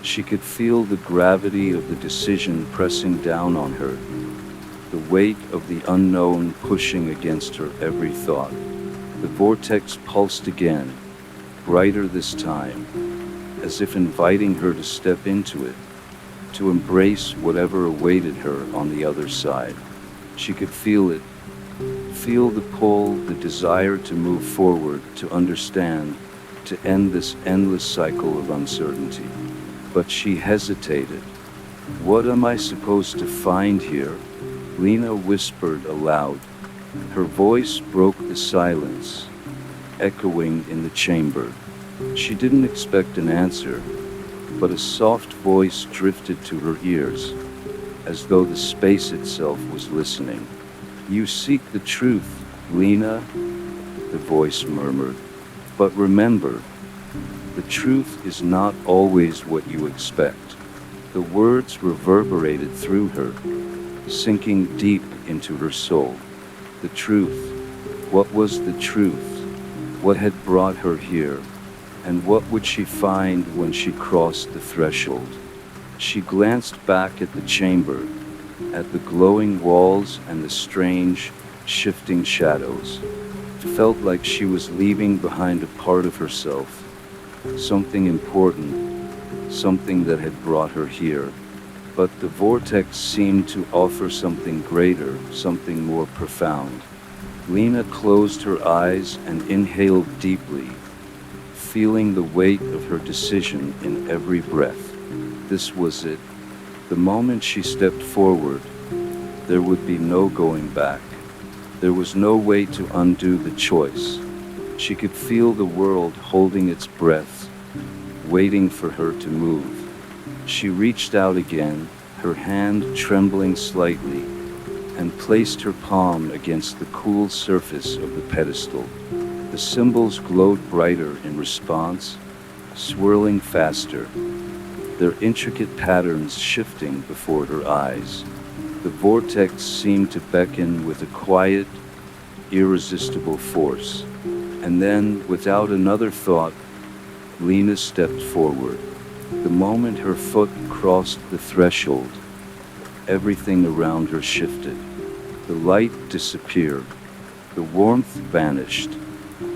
She could feel the gravity of the decision pressing down on her, the weight of the unknown pushing against her every thought. The vortex pulsed again, brighter this time, as if inviting her to step into it, to embrace whatever awaited her on the other side. She could feel it, feel the pull, the desire to move forward, to understand, to end this endless cycle of uncertainty. But she hesitated. "What am I supposed to find here?" Lena whispered aloud. Her voice broke the silence, echoing in the chamber. She didn't expect an answer, but a soft voice drifted to her ears, as though the space itself was listening. "You seek the truth, Lena," the voice murmured. "But remember, the truth is not always what you expect." The words reverberated through her, sinking deep into her soul. The truth. What was the truth? What had brought her here? And what would she find when she crossed the threshold? She glanced back at the chamber, at the glowing walls and the strange, shifting shadows. felt like she was leaving behind a part of herself, something important, something that had brought her here. But the vortex seemed to offer something greater, something more profound. Lena closed her eyes and inhaled deeply, feeling the weight of her decision in every breath. This was it. The moment she stepped forward, there would be no going back. There was no way to undo the choice. She could feel the world holding its breath, waiting for her to move. She reached out again, her hand trembling slightly, and placed her palm against the cool surface of the pedestal. The symbols glowed brighter in response, swirling faster, their intricate patterns shifting before her eyes. The vortex seemed to beckon with a quiet, irresistible force. And then, without another thought, Lena stepped forward. The moment her foot crossed the threshold, everything around her shifted. The light disappeared. The warmth vanished.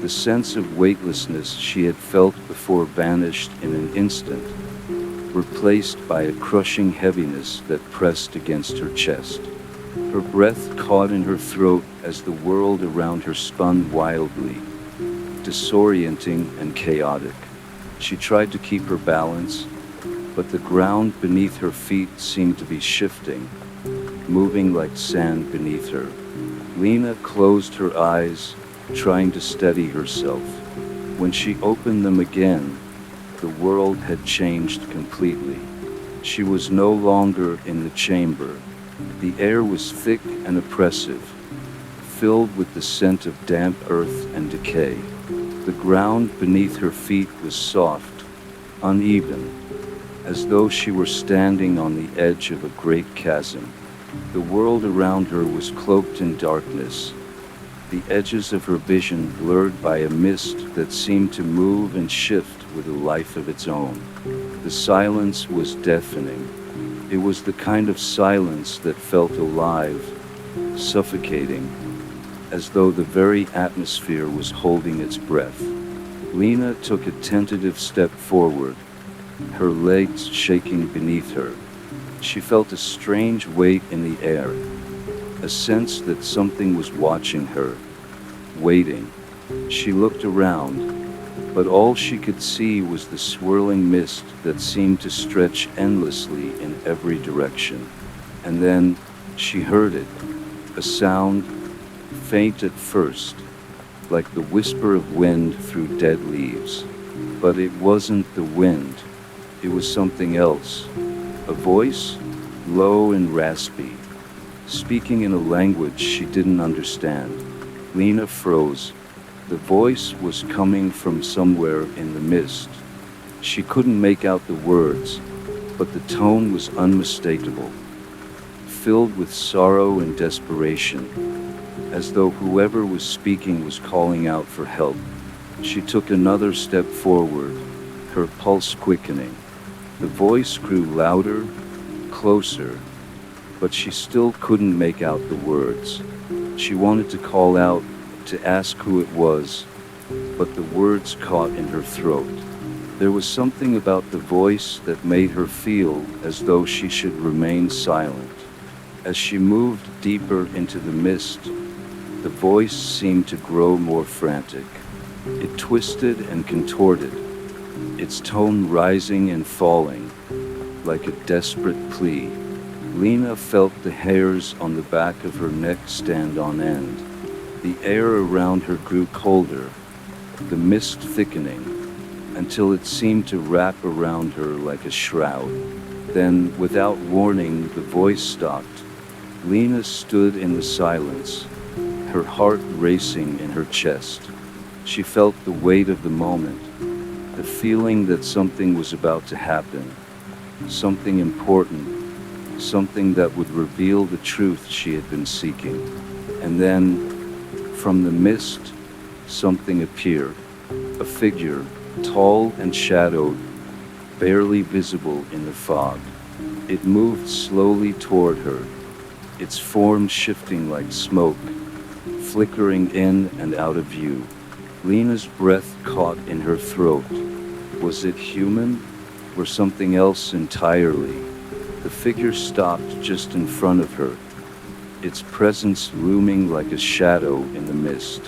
The sense of weightlessness she had felt before vanished in an instant, replaced by a crushing heaviness that pressed against her chest. Her breath caught in her throat as the world around her spun wildly, disorienting and chaotic. She tried to keep her balance, but the ground beneath her feet seemed to be shifting, moving like sand beneath her. Lena closed her eyes, trying to steady herself. When she opened them again, the world had changed completely. She was no longer in the chamber. The air was thick and oppressive, filled with the scent of damp earth and decay. The ground beneath her feet was soft, uneven, as though she were standing on the edge of a great chasm. The world around her was cloaked in darkness, the edges of her vision blurred by a mist that seemed to move and shift with a life of its own. The silence was deafening. It was the kind of silence that felt alive, suffocating, as though the very atmosphere was holding its breath. Lena took a tentative step forward, her legs shaking beneath her. She felt a strange weight in the air, a sense that something was watching her, waiting. She looked around, but all she could see was the swirling mist that seemed to stretch endlessly in every direction. And then she heard it, a sound, faint at first, like the whisper of wind through dead leaves. But it wasn't the wind, it was something else. A voice, low and raspy, speaking in a language she didn't understand. Lena froze. The voice was coming from somewhere in the mist. She couldn't make out the words, but the tone was unmistakable, filled with sorrow and desperation, as though whoever was speaking was calling out for help. She took another step forward, her pulse quickening. The voice grew louder, closer, but she still couldn't make out the words. She wanted to call out, to ask who it was, but the words caught in her throat. There was something about the voice that made her feel as though she should remain silent. As she moved deeper into the mist, the voice seemed to grow more frantic. It twisted and contorted, its tone rising and falling, like a desperate plea. Lena felt the hairs on the back of her neck stand on end. The air around her grew colder, the mist thickening, until it seemed to wrap around her like a shroud. Then, without warning, the voice stopped. Lena stood in the silence, her heart racing in her chest. She felt the weight of the moment, the feeling that something was about to happen, something important, something that would reveal the truth she had been seeking. And then, from the mist, something appeared, a figure, tall and shadowed, barely visible in the fog. It moved slowly toward her, its form shifting like smoke, flickering in and out of view. Lena's breath caught in her throat. Was it human, or something else entirely? The figure stopped just in front of her, its presence looming like a shadow in the mist.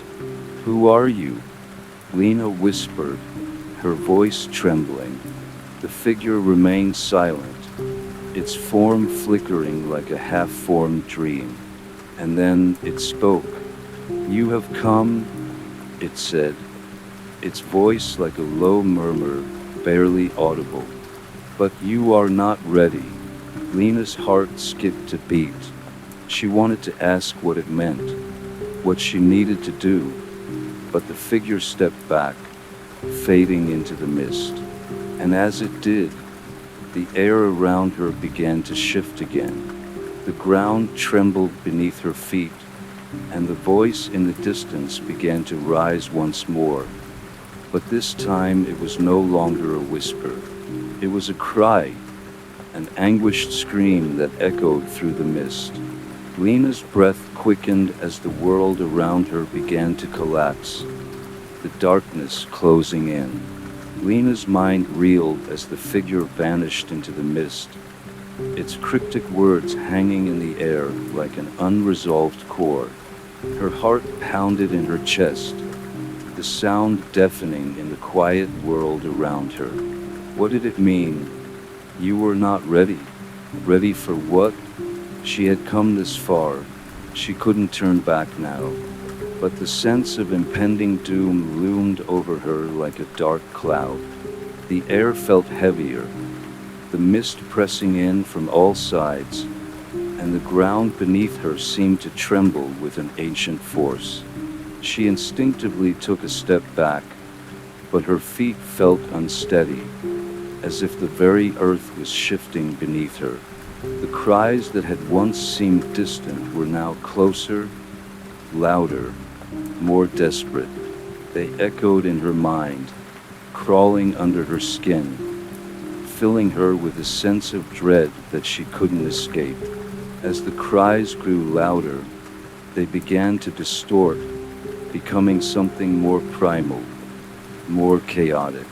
"Who are you?" Lena whispered, her voice trembling. The figure remained silent, its form flickering like a half-formed dream. And then it spoke. "You have come," it said, its voice like a low murmur, barely audible. "But you are not ready." Lena's heart skipped a beat. She wanted to ask what it meant, what she needed to do, but the figure stepped back, fading into the mist. And as it did, the air around her began to shift again. The ground trembled beneath her feet, and the voice in the distance began to rise once more. But this time it was no longer a whisper. It was a cry, an anguished scream that echoed through the mist. Lena's breath quickened as the world around her began to collapse, the darkness closing in. Lena's mind reeled as the figure vanished into the mist, its cryptic words hanging in the air like an unresolved chord. Her heart pounded in her chest, the sound deafening in the quiet world around her. What did it mean? You were not ready. Ready for what? She had come this far. She couldn't turn back now. But the sense of impending doom loomed over her like a dark cloud. The air felt heavier, the mist pressing in from all sides, and the ground beneath her seemed to tremble with an ancient force. She instinctively took a step back, but her feet felt unsteady, as if the very earth was shifting beneath her. The cries that had once seemed distant were now closer, louder, more desperate. They echoed in her mind, crawling under her skin, filling her with a sense of dread that she couldn't escape. As the cries grew louder, they began to distort, becoming something more primal, more chaotic.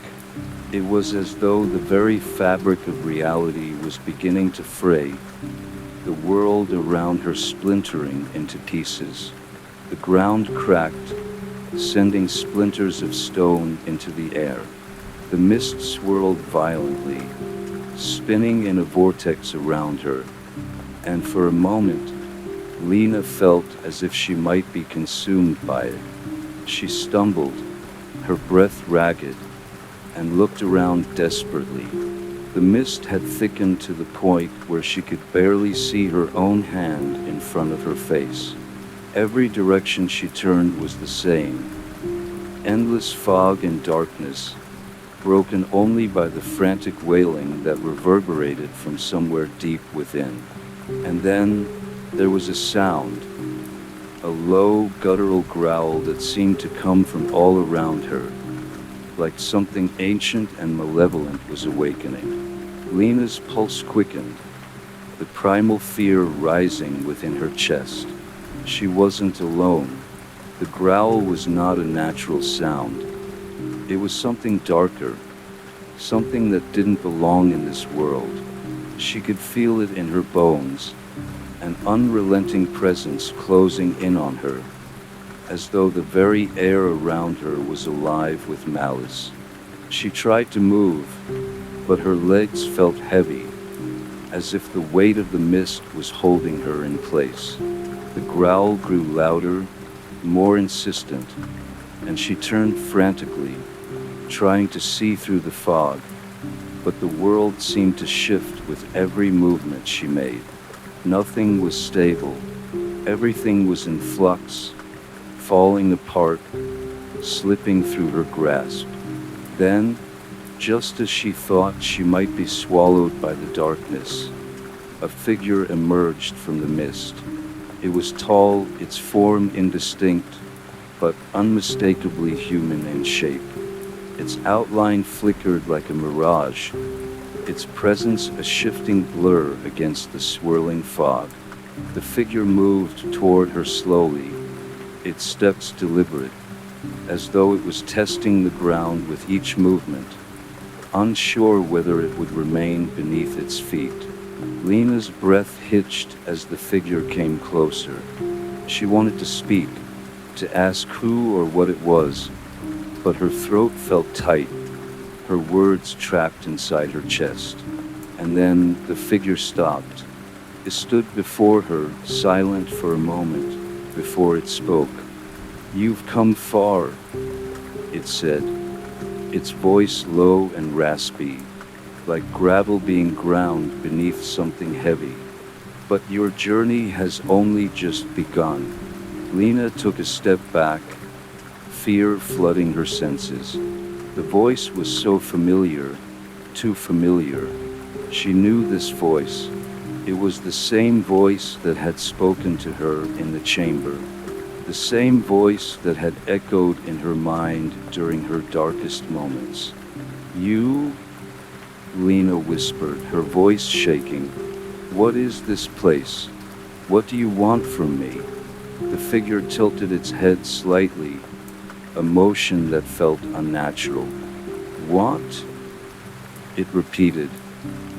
It was as though the very fabric of reality was beginning to fray, the world around her splintering into pieces. The ground cracked, sending splinters of stone into the air. The mist swirled violently, spinning in a vortex around her, and for a moment, Lena felt as if she might be consumed by it. She stumbled, her breath ragged, and looked around desperately. The mist had thickened to the point where she could barely see her own hand in front of her face. Every direction she turned was the same. Endless fog and darkness, broken only by the frantic wailing that reverberated from somewhere deep within. And then, there was a sound, a low, guttural growl that seemed to come from all around her, like something ancient and malevolent was awakening. Lena's pulse quickened, the primal fear rising within her chest. She wasn't alone. The growl was not a natural sound. It was something darker, something that didn't belong in this world. She could feel it in her bones, an unrelenting presence closing in on her, as though the very air around her was alive with malice. She tried to move, but her legs felt heavy, as if the weight of the mist was holding her in place. The growl grew louder, more insistent, and she turned frantically, trying to see through the fog, but the world seemed to shift with every movement she made. Nothing was stable. Everything was in flux, falling apart, slipping through her grasp. Then, just as she thought she might be swallowed by the darkness, a figure emerged from the mist. It was tall, its form indistinct, but unmistakably human in shape. Its outline flickered like a mirage, its presence a shifting blur against the swirling fog. The figure moved toward her slowly, its steps deliberate, as though it was testing the ground with each movement, unsure whether it would remain beneath its feet. Lena's breath hitched as the figure came closer. She wanted to speak, to ask who or what it was, but her throat felt tight, her words trapped inside her chest. And then the figure stopped. It stood before her, silent for a moment, before it spoke. "You've come far," it said, its voice low and raspy, like gravel being ground beneath something heavy. "But your journey has only just begun." Lena took a step back, fear flooding her senses. The voice was so familiar, too familiar. She knew this voice. It was the same voice that had spoken to her in the chamber, the same voice that had echoed in her mind during her darkest moments. "You?" Lena whispered, her voice shaking. "What is this place? What do you want from me?" The figure tilted its head slightly, a motion that felt unnatural. "Want?" it repeated,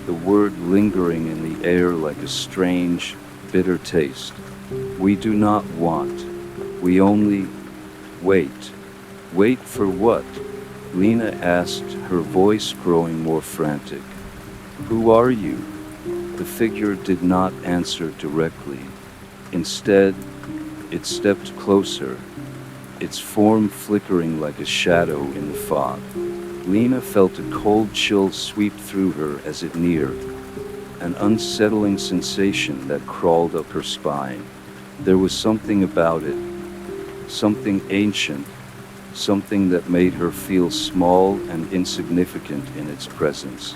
the word lingering in the air like a strange, bitter taste. "We do not want. We only wait." "Wait for what?" Lena asked, her voice growing more frantic. "Who are you?" The figure did not answer directly. Instead, it stepped closer, its form flickering like a shadow in the fog. Lena felt a cold chill sweep through her as it neared, an unsettling sensation that crawled up her spine. There was something about it, something ancient, something that made her feel small and insignificant in its presence.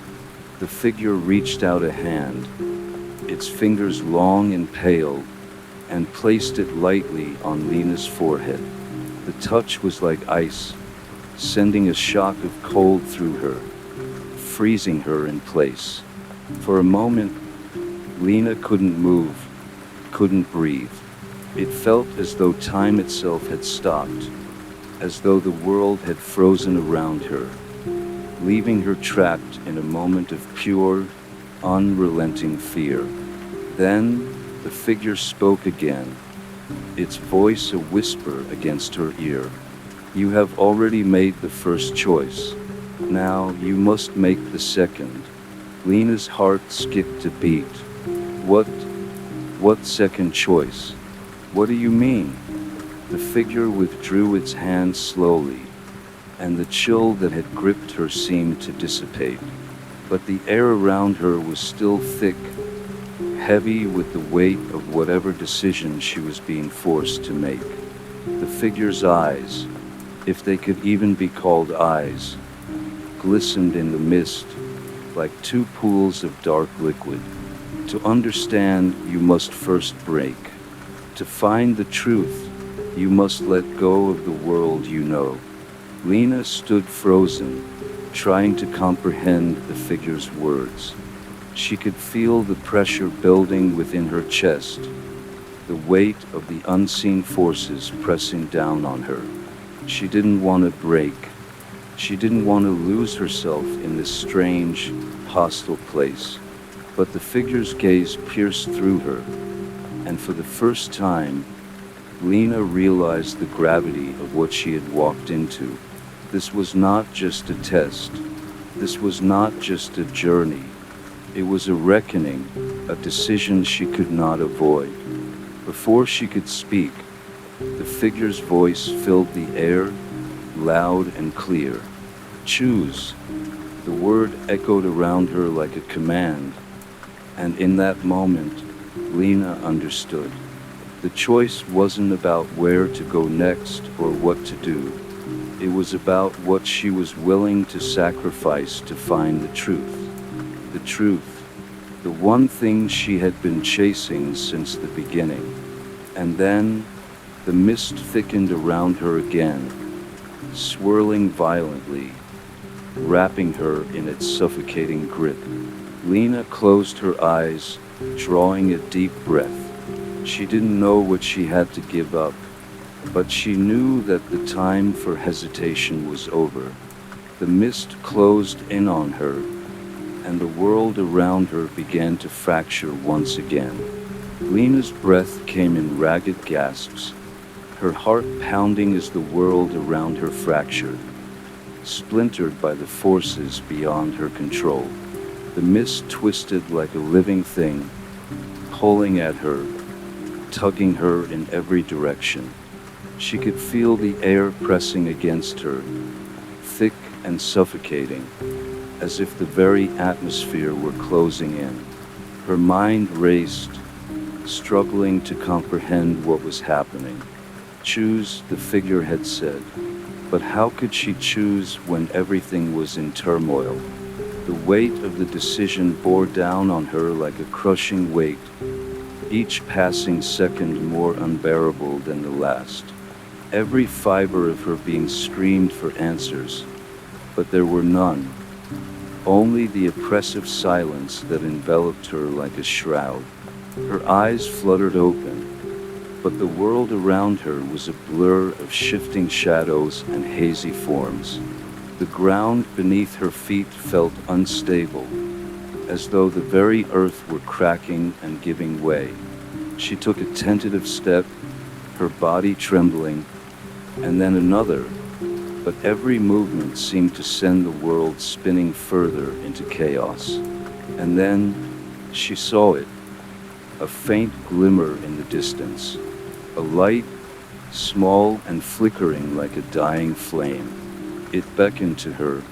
The figure reached out a hand, its fingers long and pale, and placed it lightly on Lena's forehead. The touch was like ice, sending a shock of cold through her, freezing her in place. For a moment, Lena couldn't move, couldn't breathe. It felt as though time itself had stopped, as though the world had frozen around her, leaving her trapped in a moment of pure, unrelenting fear. Then, the figure spoke again, its voice a whisper against her ear. "You have already made the first choice. Now you must make the second." Lena's heart skipped a beat. What second choice? What do you mean?" The figure withdrew its hand slowly, and the chill that had gripped her seemed to dissipate. But the air around her was still thick, heavy with the weight of whatever decision she was being forced to make. The figure's eyes, if they could even be called eyes, glistened in the mist, like two pools of dark liquid. "To understand, you must first break. To find the truth, you must let go of the world you know." Lena stood frozen, trying to comprehend the figure's words. She could feel the pressure building within her chest, the weight of the unseen forces pressing down on her. She didn't want to break. She didn't want to lose herself in this strange, hostile place. But the figure's gaze pierced through her, and for the first time, Lena realized the gravity of what she had walked into. This was not just a test. This was not just a journey. It was a reckoning, a decision she could not avoid. Before she could speak, the figure's voice filled the air, loud and clear. "Choose." The word echoed around her like a command, and in that moment, Lena understood. The choice wasn't about where to go next or what to do. It was about what she was willing to sacrifice to find the truth. The truth, the one thing she had been chasing since the beginning. And then, the mist thickened around her again, swirling violently, wrapping her in its suffocating grip. Lena closed her eyes, drawing a deep breath. She didn't know what she had to give up, But she knew that the time for hesitation was over. The mist closed in on her, and the world around her began to fracture once again. Lena's breath came in ragged gasps, her heart pounding as the world around her fractured, splintered by the forces beyond her control. The mist twisted like a living thing, pulling at her, tugging her in every direction. She could feel the air pressing against her, thick and suffocating, as if the very atmosphere were closing in. Her mind raced, struggling to comprehend what was happening. Choose, the figure had said. But how could she choose when everything was in turmoil? The weight of the decision bore down on her like a crushing weight, each passing second more unbearable than the last. Every fiber of her being screamed for answers, but there were none. Only the oppressive silence that enveloped her like a shroud. Her eyes fluttered open, but the world around her was a blur of shifting shadows and hazy forms. The ground beneath her feet felt unstable, as though the very earth were cracking and giving way. She took a tentative step, her body trembling, and then another, but every movement seemed to send the world spinning further into chaos. And then she saw it, a faint glimmer in the distance, a light, small and flickering like a dying flame. It beckoned to her,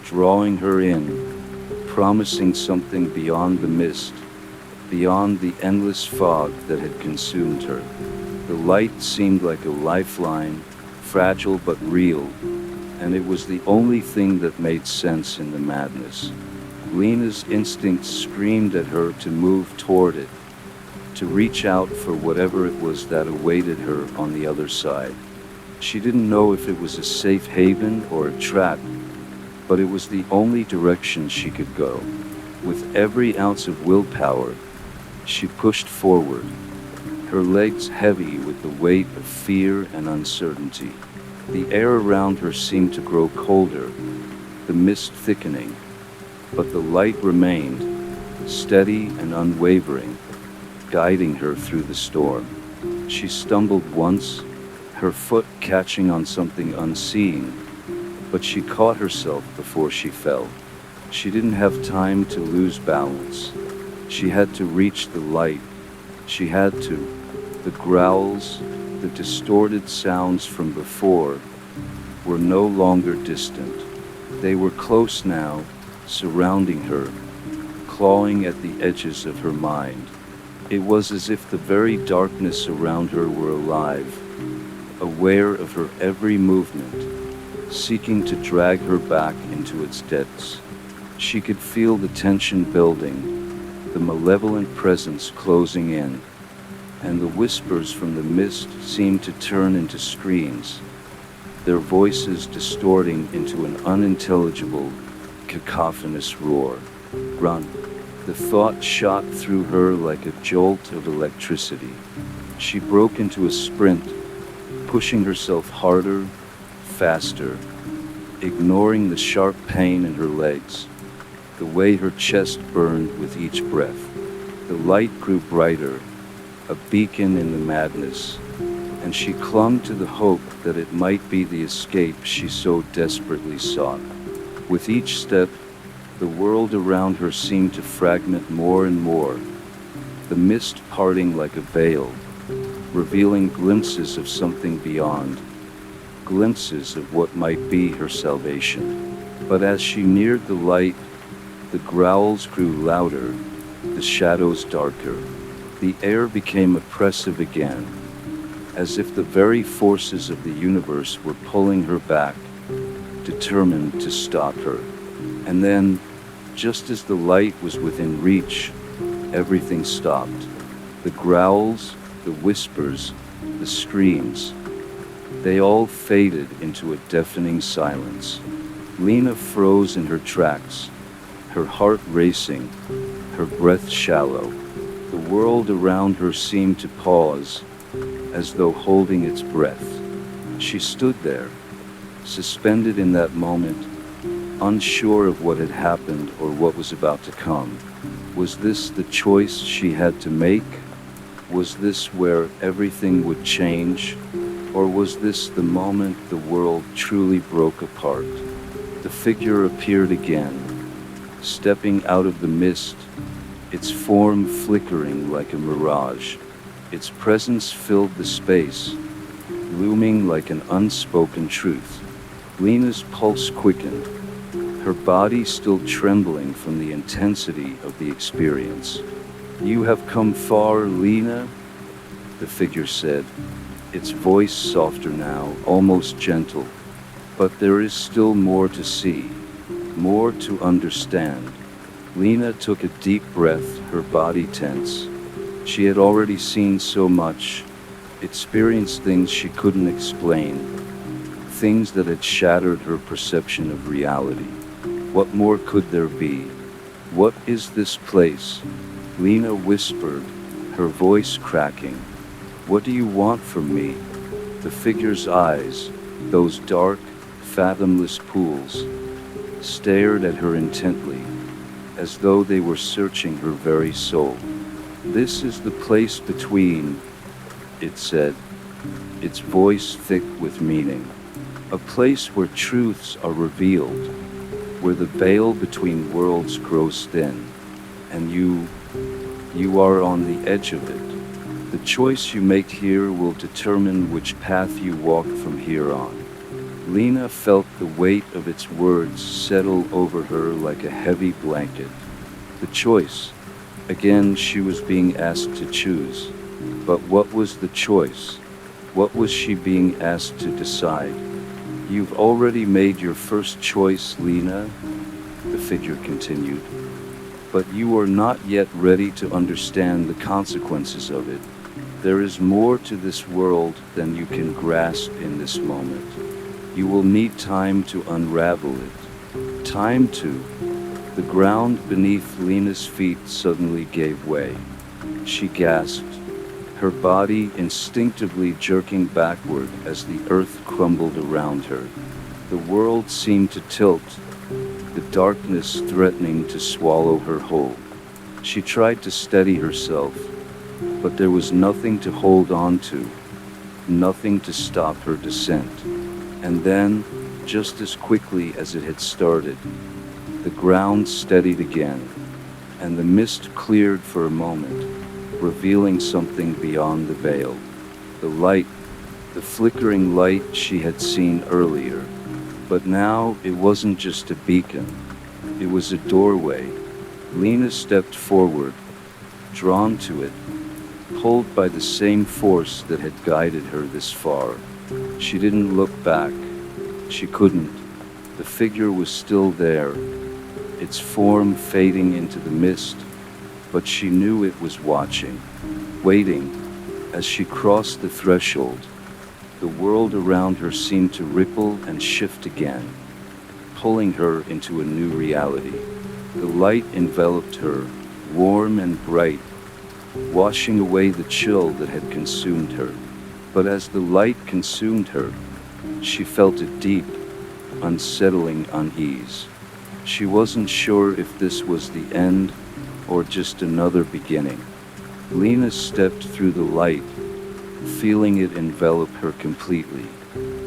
drawing her in, promising something beyond the mist, beyond the endless fog that had consumed her. The light seemed like a lifeline, fragile but real, and it was the only thing that made sense in the madness. Lena's instincts screamed at her to move toward it, to reach out for whatever it was that awaited her on the other side. She didn't know if it was a safe haven or a trap, but it was the only direction she could go. With every ounce of willpower, she pushed forward, her legs heavy with the weight of fear and uncertainty. The air around her seemed to grow colder, the mist thickening, but the light remained, steady and unwavering, guiding her through the storm. She stumbled once, her foot catching on something unseen, but she caught herself before she fell. She didn't have time to lose balance. She had to reach the light. She had to. The growls, the distorted sounds from before, were no longer distant. They were close now, surrounding her, clawing at the edges of her mind. It was as if the very darkness around her were alive, aware of her every movement, seeking to drag her back into its depths. She could feel the tension building, the malevolent presence closing in, and the whispers from the mist seemed to turn into screams, their voices distorting into an unintelligible, cacophonous roar. Run! The thought shot through her like a jolt of electricity. She broke into a sprint, pushing herself harder, faster, ignoring the sharp pain in her legs, the way her chest burned with each breath. The light grew brighter, a beacon in the madness, and she clung to the hope that it might be the escape she so desperately sought. With each step, the world around her seemed to fragment more and more, the mist parting like a veil, revealing glimpses of something beyond, glimpses of what might be her salvation. But as she neared the light, the growls grew louder, the shadows darker. The air became oppressive again, as if the very forces of the universe were pulling her back, determined to stop her. And then, just as the light was within reach, everything stopped. The growls, the whispers, the screams, they all faded into a deafening silence. Lena froze in her tracks, her heart racing, her breath shallow. The world around her seemed to pause, as though holding its breath. She stood there, suspended in that moment, unsure of what had happened or what was about to come. Was this the choice she had to make? Was this where everything would change? Or was this the moment the world truly broke apart? The figure appeared again, stepping out of the mist, its form flickering like a mirage. Its presence filled the space, looming like an unspoken truth. Lena's pulse quickened, her body still trembling from the intensity of the experience. "You have come far, Lena," the figure said, its voice softer now, almost gentle. "But there is still more to see, more to understand." Lena took a deep breath, her body tense. She had already seen so much, experienced things she couldn't explain, things that had shattered her perception of reality. What more could there be? "What is this place?" Lena whispered, her voice cracking. "What do you want from me?" The figure's eyes, those dark, fathomless pools, stared at her intently, as though they were searching her very soul. "This is the place between," it said, its voice thick with meaning. "A place where truths are revealed, where the veil between worlds grows thin, and you are on the edge of it. The choice you make here will determine which path you walk from here on." Lena felt the weight of its words settle over her like a heavy blanket. The choice. Again she was being asked to choose. But what was the choice? What was she being asked to decide? "You've already made your first choice, Lena," the figure continued. "But you are not yet ready to understand the consequences of it. There is more to this world than you can grasp in this moment. You will need time to unravel it. Time to..." The ground beneath Lena's feet suddenly gave way. She gasped, her body instinctively jerking backward as the earth crumbled around her. The world seemed to tilt, the darkness threatening to swallow her whole. She tried to steady herself, but there was nothing to hold on to, nothing to stop her descent. And then, just as quickly as it had started, the ground steadied again, and the mist cleared for a moment, revealing something beyond the veil. The light, the flickering light she had seen earlier. But now it wasn't just a beacon, it was a doorway. Lena stepped forward, drawn to it, pulled by the same force that had guided her this far. She didn't look back. She couldn't. The figure was still there, its form fading into the mist, but she knew it was watching, waiting. As she crossed the threshold, the world around her seemed to ripple and shift again, pulling her into a new reality. The light enveloped her, warm and bright, washing away the chill that had consumed her. But as the light consumed her, she felt a deep, unsettling unease. She wasn't sure if this was the end or just another beginning. Lena stepped through the light, feeling it envelop her completely.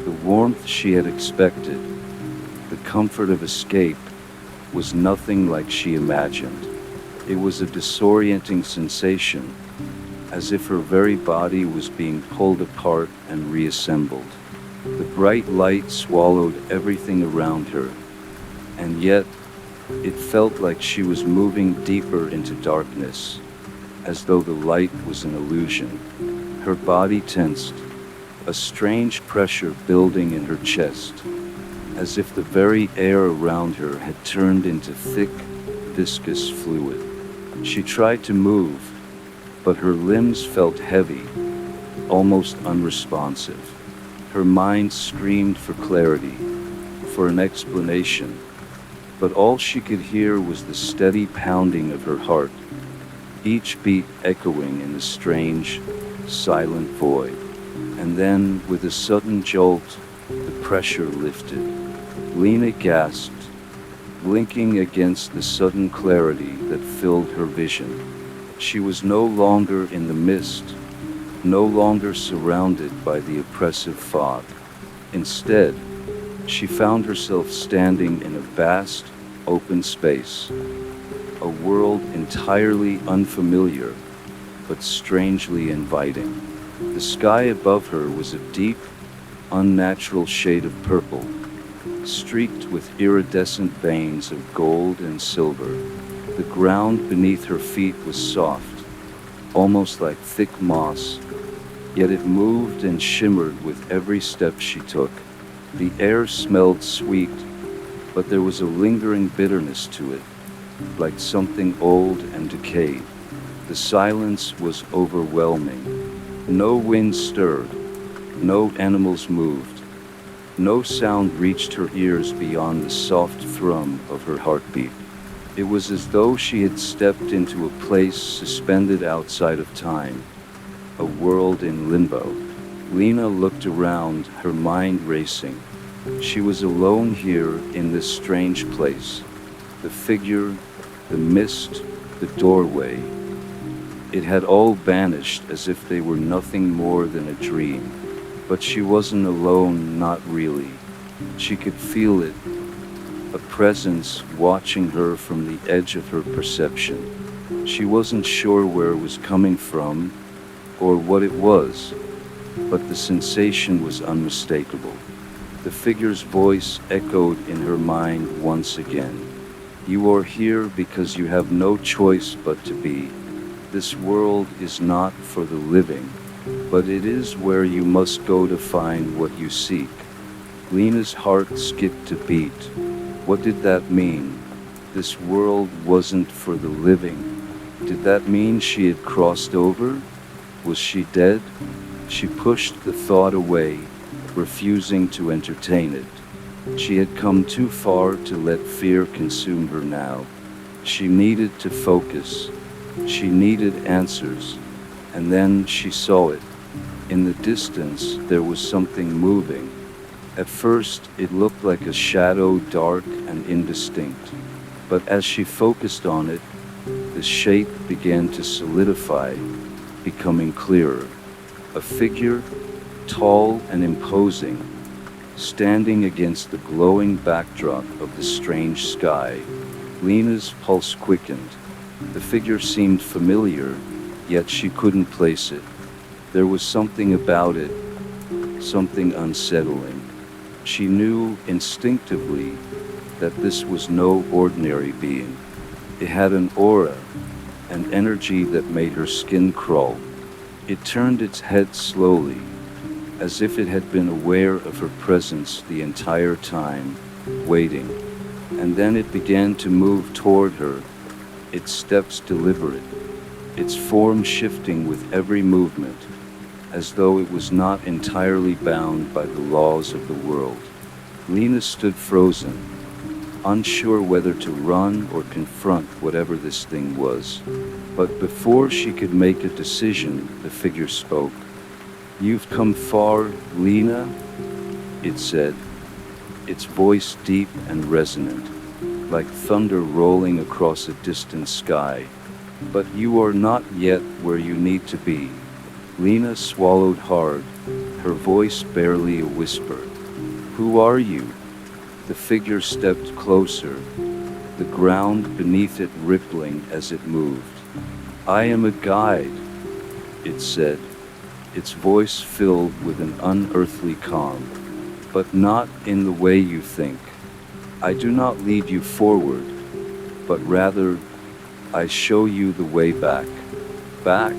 The warmth she had expected, the comfort of escape, was nothing like she imagined. It was a disorienting sensation, as if her very body was being pulled apart and reassembled. The bright light swallowed everything around her, and yet it felt like she was moving deeper into darkness, as though the light was an illusion. Her body tensed, a strange pressure building in her chest, as if the very air around her had turned into thick, viscous fluid. She tried to move, but her limbs felt heavy, almost unresponsive. Her mind screamed for clarity, for an explanation, but all she could hear was the steady pounding of her heart, each beat echoing in the strange, silent void. And then, with a sudden jolt, the pressure lifted. Lena gasped, blinking against the sudden clarity that filled her vision. She was no longer in the mist, no longer surrounded by the oppressive fog. Instead, she found herself standing in a vast, open space, a world entirely unfamiliar, but strangely inviting. The sky above her was a deep, unnatural shade of purple, streaked with iridescent veins of gold and silver. The ground beneath her feet was soft, almost like thick moss, yet it moved and shimmered with every step she took. The air smelled sweet, but there was a lingering bitterness to it, like something old and decayed. The silence was overwhelming. No wind stirred, no animals moved, no sound reached her ears beyond the soft thrum of her heartbeat. It was as though she had stepped into a place suspended outside of time, a world in limbo. Lena looked around, her mind racing. She was alone here in this strange place. The figure, the mist, the doorway. It had all vanished as if they were nothing more than a dream. But she wasn't alone, not really. She could feel it, a presence watching her from the edge of her perception. She wasn't sure where it was coming from, or what it was, but the sensation was unmistakable. The figure's voice echoed in her mind once again. You are here because you have no choice but to be. This world is not for the living, but it is where you must go to find what you seek. Lena's heart skipped a beat. What did that mean? This world wasn't for the living. Did that mean she had crossed over? Was she dead? She pushed the thought away, refusing to entertain it. She had come too far to let fear consume her now. She needed to focus. She needed answers. And then she saw it. In the distance, there was something moving. At first, it looked like a shadow, dark and indistinct. But as she focused on it, the shape began to solidify, becoming clearer. A figure, tall and imposing, standing against the glowing backdrop of the strange sky. Lena's pulse quickened. The figure seemed familiar, yet she couldn't place it. There was something about it, something unsettling. She knew instinctively that this was no ordinary being. It had an aura, an energy that made her skin crawl. It turned its head slowly, as if it had been aware of her presence the entire time, waiting. And then it began to move toward her, its steps deliberate, its form shifting with every movement, as though it was not entirely bound by the laws of the world. Lena stood frozen, unsure whether to run or confront whatever this thing was. But before she could make a decision, the figure spoke. You've come far, Lena, it said, its voice deep and resonant, like thunder rolling across a distant sky. But you are not yet where you need to be. Lena swallowed hard, her voice barely a whisper. Who are you? The figure stepped closer, the ground beneath it rippling as it moved. I am a guide, it said, its voice filled with an unearthly calm. But not in the way you think. I do not lead you forward, but rather, I show you the way back. Back?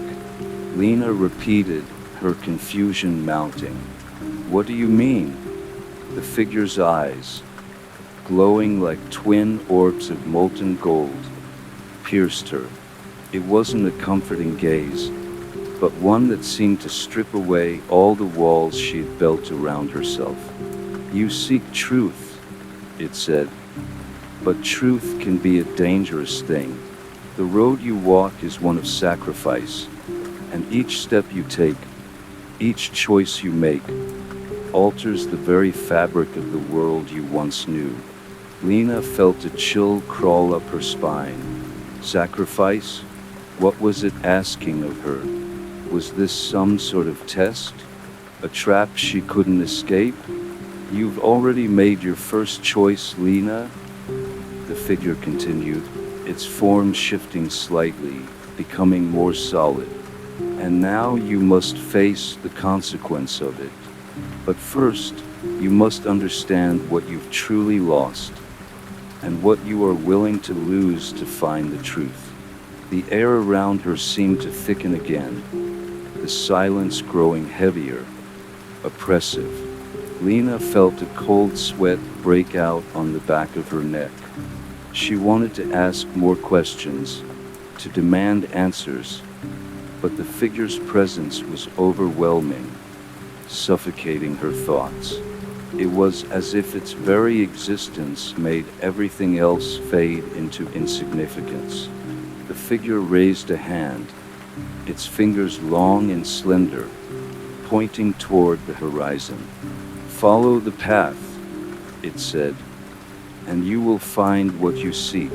Lena repeated, her confusion mounting. What do you mean? The figure's eyes, glowing like twin orbs of molten gold, pierced her. It wasn't a comforting gaze, but one that seemed to strip away all the walls she had built around herself. You seek truth, it said, but truth can be a dangerous thing. The road you walk is one of sacrifice, and each step you take, Each choice you make alters the very fabric of the world you once knew. Lena felt a chill crawl up her spine. Sacrifice? What was it asking of her? Was this some sort of test? A trap she couldn't escape? You've already made your first choice, Lena, the figure continued, its form shifting slightly, becoming more solid. And now you must face the consequence of it. But first, you must understand what you've truly lost, and what you are willing to lose to find the truth. The air around her seemed to thicken again, the silence growing heavier, oppressive. Lena felt a cold sweat break out on the back of her neck. She wanted to ask more questions, to demand answers, but the figure's presence was overwhelming, suffocating her thoughts. It was as if its very existence made everything else fade into insignificance. The figure raised a hand, its fingers long and slender, pointing toward the horizon. Follow the path, it said, and you will find what you seek.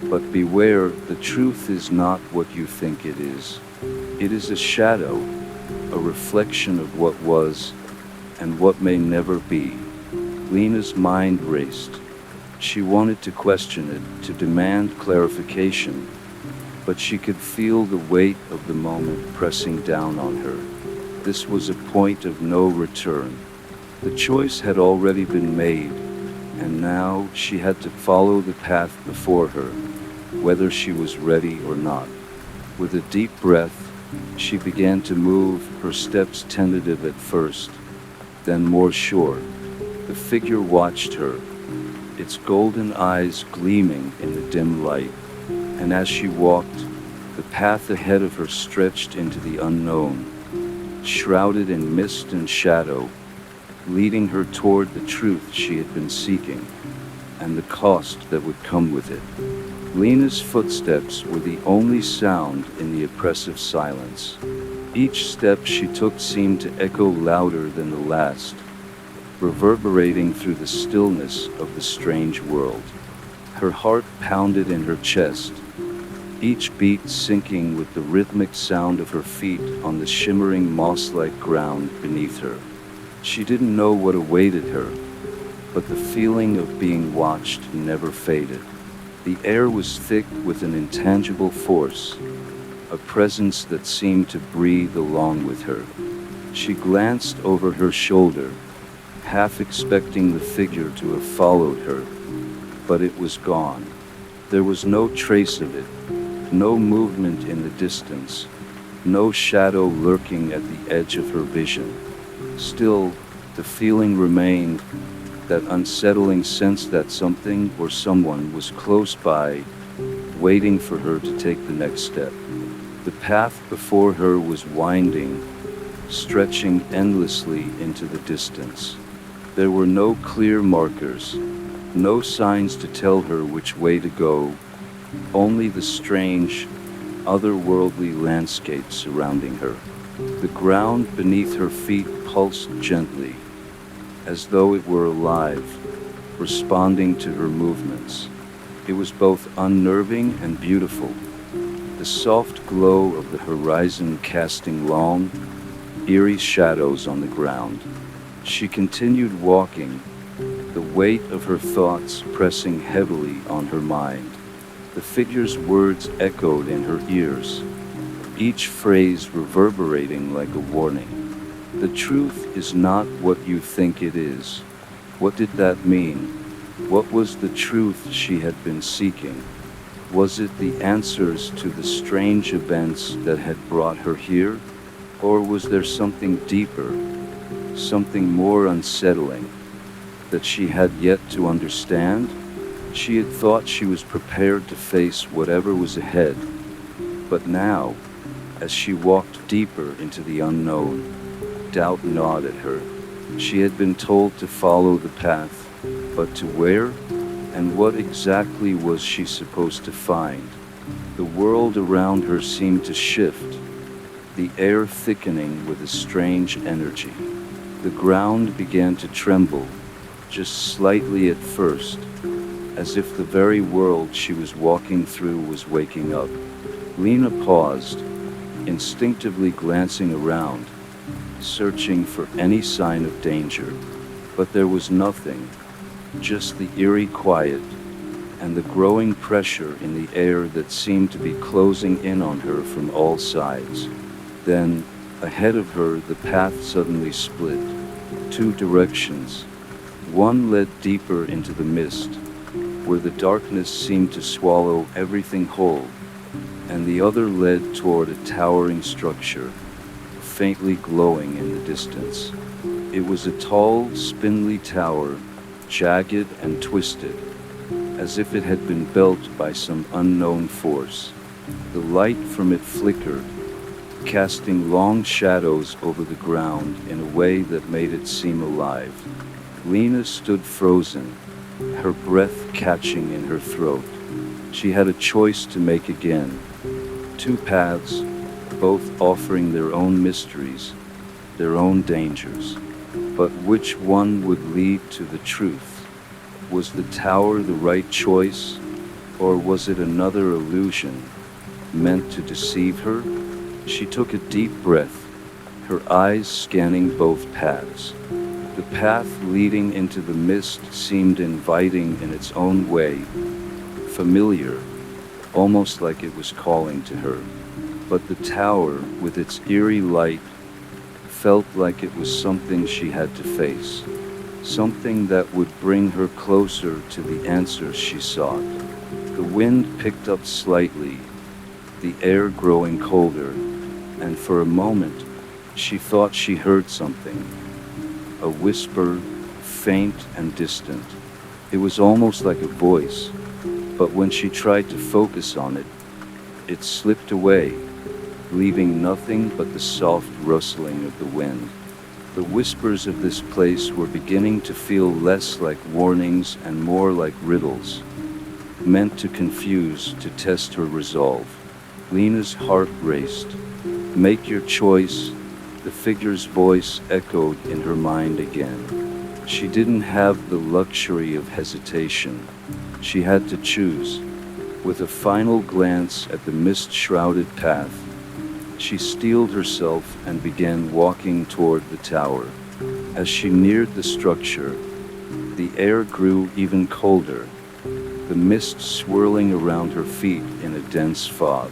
But beware, the truth is not what you think it is. It is a shadow, a reflection of what was, and what may never be. Lena's mind raced. She wanted to question it, to demand clarification, but she could feel the weight of the moment pressing down on her. This was a point of no return. The choice had already been made, and now she had to follow the path before her, whether she was ready or not. With a deep breath, she began to move, her steps tentative at first, then more sure. The figure watched her, its golden eyes gleaming in the dim light, and as she walked, the path ahead of her stretched into the unknown, shrouded in mist and shadow, leading her toward the truth she had been seeking, and the cost that would come with it. Lena's footsteps were the only sound in the oppressive silence. Each step she took seemed to echo louder than the last, reverberating through the stillness of the strange world. Her heart pounded in her chest, each beat syncing with the rhythmic sound of her feet on the shimmering moss-like ground beneath her. She didn't know what awaited her, but the feeling of being watched never faded. The air was thick with an intangible force, a presence that seemed to breathe along with her. She glanced over her shoulder, half expecting the figure to have followed her, but it was gone. There was no trace of it, no movement in the distance, no shadow lurking at the edge of her vision. Still, the feeling remained, that unsettling sense that something or someone was close by, waiting for her to take the next step. The path before her was winding, stretching endlessly into the distance. There were no clear markers, no signs to tell her which way to go, only the strange, otherworldly landscape surrounding her. The ground beneath her feet pulsed gently, as though it were alive, responding to her movements. It was both unnerving and beautiful, the soft glow of the horizon casting long, eerie shadows on the ground. She continued walking, the weight of her thoughts pressing heavily on her mind. The figure's words echoed in her ears, each phrase reverberating like a warning. The truth is not what you think it is. What did that mean? What was the truth she had been seeking? Was it the answers to the strange events that had brought her here? Or was there something deeper, something more unsettling, that she had yet to understand? She had thought she was prepared to face whatever was ahead, but now, as she walked deeper into the unknown, doubt gnawed at her. She had been told to follow the path, but to where? And what exactly was she supposed to find? The world around her seemed to shift, the air thickening with a strange energy. The ground began to tremble, just slightly at first, as if the very world she was walking through was waking up. Lena paused, instinctively glancing around, searching for any sign of danger, but there was nothing, just the eerie quiet and the growing pressure in the air that seemed to be closing in on her from all sides. Then, ahead of her, the path suddenly split. Two directions. One led deeper into the mist, where the darkness seemed to swallow everything whole, and the other led toward a towering structure, faintly glowing in the distance. It was a tall, spindly tower, jagged and twisted, as if it had been built by some unknown force. The light from it flickered, casting long shadows over the ground in a way that made it seem alive. Lena stood frozen, her breath catching in her throat. She had a choice to make again. Two paths, both offering their own mysteries, their own dangers. But which one would lead to the truth? Was the tower the right choice, or was it another illusion, meant to deceive her? She took a deep breath, her eyes scanning both paths. The path leading into the mist seemed inviting in its own way, familiar, almost like it was calling to her. But the tower, with its eerie light, felt like it was something she had to face, something that would bring her closer to the answers she sought. The wind picked up slightly, the air growing colder, and for a moment, she thought she heard something. A whisper, faint and distant. It was almost like a voice, but when she tried to focus on it, it slipped away, leaving nothing but the soft rustling of the wind. The whispers of this place were beginning to feel less like warnings and more like riddles, meant to confuse, to test her resolve. Lena's heart raced. Make your choice, the figure's voice echoed in her mind again. She didn't have the luxury of hesitation. She had to choose. With a final glance at the mist-shrouded path, she steeled herself and began walking toward the tower. As she neared the structure, the air grew even colder, the mist swirling around her feet in a dense fog.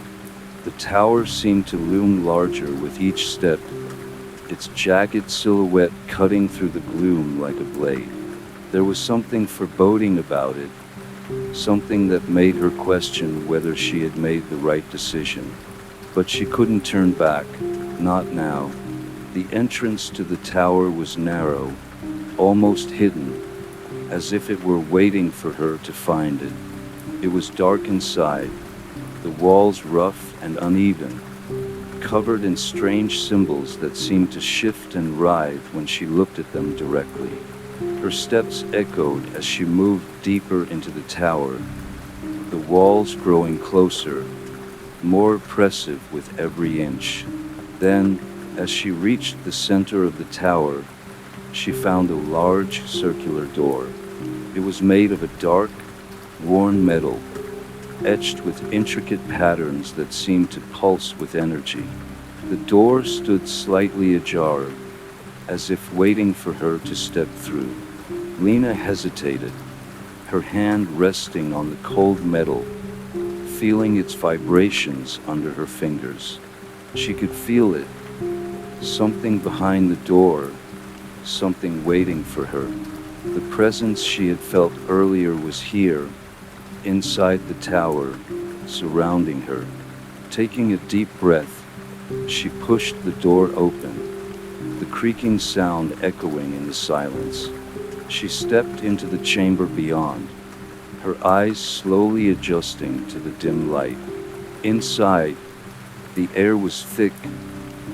The tower seemed to loom larger with each step, its jagged silhouette cutting through the gloom like a blade. There was something foreboding about it, something that made her question whether she had made the right decision. But she couldn't turn back, not now. The entrance to the tower was narrow, almost hidden, as if it were waiting for her to find it. It was dark inside, the walls rough and uneven, covered in strange symbols that seemed to shift and writhe when she looked at them directly. Her steps echoed as she moved deeper into the tower, the walls growing closer, more oppressive with every inch. Then, as she reached the center of the tower, she found a large circular door. It was made of a dark, worn metal, etched with intricate patterns that seemed to pulse with energy. The door stood slightly ajar, as if waiting for her to step through. Lena hesitated, her hand resting on the cold metal, feeling its vibrations under her fingers. She could feel it, something behind the door, something waiting for her. The presence she had felt earlier was here, inside the tower, surrounding her. Taking a deep breath, she pushed the door open, the creaking sound echoing in the silence. She stepped into the chamber beyond, her eyes slowly adjusting to the dim light. Inside, the air was thick,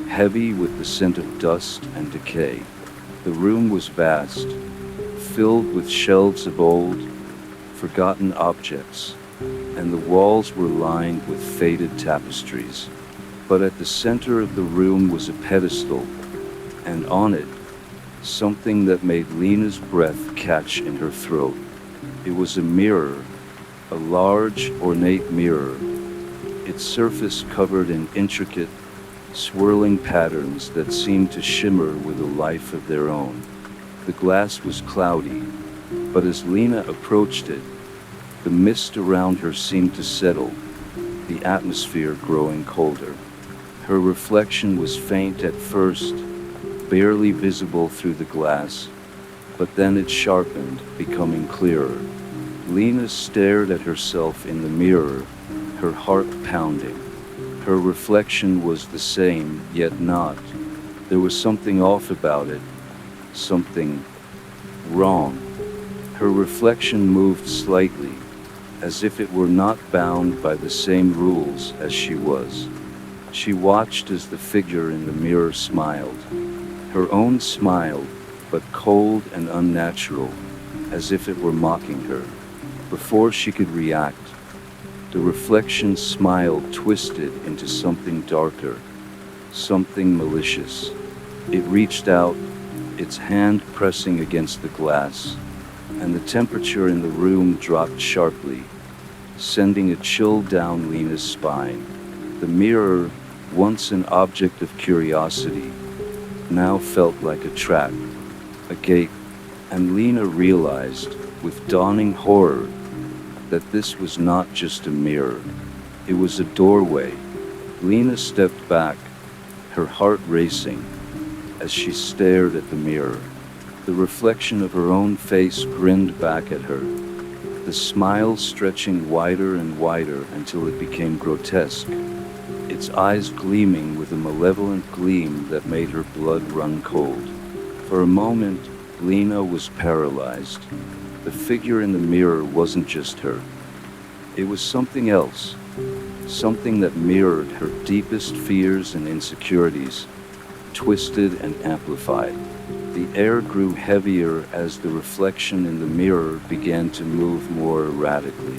heavy with the scent of dust and decay. The room was vast, filled with shelves of old, forgotten objects, and the walls were lined with faded tapestries. But at the center of the room was a pedestal, and on it, something that made Lena's breath catch in her throat. It was a mirror, a large, ornate mirror, its surface covered in intricate, swirling patterns that seemed to shimmer with a life of their own. The glass was cloudy, but as Lena approached it, the mist around her seemed to settle, the atmosphere growing colder. Her reflection was faint at first, barely visible through the glass, but then it sharpened, becoming clearer. Lena stared at herself in the mirror, her heart pounding. Her reflection was the same, yet not. There was something off about it, something wrong. Her reflection moved slightly, as if it were not bound by the same rules as she was. She watched as the figure in the mirror smiled. Her own smile, but cold and unnatural, as if it were mocking her. Before she could react, the reflection's smile twisted into something darker, something malicious. It reached out, its hand pressing against the glass, and the temperature in the room dropped sharply, sending a chill down Lena's spine. The mirror, once an object of curiosity, now felt like a trap, a gate, and Lena realized, with dawning horror, that this was not just a mirror. It was a doorway. Lena stepped back, her heart racing, as she stared at the mirror. The reflection of her own face grinned back at her, the smile stretching wider and wider until it became grotesque, its eyes gleaming with a malevolent gleam that made her blood run cold. For a moment, Lena was paralyzed. The figure in the mirror wasn't just her. It was something else, something that mirrored her deepest fears and insecurities, twisted and amplified. The air grew heavier as the reflection in the mirror began to move more erratically.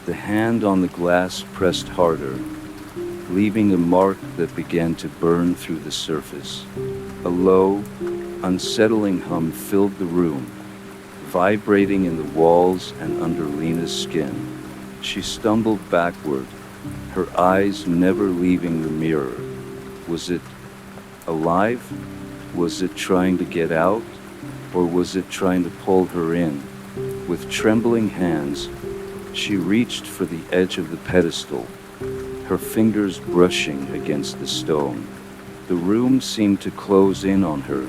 The hand on the glass pressed harder, leaving a mark that began to burn through the surface. A low, unsettling hum filled the room, vibrating in the walls and under Lena's skin. She stumbled backward, her eyes never leaving the mirror. Was it alive? Was it trying to get out? Or was it trying to pull her in? With trembling hands, she reached for the edge of the pedestal, her fingers brushing against the stone. The room seemed to close in on her,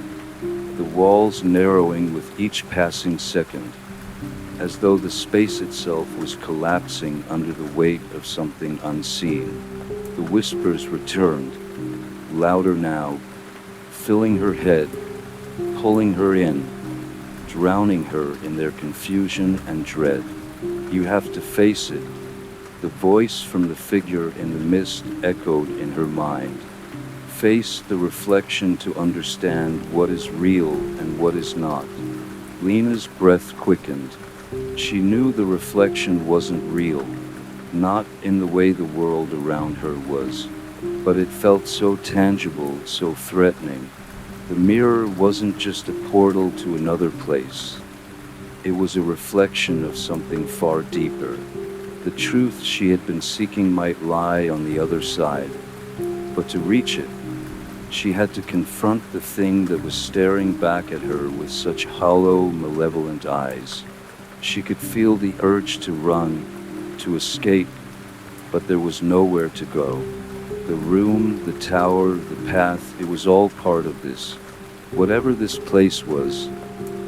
the walls narrowing with each passing second, as though the space itself was collapsing under the weight of something unseen. The whispers returned, louder now, filling her head, pulling her in, drowning her in their confusion and dread. "You have to face it," the voice from the figure in the mist echoed in her mind. Face the reflection to understand what is real and what is not. Lena's breath quickened. She knew the reflection wasn't real, not in the way the world around her was, but it felt so tangible, so threatening. The mirror wasn't just a portal to another place. It was a reflection of something far deeper. The truth she had been seeking might lie on the other side, but to reach it, she had to confront the thing that was staring back at her with such hollow, malevolent eyes. She could feel the urge to run, to escape, but there was nowhere to go. The room, the tower, the path, it was all part of this. Whatever this place was,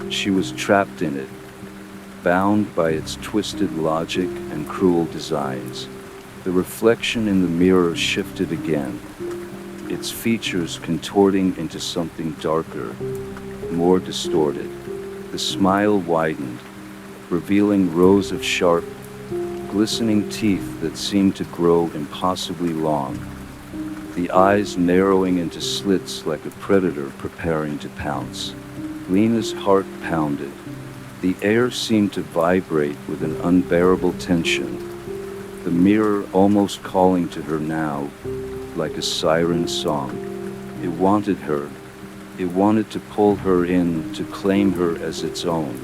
she was trapped in it, bound by its twisted logic and cruel designs. The reflection in the mirror shifted again, its features contorting into something darker, more distorted. The smile widened, revealing rows of sharp, glistening teeth that seemed to grow impossibly long, the eyes narrowing into slits like a predator preparing to pounce. Lena's heart pounded. The air seemed to vibrate with an unbearable tension, the mirror almost calling to her now, like a siren song. It wanted her. It wanted to pull her in, to claim her as its own.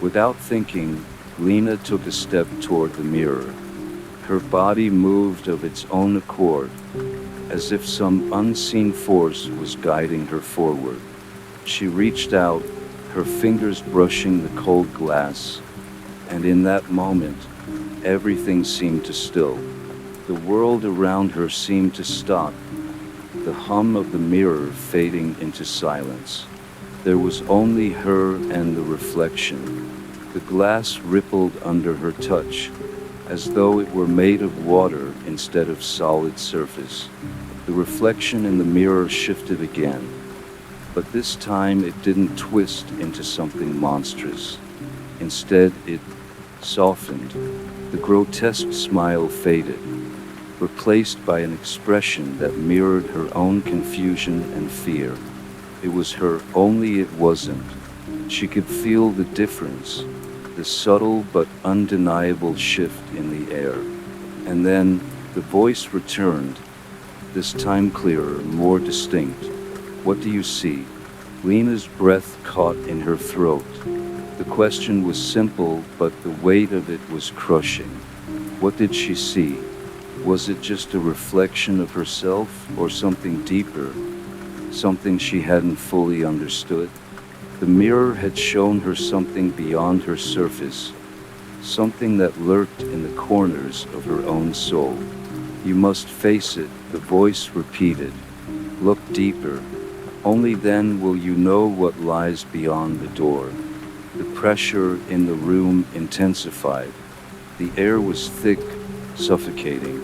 Without thinking, Lena took a step toward the mirror. Her body moved of its own accord, as if some unseen force was guiding her forward. She reached out, her fingers brushing the cold glass, and in that moment, everything seemed to still. The world around her seemed to stop, the hum of the mirror fading into silence. There was only her and the reflection. The glass rippled under her touch, as though it were made of water instead of solid surface. The reflection in the mirror shifted again, but this time it didn't twist into something monstrous. Instead, it softened. The grotesque smile faded, replaced by an expression that mirrored her own confusion and fear. It was her, only it wasn't. She could feel the difference, the subtle but undeniable shift in the air. And then, the voice returned, this time clearer, more distinct. "What do you see?" Lena's breath caught in her throat. The question was simple, but the weight of it was crushing. What did she see? Was it just a reflection of herself, or something deeper? Something she hadn't fully understood? The mirror had shown her something beyond her surface, something that lurked in the corners of her own soul. "You must face it," the voice repeated. "Look deeper. Only then will you know what lies beyond the door." The pressure in the room intensified. The air was thick, suffocating.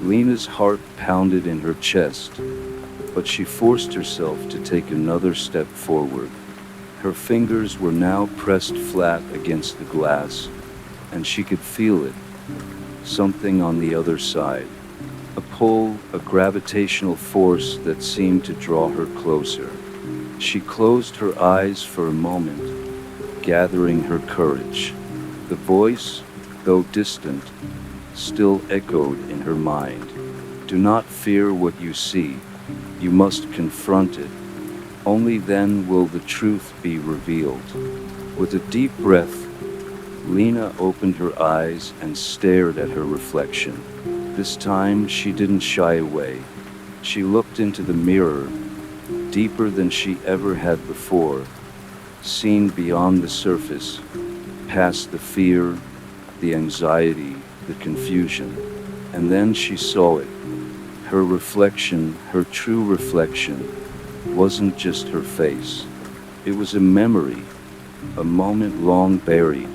Lena's heart pounded in her chest, but she forced herself to take another step forward. Her fingers were now pressed flat against the glass, and she could feel it. Something on the other side. A pull, a gravitational force that seemed to draw her closer. She closed her eyes for a moment, gathering her courage. The voice, though distant, still echoed in her mind. "Do not fear what you see. You must confront it. Only then will the truth be revealed." With a deep breath, Lena opened her eyes and stared at her reflection. This time she didn't shy away. She looked into the mirror, deeper than she ever had before, seen beyond the surface, past the fear, the anxiety, the confusion. And then she saw it. Her reflection, her true reflection, wasn't just her face. It was a memory, a moment long buried,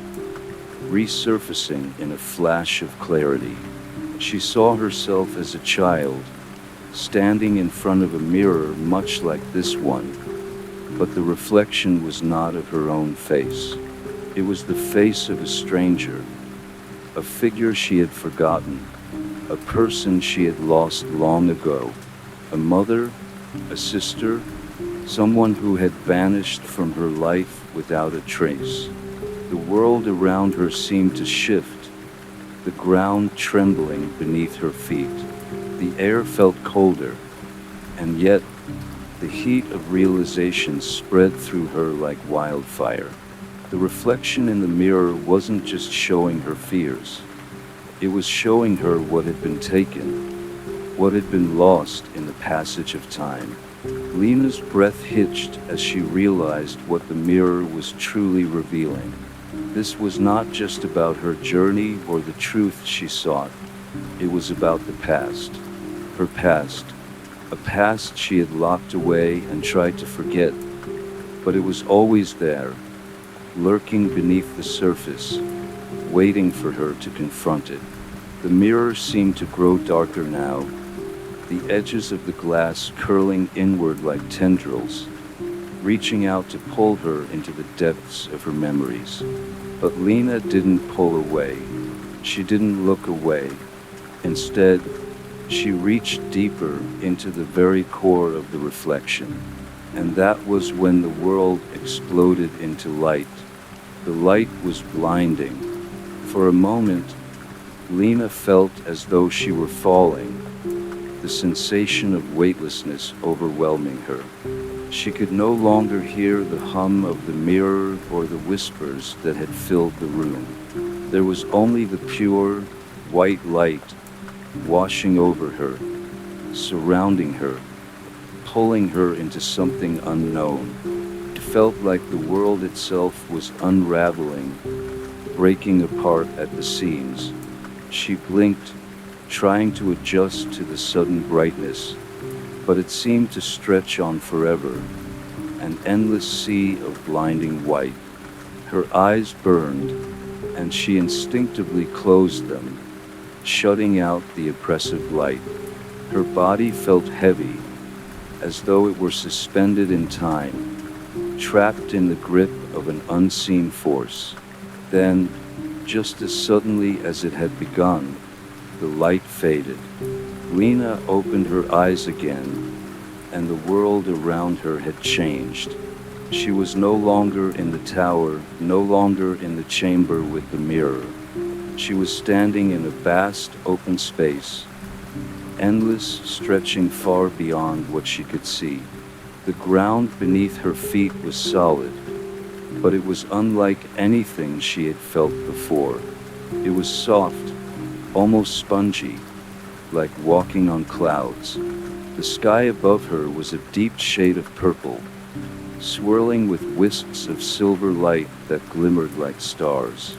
resurfacing in a flash of clarity. She saw herself as a child, standing in front of a mirror much like this one, but the reflection was not of her own face. It was the face of a stranger, a figure she had forgotten, a person she had lost long ago, a mother, a sister, someone who had vanished from her life without a trace. The world around her seemed to shift, the ground trembling beneath her feet. The air felt colder, and yet the heat of realization spread through her like wildfire. The reflection in the mirror wasn't just showing her fears. It was showing her what had been taken, what had been lost in the passage of time. Lena's breath hitched as she realized what the mirror was truly revealing. This was not just about her journey or the truth she sought. It was about the past. Her past. A past she had locked away and tried to forget. But it was always there, lurking beneath the surface, waiting for her to confront it. The mirror seemed to grow darker now, the edges of the glass curling inward like tendrils, reaching out to pull her into the depths of her memories. But Lena didn't pull away. She didn't look away. Instead, she reached deeper into the very core of the reflection. And that was when the world exploded into light. The light was blinding. For a moment, Lena felt as though she were falling, the sensation of weightlessness overwhelming her. She could no longer hear the hum of the mirror or the whispers that had filled the room. There was only the pure, white light washing over her, surrounding her, pulling her into something unknown. It felt like the world itself was unraveling, breaking apart at the seams. She blinked, trying to adjust to the sudden brightness, but it seemed to stretch on forever, an endless sea of blinding white. Her eyes burned, and she instinctively closed them, shutting out the oppressive light. Her body felt heavy, as though it were suspended in time, trapped in the grip of an unseen force. Then, just as suddenly as it had begun, the light faded. Lena opened her eyes again, and the world around her had changed. She was no longer in the tower, no longer in the chamber with the mirror. She was standing in a vast open space, endless, stretching far beyond what she could see. The ground beneath her feet was solid, but it was unlike anything she had felt before. It was soft, almost spongy, like walking on clouds. The sky above her was a deep shade of purple, swirling with wisps of silver light that glimmered like stars.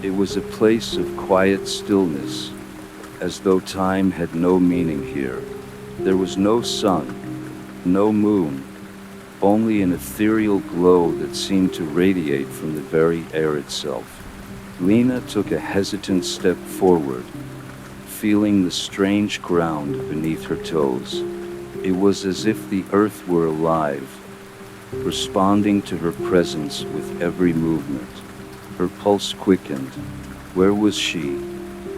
It was a place of quiet stillness, as though time had no meaning here. There was no sun, no moon, only an ethereal glow that seemed to radiate from the very air itself. Lena took a hesitant step forward, feeling the strange ground beneath her toes. It was as if the earth were alive, responding to her presence with every movement. Her pulse quickened. Where was she?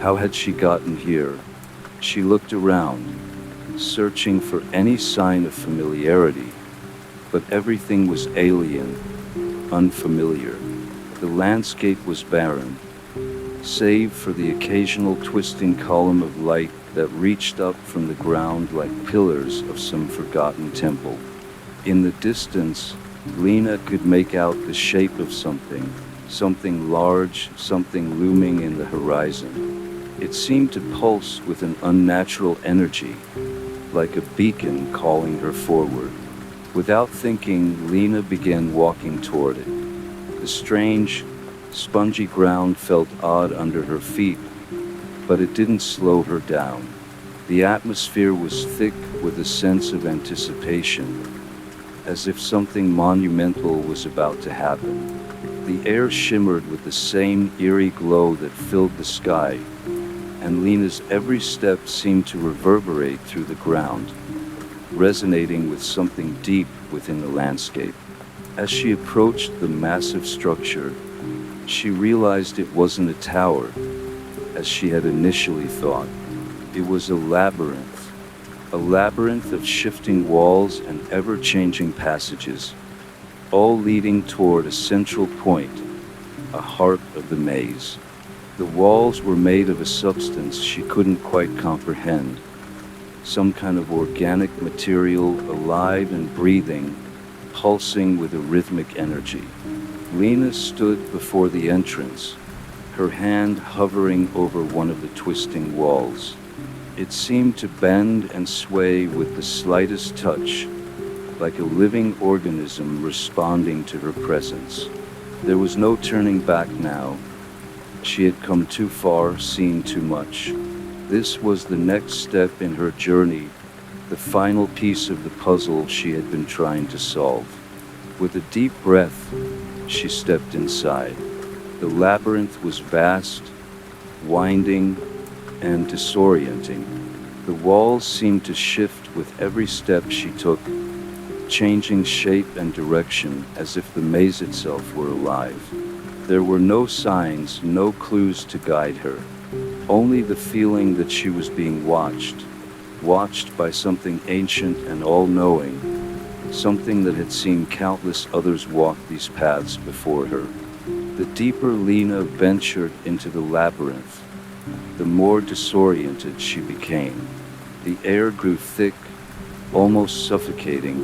How had she gotten here? She looked around, searching for any sign of familiarity, but everything was alien, unfamiliar. The landscape was barren, save for the occasional twisting column of light that reached up from the ground like pillars of some forgotten temple. In the distance, Lena could make out the shape of something large, something looming in the horizon. It seemed to pulse with an unnatural energy, like a beacon calling her forward. Without thinking, Lena began walking toward it. The strange, spongy ground felt odd under her feet, but it didn't slow her down. The atmosphere was thick with a sense of anticipation, as if something monumental was about to happen. The air shimmered with the same eerie glow that filled the sky, and Lena's every step seemed to reverberate through the ground, resonating with something deep within the landscape. As she approached the massive structure, she realized it wasn't a tower, as she had initially thought. It was a labyrinth of shifting walls and ever-changing passages, all leading toward a central point, a heart of the maze. The walls were made of a substance she couldn't quite comprehend, some kind of organic material, alive and breathing, pulsing with a rhythmic energy. Lena stood before the entrance, her hand hovering over one of the twisting walls. It seemed to bend and sway with the slightest touch, like a living organism responding to her presence. There was no turning back now. She had come too far, seen too much. This was the next step in her journey, the final piece of the puzzle she had been trying to solve. With a deep breath, she stepped inside. The labyrinth was vast, winding, and disorienting. The walls seemed to shift with every step she took, changing shape and direction as if the maze itself were alive. There were no signs, no clues to guide her, only the feeling that she was being watched by something ancient and all-knowing, something that had seen countless others walk these paths before her. The deeper Lena ventured into the labyrinth, the more disoriented she became. The air grew thick, almost suffocating,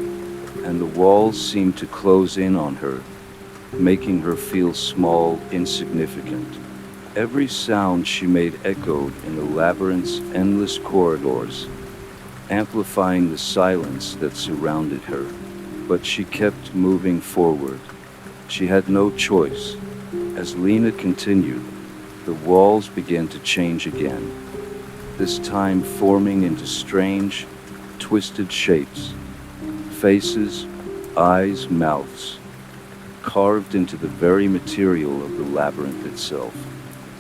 and the walls seemed to close in on her, making her feel small, insignificant. Every sound she made echoed in the labyrinth's endless corridors, amplifying the silence that surrounded her. But she kept moving forward. She had no choice. As Lena continued, the walls began to change again, this time forming into strange, twisted shapes. Faces, eyes, mouths, carved into the very material of the labyrinth itself.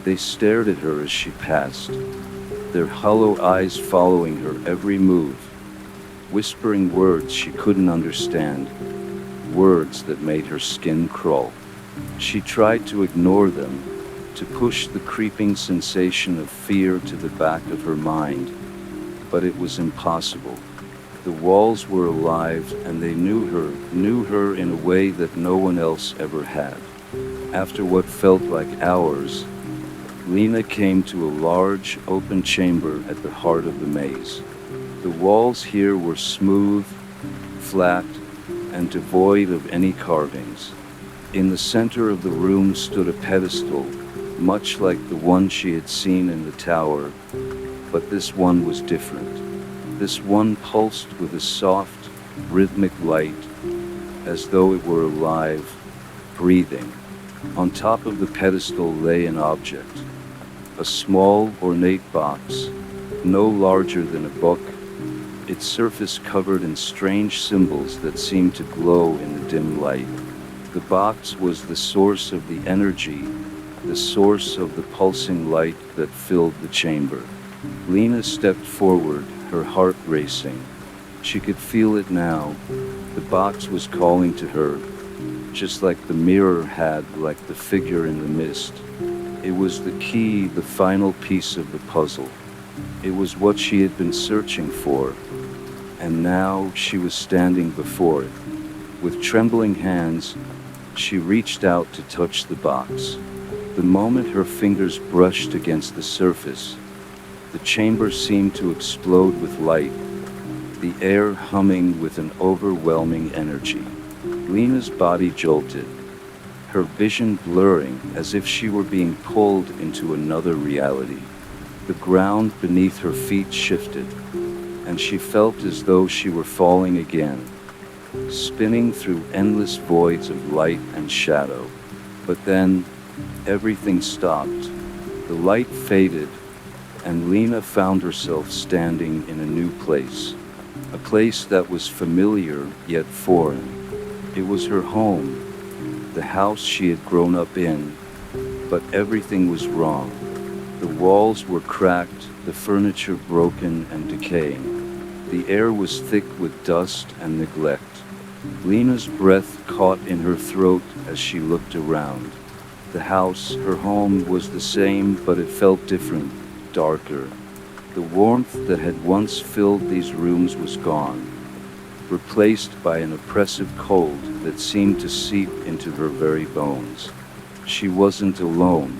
They stared at her as she passed, their hollow eyes following her every move, whispering words she couldn't understand, words that made her skin crawl. She tried to ignore them, to push the creeping sensation of fear to the back of her mind, but it was impossible. The walls were alive and they knew her in a way that no one else ever had. After what felt like hours, Lena came to a large, open chamber at the heart of the maze. The walls here were smooth, flat, and devoid of any carvings. In the center of the room stood a pedestal, much like the one she had seen in the tower, but this one was different. This one pulsed with a soft, rhythmic light, as though it were alive, breathing. On top of the pedestal lay an object, a small, ornate box, no larger than a book, its surface covered in strange symbols that seemed to glow in the dim light. The box was the source of the energy, the source of the pulsing light that filled the chamber. Lena stepped forward, her heart racing. She could feel it now. The box was calling to her, just like the mirror had, like the figure in the mist. It was the key, the final piece of the puzzle. It was what she had been searching for, and now she was standing before it. With trembling hands, she reached out to touch the box. The moment her fingers brushed against the surface, the chamber seemed to explode with light, the air humming with an overwhelming energy. Lena's body jolted, her vision blurring as if she were being pulled into another reality. The ground beneath her feet shifted, and she felt as though she were falling again, spinning through endless voids of light and shadow. But then, everything stopped. The light faded, and Lena found herself standing in a new place, a place that was familiar yet foreign. It was her home, the house she had grown up in, but everything was wrong. The walls were cracked, the furniture broken and decaying. The air was thick with dust and neglect. Lena's breath caught in her throat as she looked around. The house, her home, was the same, but it felt different, darker. The warmth that had once filled these rooms was gone, replaced by an oppressive cold that seemed to seep into her very bones. She wasn't alone.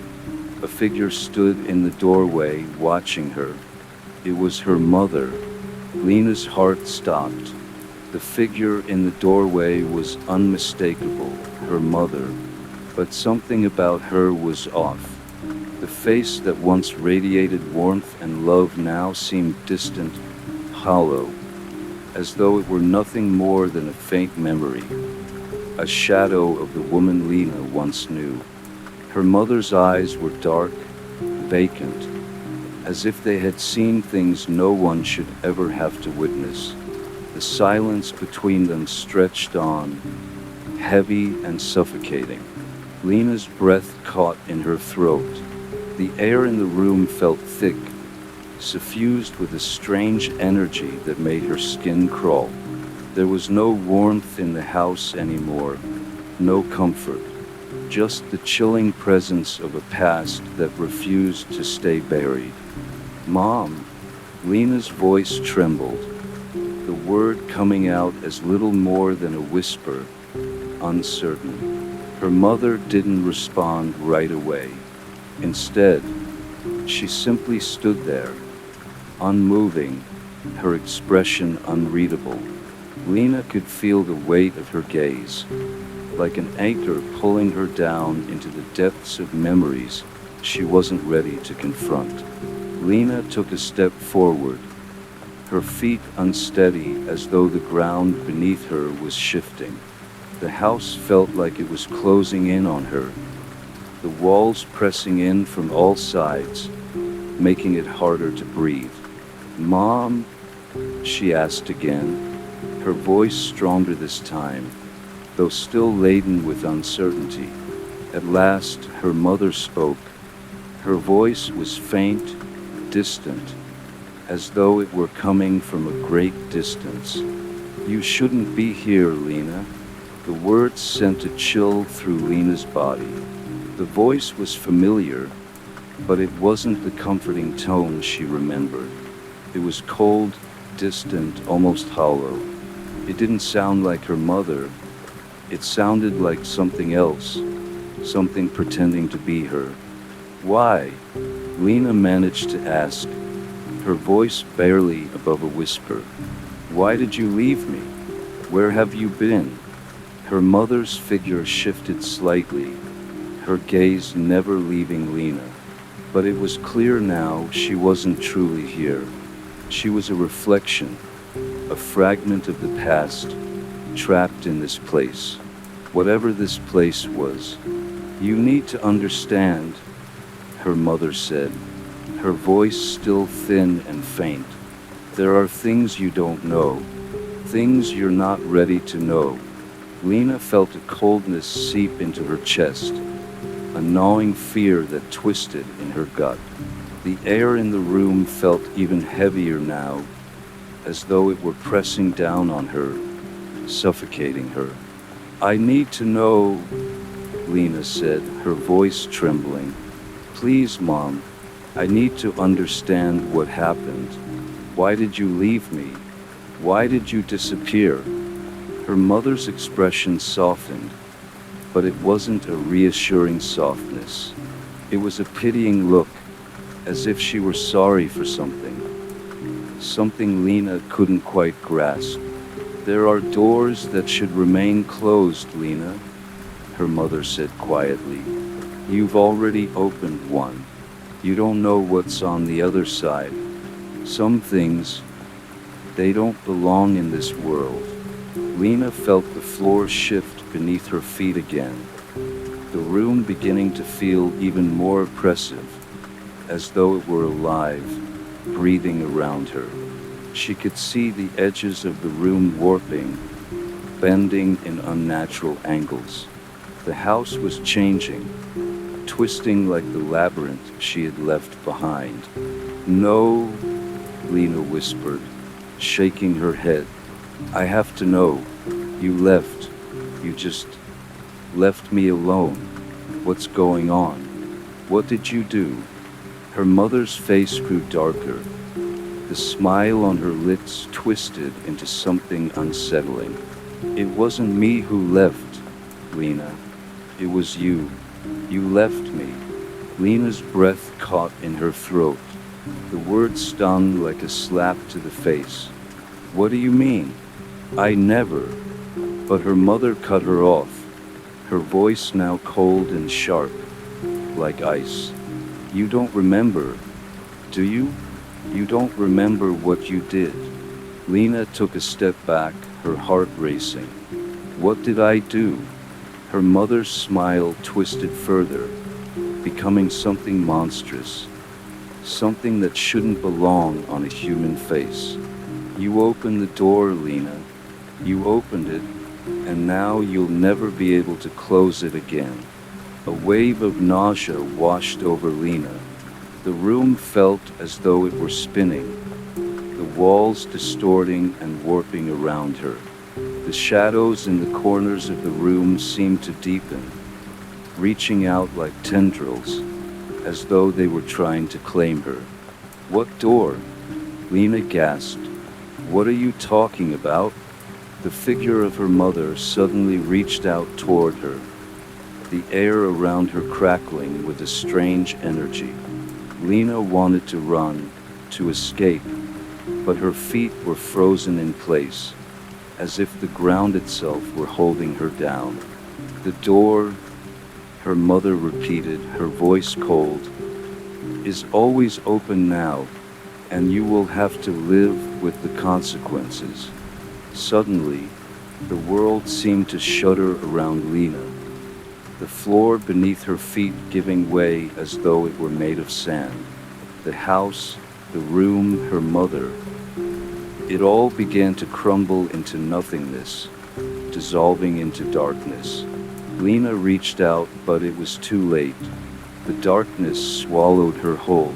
A figure stood in the doorway, watching her. It was her mother. Lena's heart stopped. The figure in the doorway was unmistakable, her mother, but something about her was off. The face that once radiated warmth and love now seemed distant, hollow, as though it were nothing more than a faint memory, a shadow of the woman Lena once knew. Her mother's eyes were dark, vacant, as if they had seen things no one should ever have to witness. The silence between them stretched on, heavy and suffocating. Lena's breath caught in her throat. The air in the room felt thick, suffused with a strange energy that made her skin crawl. There was no warmth in the house anymore, no comfort, just the chilling presence of a past that refused to stay buried. "Mom," Lena's voice trembled, the word coming out as little more than a whisper, uncertain. Her mother didn't respond right away. Instead, she simply stood there, unmoving, her expression unreadable. Lena could feel the weight of her gaze, like an anchor pulling her down into the depths of memories she wasn't ready to confront. Lena took a step forward, her feet unsteady as though the ground beneath her was shifting. The house felt like it was closing in on her, the walls pressing in from all sides, making it harder to breathe. "Mom?" she asked again, her voice stronger this time, though still laden with uncertainty. At last, her mother spoke. Her voice was faint, distant, as though it were coming from a great distance. "You shouldn't be here, Lena." The words sent a chill through Lena's body. The voice was familiar, but it wasn't the comforting tone she remembered. It was cold, distant, almost hollow. It didn't sound like her mother. It sounded like something else, something pretending to be her. "Why?" Lena managed to ask, her voice barely above a whisper. "Why did you leave me? Where have you been?" Her mother's figure shifted slightly, her gaze never leaving Lena. But it was clear now she wasn't truly here. She was a reflection, a fragment of the past, trapped in this place. Whatever this place was. "You need to understand," her mother said, her voice still thin and faint. "There are things you don't know, things you're not ready to know." Lena felt a coldness seep into her chest, a gnawing fear that twisted in her gut. The air in the room felt even heavier now, as though it were pressing down on her, suffocating her. "I need to know," Lena said, her voice trembling. "Please, Mom, I need to understand what happened. Why did you leave me? Why did you disappear?" Her mother's expression softened, but it wasn't a reassuring softness. It was a pitying look, as if she were sorry for something. Something Lena couldn't quite grasp. "There are doors that should remain closed, Lena," her mother said quietly. "You've already opened one. You don't know what's on the other side. Some things, they don't belong in this world." Lena felt the floor shift beneath her feet again, the room beginning to feel even more oppressive, as though it were alive, breathing around her. She could see the edges of the room warping, bending in unnatural angles. The house was changing, twisting like the labyrinth she had left behind. "No," Lena whispered, shaking her head. "I have to know. You left. You just left me alone. What's going on? What did you do?" Her mother's face grew darker. The smile on her lips twisted into something unsettling. "It wasn't me who left, Lena. It was you. You left me." Lena's breath caught in her throat. The words stung like a slap to the face. "What do you mean? I never." But her mother cut her off, her voice now cold and sharp, like ice. "You don't remember, do you? You don't remember what you did." Lena took a step back, her heart racing. "What did I do?" Her mother's smile twisted further, becoming something monstrous, something that shouldn't belong on a human face. "You opened the door, Lena. You opened it, and now you'll never be able to close it again." A wave of nausea washed over Lena. The room felt as though it were spinning, the walls distorting and warping around her. The shadows in the corners of the room seemed to deepen, reaching out like tendrils, as though they were trying to claim her. "What door?" Lena gasped. "What are you talking about?" The figure of her mother suddenly reached out toward her, the air around her crackling with a strange energy. Lena wanted to run, to escape, but her feet were frozen in place, as if the ground itself were holding her down. The door, her mother repeated, her voice cold, is always open now, and you will have to live with the consequences. Suddenly, the world seemed to shudder around Lena, the floor beneath her feet giving way as though it were made of sand. The house, the room, her mother, it all began to crumble into nothingness, dissolving into darkness. Lena reached out, but it was too late. The darkness swallowed her whole.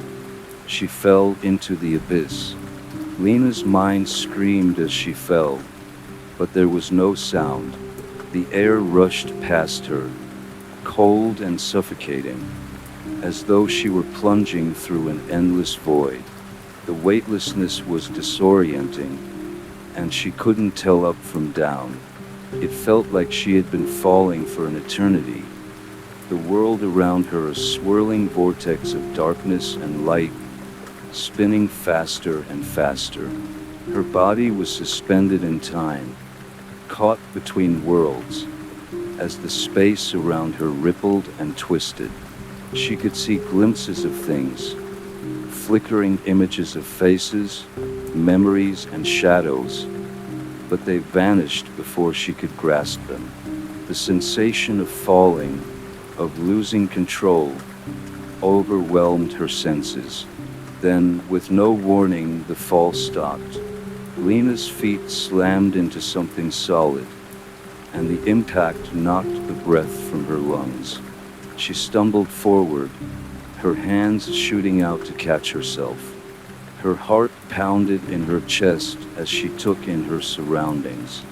She fell into the abyss. Lena's mind screamed as she fell, but there was no sound. The air rushed past her, cold and suffocating, as though she were plunging through an endless void. The weightlessness was disorienting, and she couldn't tell up from down. It felt like she had been falling for an eternity. The world around her a swirling vortex of darkness and light, spinning faster and faster. Her body was suspended in time, caught between worlds, as the space around her rippled and twisted. She could see glimpses of things, flickering images of faces, memories and shadows, but they vanished before she could grasp them. The sensation of falling, of losing control, overwhelmed her senses. Then, with no warning, the fall stopped. Lena's feet slammed into something solid, and the impact knocked the breath from her lungs. She stumbled forward, her hands shooting out to catch herself. Her heart pounded in her chest as she took in her surroundings.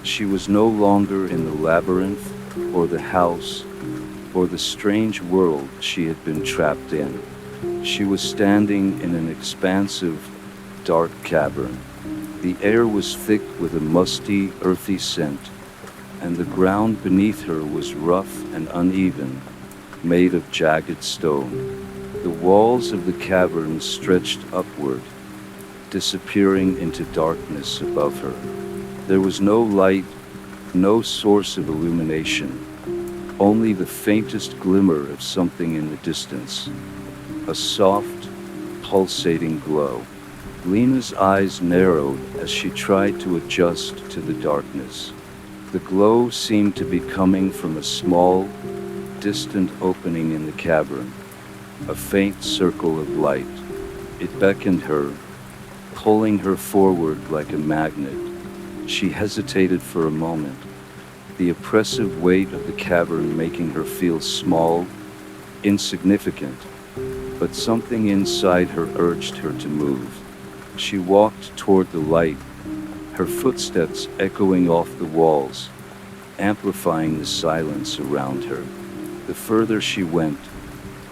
She was no longer in the labyrinth, or the house, or the strange world she had been trapped in. She was standing in an expansive, dark cavern. The air was thick with a musty, earthy scent, and the ground beneath her was rough and uneven, made of jagged stone. The walls of the cavern stretched upward, disappearing into darkness above her. There was no light, no source of illumination, only the faintest glimmer of something in the distance, a soft, pulsating glow. Lena's eyes narrowed as she tried to adjust to the darkness. The glow seemed to be coming from a small, distant opening in the cavern, a faint circle of light. It beckoned her, pulling her forward like a magnet. She hesitated for a moment, the oppressive weight of the cavern making her feel small, insignificant, but something inside her urged her to move. She walked toward the light, her footsteps echoing off the walls, amplifying the silence around her. The further she went,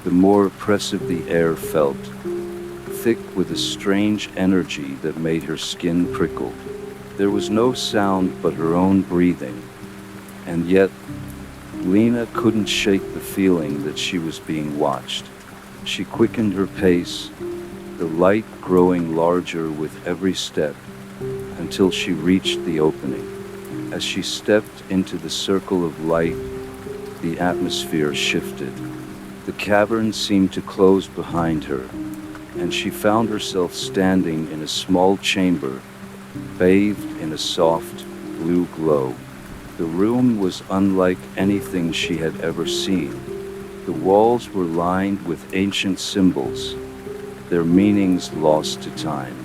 the more oppressive the air felt, thick with a strange energy that made her skin prickle. There was no sound but her own breathing, and yet Lena couldn't shake the feeling that she was being watched. She quickened her pace, the light growing larger with every step, until she reached the opening. As she stepped into the circle of light, the atmosphere shifted. The cavern seemed to close behind her, and she found herself standing in a small chamber, bathed in a soft, blue glow. The room was unlike anything she had ever seen. The walls were lined with ancient symbols, their meanings lost to time.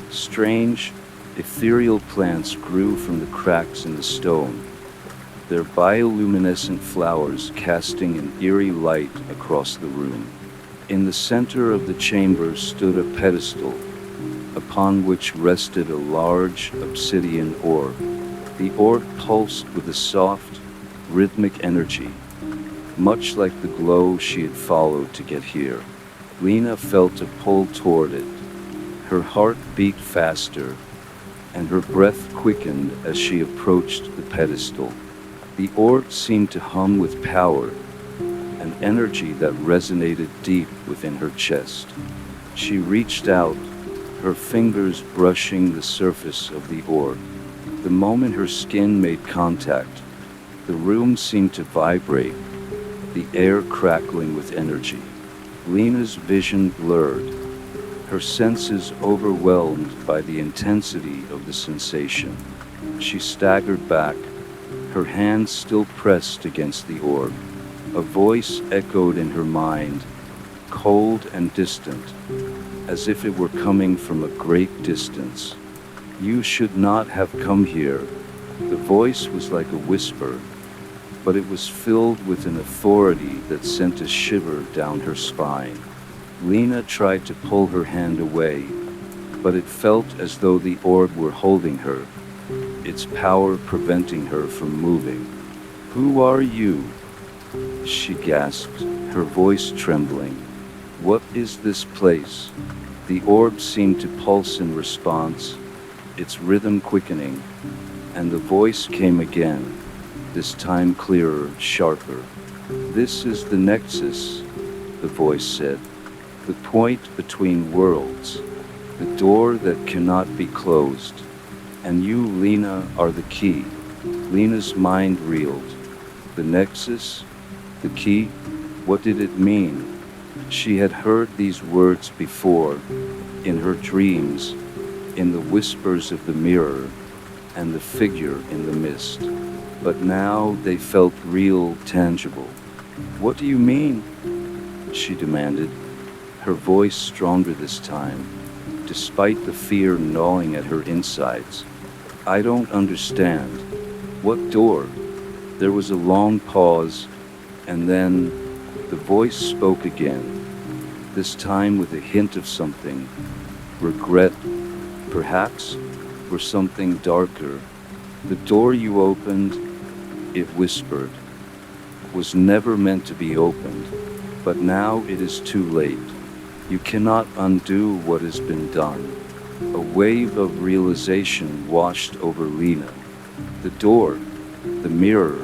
Strange, ethereal plants grew from the cracks in the stone, their bioluminescent flowers casting an eerie light across the room. In the center of the chamber stood a pedestal, upon which rested a large obsidian orb. The orb pulsed with a soft, rhythmic energy, much like the glow she had followed to get here. Lena felt a pull toward it. Her heart beat faster, and her breath quickened as she approached the pedestal. The orb seemed to hum with power, an energy that resonated deep within her chest. She reached out, her fingers brushing the surface of the orb. The moment her skin made contact, the room seemed to vibrate, the air crackling with energy. Lena's vision blurred, her senses overwhelmed by the intensity of the sensation. She staggered back, her hands still pressed against the orb. A voice echoed in her mind, cold and distant, as if it were coming from a great distance. "You should not have come here." The voice was like a whisper, but it was filled with an authority that sent a shiver down her spine. Lena tried to pull her hand away, but it felt as though the orb were holding her, its power preventing her from moving. "Who are you?" she gasped, her voice trembling. "What is this place?" The orb seemed to pulse in response, its rhythm quickening, and the voice came again, this time clearer, sharper. "This is the nexus," the voice said, "the point between worlds, the door that cannot be closed. And you, Lena, are the key." Lena's mind reeled. The nexus? The key? What did it mean? She had heard these words before, in her dreams, in the whispers of the mirror, and the figure in the mist. But now they felt real, tangible. "What do you mean?" she demanded, her voice stronger this time, despite the fear gnawing at her insides. "I don't understand." "What door?" There was a long pause, and then the voice spoke again, this time with a hint of something. Regret, perhaps, or something darker. "The door you opened," it whispered, "was never meant to be opened, but now it is too late. You cannot undo what has been done." A wave of realization washed over Lena. The door, the mirror,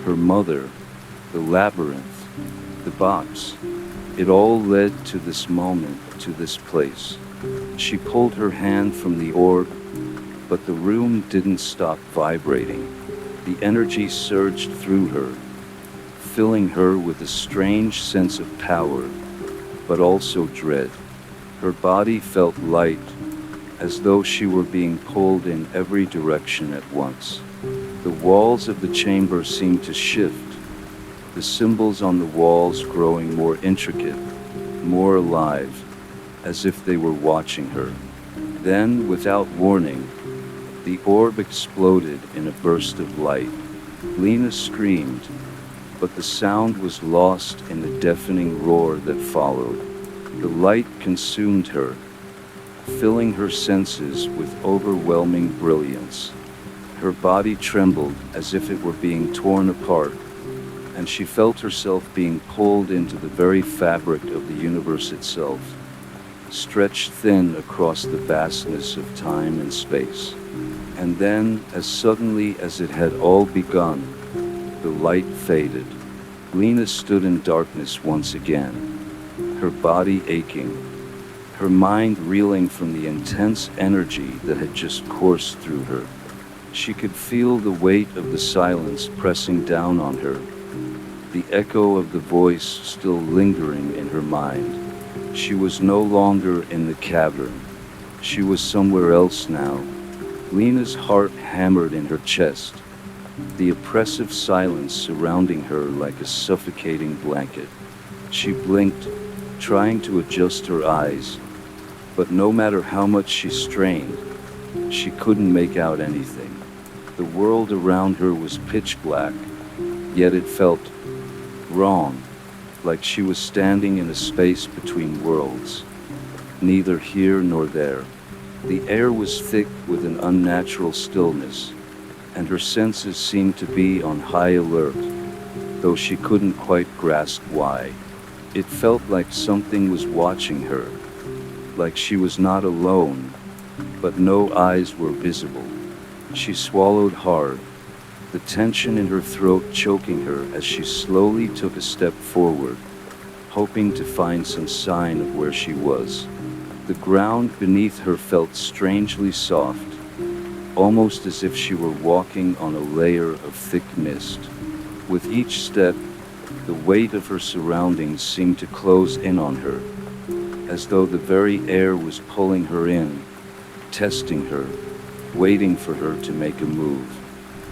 her mother, the labyrinth, the box, it all led to this moment, to this place. She pulled her hand from the orb, but the room didn't stop vibrating. The energy surged through her, filling her with a strange sense of power, but also dread. Her body felt light, as though she were being pulled in every direction at once. The walls of the chamber seemed to shift, the symbols on the walls growing more intricate, more alive, as if they were watching her. Then, without warning, the orb exploded in a burst of light. Lena screamed, but the sound was lost in the deafening roar that followed. The light consumed her, filling her senses with overwhelming brilliance. Her body trembled as if it were being torn apart, and she felt herself being pulled into the very fabric of the universe itself, stretched thin across the vastness of time and space. And then, as suddenly as it had all begun, the light faded. Lena stood in darkness once again, her body aching, her mind reeling from the intense energy that had just coursed through her. She could feel the weight of the silence pressing down on her, the echo of the voice still lingering in her mind. She was no longer in the cavern. She was somewhere else now. Lena's heart hammered in her chest, the oppressive silence surrounding her like a suffocating blanket. She blinked, trying to adjust her eyes, but no matter how much she strained, she couldn't make out anything. The world around her was pitch black, yet it felt wrong, like she was standing in a space between worlds, neither here nor there. The air was thick with an unnatural stillness, and her senses seemed to be on high alert, though she couldn't quite grasp why. It felt like something was watching her, like she was not alone, but no eyes were visible. She swallowed hard, the tension in her throat choking her as she slowly took a step forward, hoping to find some sign of where she was. The ground beneath her felt strangely soft, almost as if she were walking on a layer of thick mist. With each step, the weight of her surroundings seemed to close in on her, as though the very air was pulling her in, testing her, waiting for her to make a move.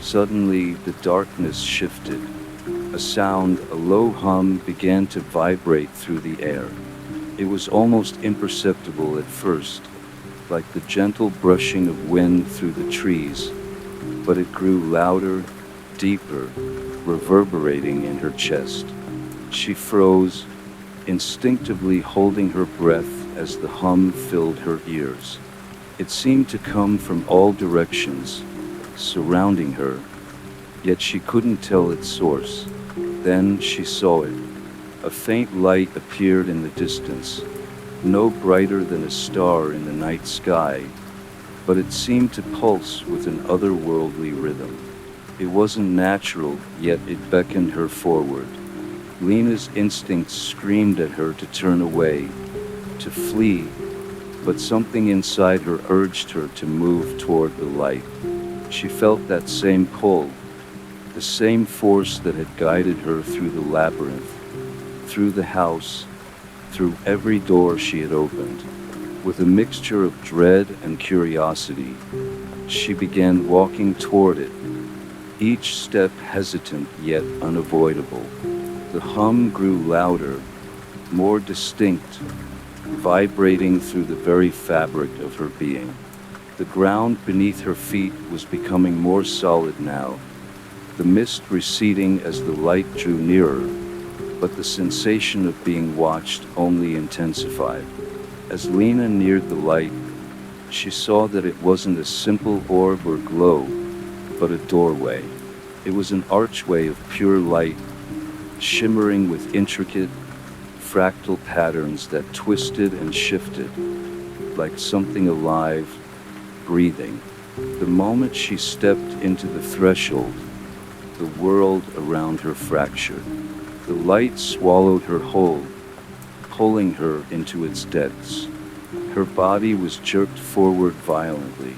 Suddenly, the darkness shifted. A sound, a low hum, began to vibrate through the air. It was almost imperceptible at first, like the gentle brushing of wind through the trees, but it grew louder, deeper, reverberating in her chest. She froze, instinctively holding her breath as the hum filled her ears. It seemed to come from all directions, surrounding her, yet she couldn't tell its source. Then she saw it. A faint light appeared in the distance, no brighter than a star in the night sky, but it seemed to pulse with an otherworldly rhythm. It wasn't natural, yet it beckoned her forward. Lena's instincts screamed at her to turn away, to flee, but something inside her urged her to move toward the light. She felt that same pull, the same force that had guided her through the labyrinth, through the house, through every door she had opened. With a mixture of dread and curiosity, she began walking toward it, each step hesitant yet unavoidable. The hum grew louder, more distinct, vibrating through the very fabric of her being. The ground beneath her feet was becoming more solid now, the mist receding as the light drew nearer, but the sensation of being watched only intensified. As Lena neared the light, she saw that it wasn't a simple orb or glow, but a doorway. It was an archway of pure light, shimmering with intricate, fractal patterns that twisted and shifted, like something alive, breathing. The moment she stepped into the threshold, the world around her fractured. The light swallowed her whole, pulling her into its depths. Her body was jerked forward violently,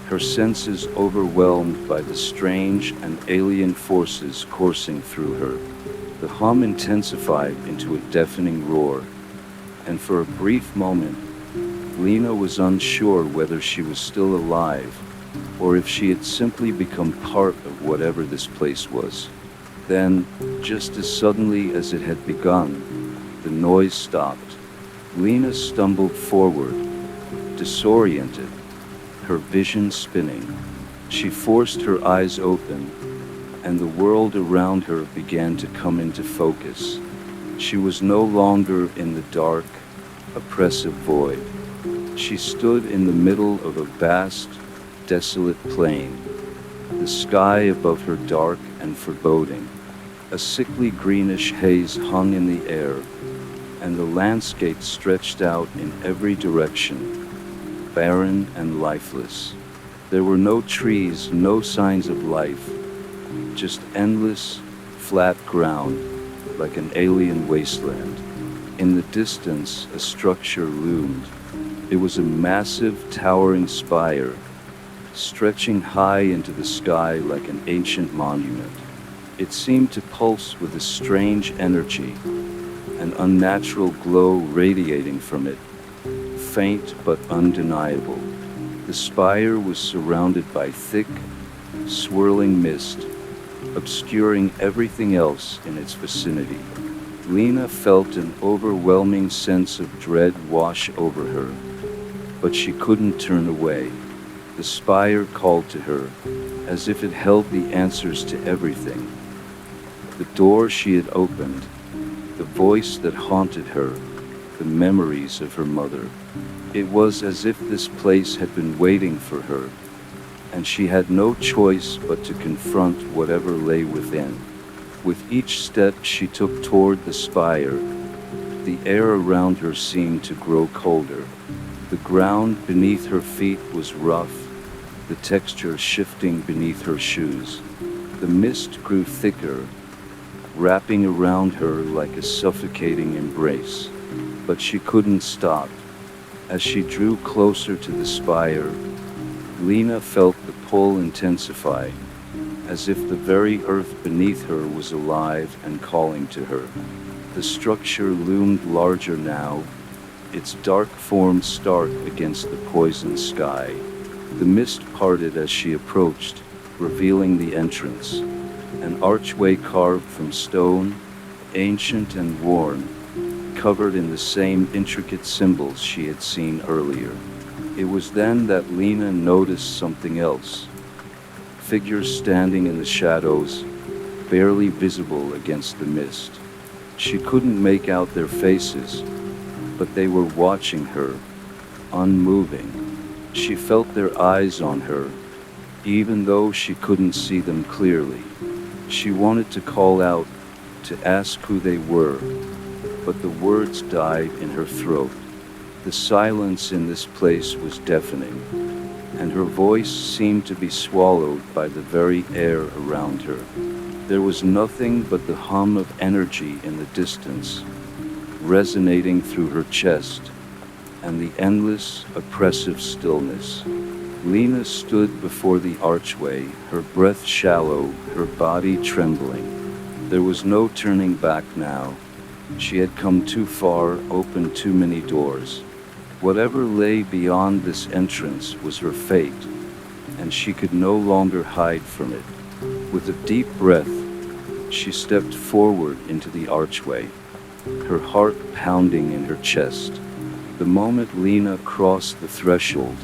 her senses overwhelmed by the strange and alien forces coursing through her. The hum intensified into a deafening roar, and for a brief moment, Lena was unsure whether she was still alive, or if she had simply become part of whatever this place was. Then, just as suddenly as it had begun, the noise stopped. Lena stumbled forward, disoriented, her vision spinning. She forced her eyes open, and the world around her began to come into focus. She was no longer in the dark, oppressive void. She stood in the middle of a vast, desolate plain, the sky above her dark and foreboding. A sickly greenish haze hung in the air, and the landscape stretched out in every direction, barren and lifeless. There were no trees, no signs of life, just endless, flat ground, like an alien wasteland. In the distance, a structure loomed. It was a massive, towering spire, stretching high into the sky like an ancient monument. It seemed to pulse with a strange energy, an unnatural glow radiating from it, faint but undeniable. The spire was surrounded by thick, swirling mist, obscuring everything else in its vicinity. Lena felt an overwhelming sense of dread wash over her, but she couldn't turn away. The spire called to her, as if it held the answers to everything. The door she had opened, the voice that haunted her, the memories of her mother. It was as if this place had been waiting for her, and she had no choice but to confront whatever lay within. With each step she took toward the spire, the air around her seemed to grow colder. The ground beneath her feet was rough, the texture shifting beneath her shoes. The mist grew thicker, wrapping around her like a suffocating embrace. But she couldn't stop. As she drew closer to the spire, Lena felt the pull intensify, as if the very earth beneath her was alive and calling to her. The structure loomed larger now, its dark form stark against the poisoned sky. The mist parted as she approached, revealing the entrance, an archway carved from stone, ancient and worn, covered in the same intricate symbols she had seen earlier. It was then that Lena noticed something else. Figures standing in the shadows, barely visible against the mist. She couldn't make out their faces, but they were watching her, unmoving. She felt their eyes on her, even though she couldn't see them clearly. She wanted to call out, to ask who they were, but the words died in her throat. The silence in this place was deafening, and her voice seemed to be swallowed by the very air around her. There was nothing but the hum of energy in the distance, resonating through her chest, and the endless, oppressive stillness. Lena stood before the archway, her breath shallow, her body trembling. There was no turning back now. She had come too far, opened too many doors. Whatever lay beyond this entrance was her fate, and she could no longer hide from it. With a deep breath, she stepped forward into the archway, her heart pounding in her chest. The moment Lena crossed the threshold,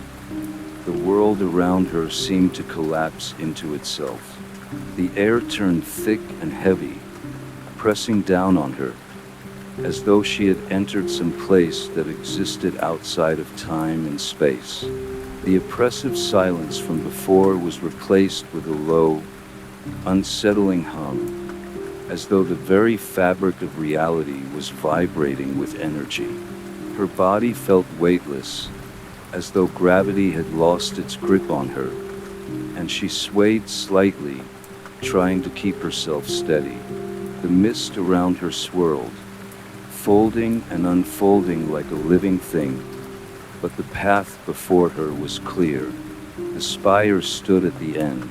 the world around her seemed to collapse into itself. The air turned thick and heavy, pressing down on her, as though she had entered some place that existed outside of time and space. The oppressive silence from before was replaced with a low, unsettling hum, as though the very fabric of reality was vibrating with energy. Her body felt weightless, as though gravity had lost its grip on her, and she swayed slightly, trying to keep herself steady. The mist around her swirled, folding and unfolding like a living thing, but the path before her was clear. The spire stood at the end,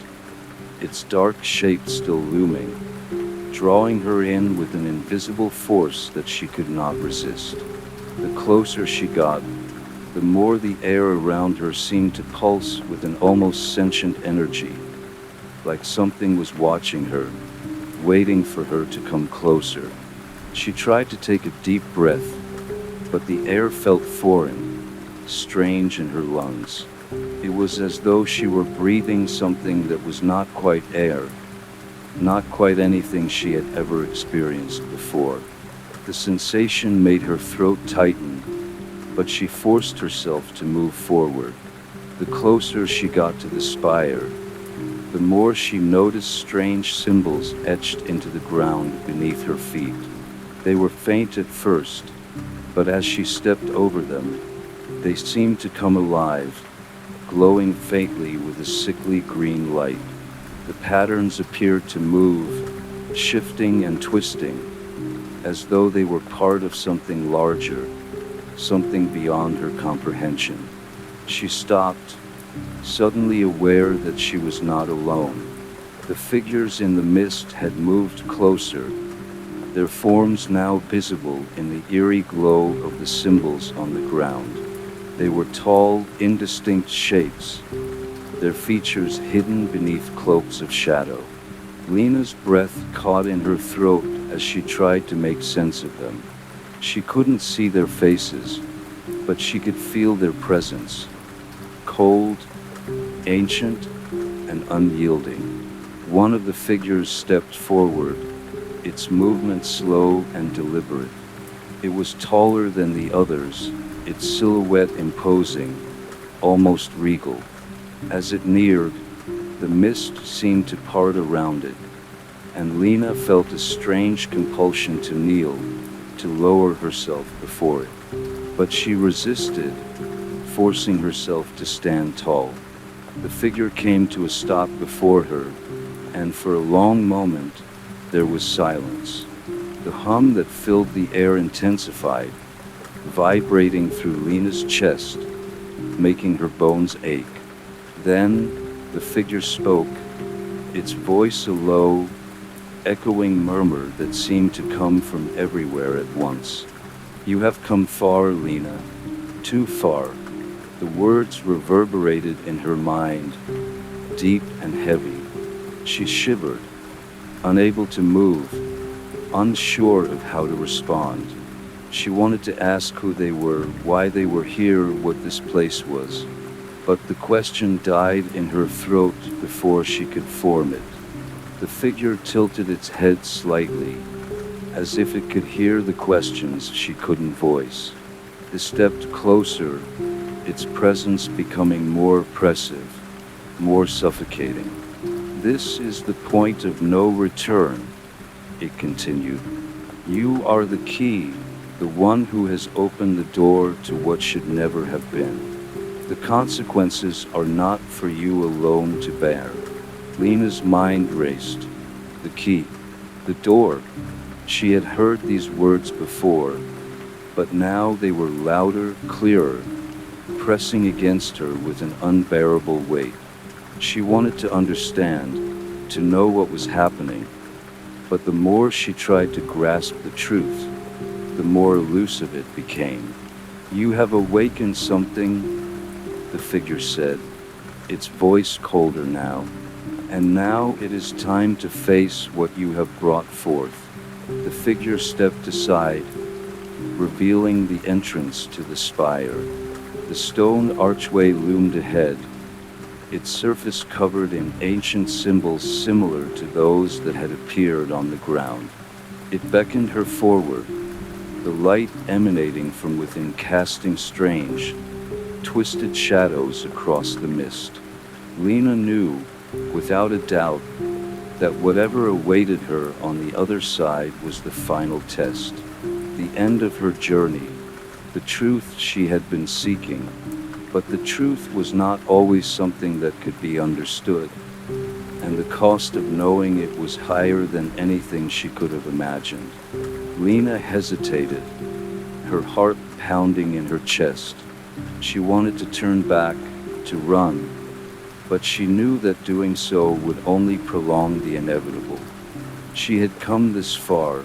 its dark shape still looming, drawing her in with an invisible force that she could not resist. The closer she got, the more the air around her seemed to pulse with an almost sentient energy, like something was watching her, waiting for her to come closer. She tried to take a deep breath, but the air felt foreign, strange in her lungs. It was as though she were breathing something that was not quite air, not quite anything she had ever experienced before. The sensation made her throat tighten, but she forced herself to move forward. The closer she got to the spire, the more she noticed strange symbols etched into the ground beneath her feet. They were faint at first, but as she stepped over them, they seemed to come alive, glowing faintly with a sickly green light. The patterns appeared to move, shifting and twisting, as though they were part of something larger, something beyond her comprehension. She stopped, suddenly aware that she was not alone. The figures in the mist had moved closer, their forms now visible in the eerie glow of the symbols on the ground. They were tall, indistinct shapes, their features hidden beneath cloaks of shadow. Lena's breath caught in her throat as she tried to make sense of them. She couldn't see their faces, but she could feel their presence, cold, ancient, and unyielding. One of the figures stepped forward, its movement slow and deliberate. It was taller than the others, its silhouette imposing, almost regal. As it neared, the mist seemed to part around it, and Lena felt a strange compulsion to kneel, to lower herself before it. But she resisted, forcing herself to stand tall. The figure came to a stop before her, and for a long moment, there was silence. The hum that filled the air intensified, vibrating through Lena's chest, making her bones ache. Then, the figure spoke, its voice a low, echoing murmur that seemed to come from everywhere at once. You have come far, Lena, too far. The words reverberated in her mind, deep and heavy. She shivered, unable to move, unsure of how to respond. She wanted to ask who they were, why they were here, what this place was. But the question died in her throat before she could form it. The figure tilted its head slightly, as if it could hear the questions she couldn't voice. It stepped closer, its presence becoming more oppressive, more suffocating. This is the point of no return, it continued. You are the key, the one who has opened the door to what should never have been. The consequences are not for you alone to bear. Lena's mind raced. The key, the door. She had heard these words before, but now they were louder, clearer, pressing against her with an unbearable weight. She wanted to understand, to know what was happening, but the more she tried to grasp the truth, the more elusive it became. You have awakened something, the figure said, its voice colder now. And now it is time to face what you have brought forth. The figure stepped aside, revealing the entrance to the spire. The stone archway loomed ahead, its surface covered in ancient symbols similar to those that had appeared on the ground. It beckoned her forward, the light emanating from within casting strange, twisted shadows across the mist. Lena knew, without a doubt, that whatever awaited her on the other side was the final test, the end of her journey, the truth she had been seeking. But the truth was not always something that could be understood, and the cost of knowing it was higher than anything she could have imagined. Lena hesitated, her heart pounding in her chest. She wanted to turn back, to run, but she knew that doing so would only prolong the inevitable. She had come this far,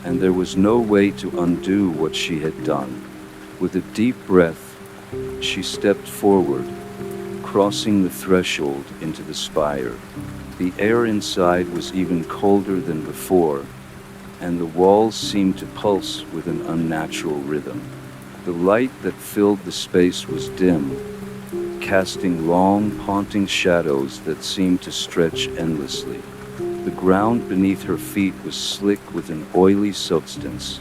and there was no way to undo what she had done. With a deep breath, she stepped forward, crossing the threshold into the spire. The air inside was even colder than before, and the walls seemed to pulse with an unnatural rhythm. The light that filled the space was dim, casting long, haunting shadows that seemed to stretch endlessly. The ground beneath her feet was slick with an oily substance,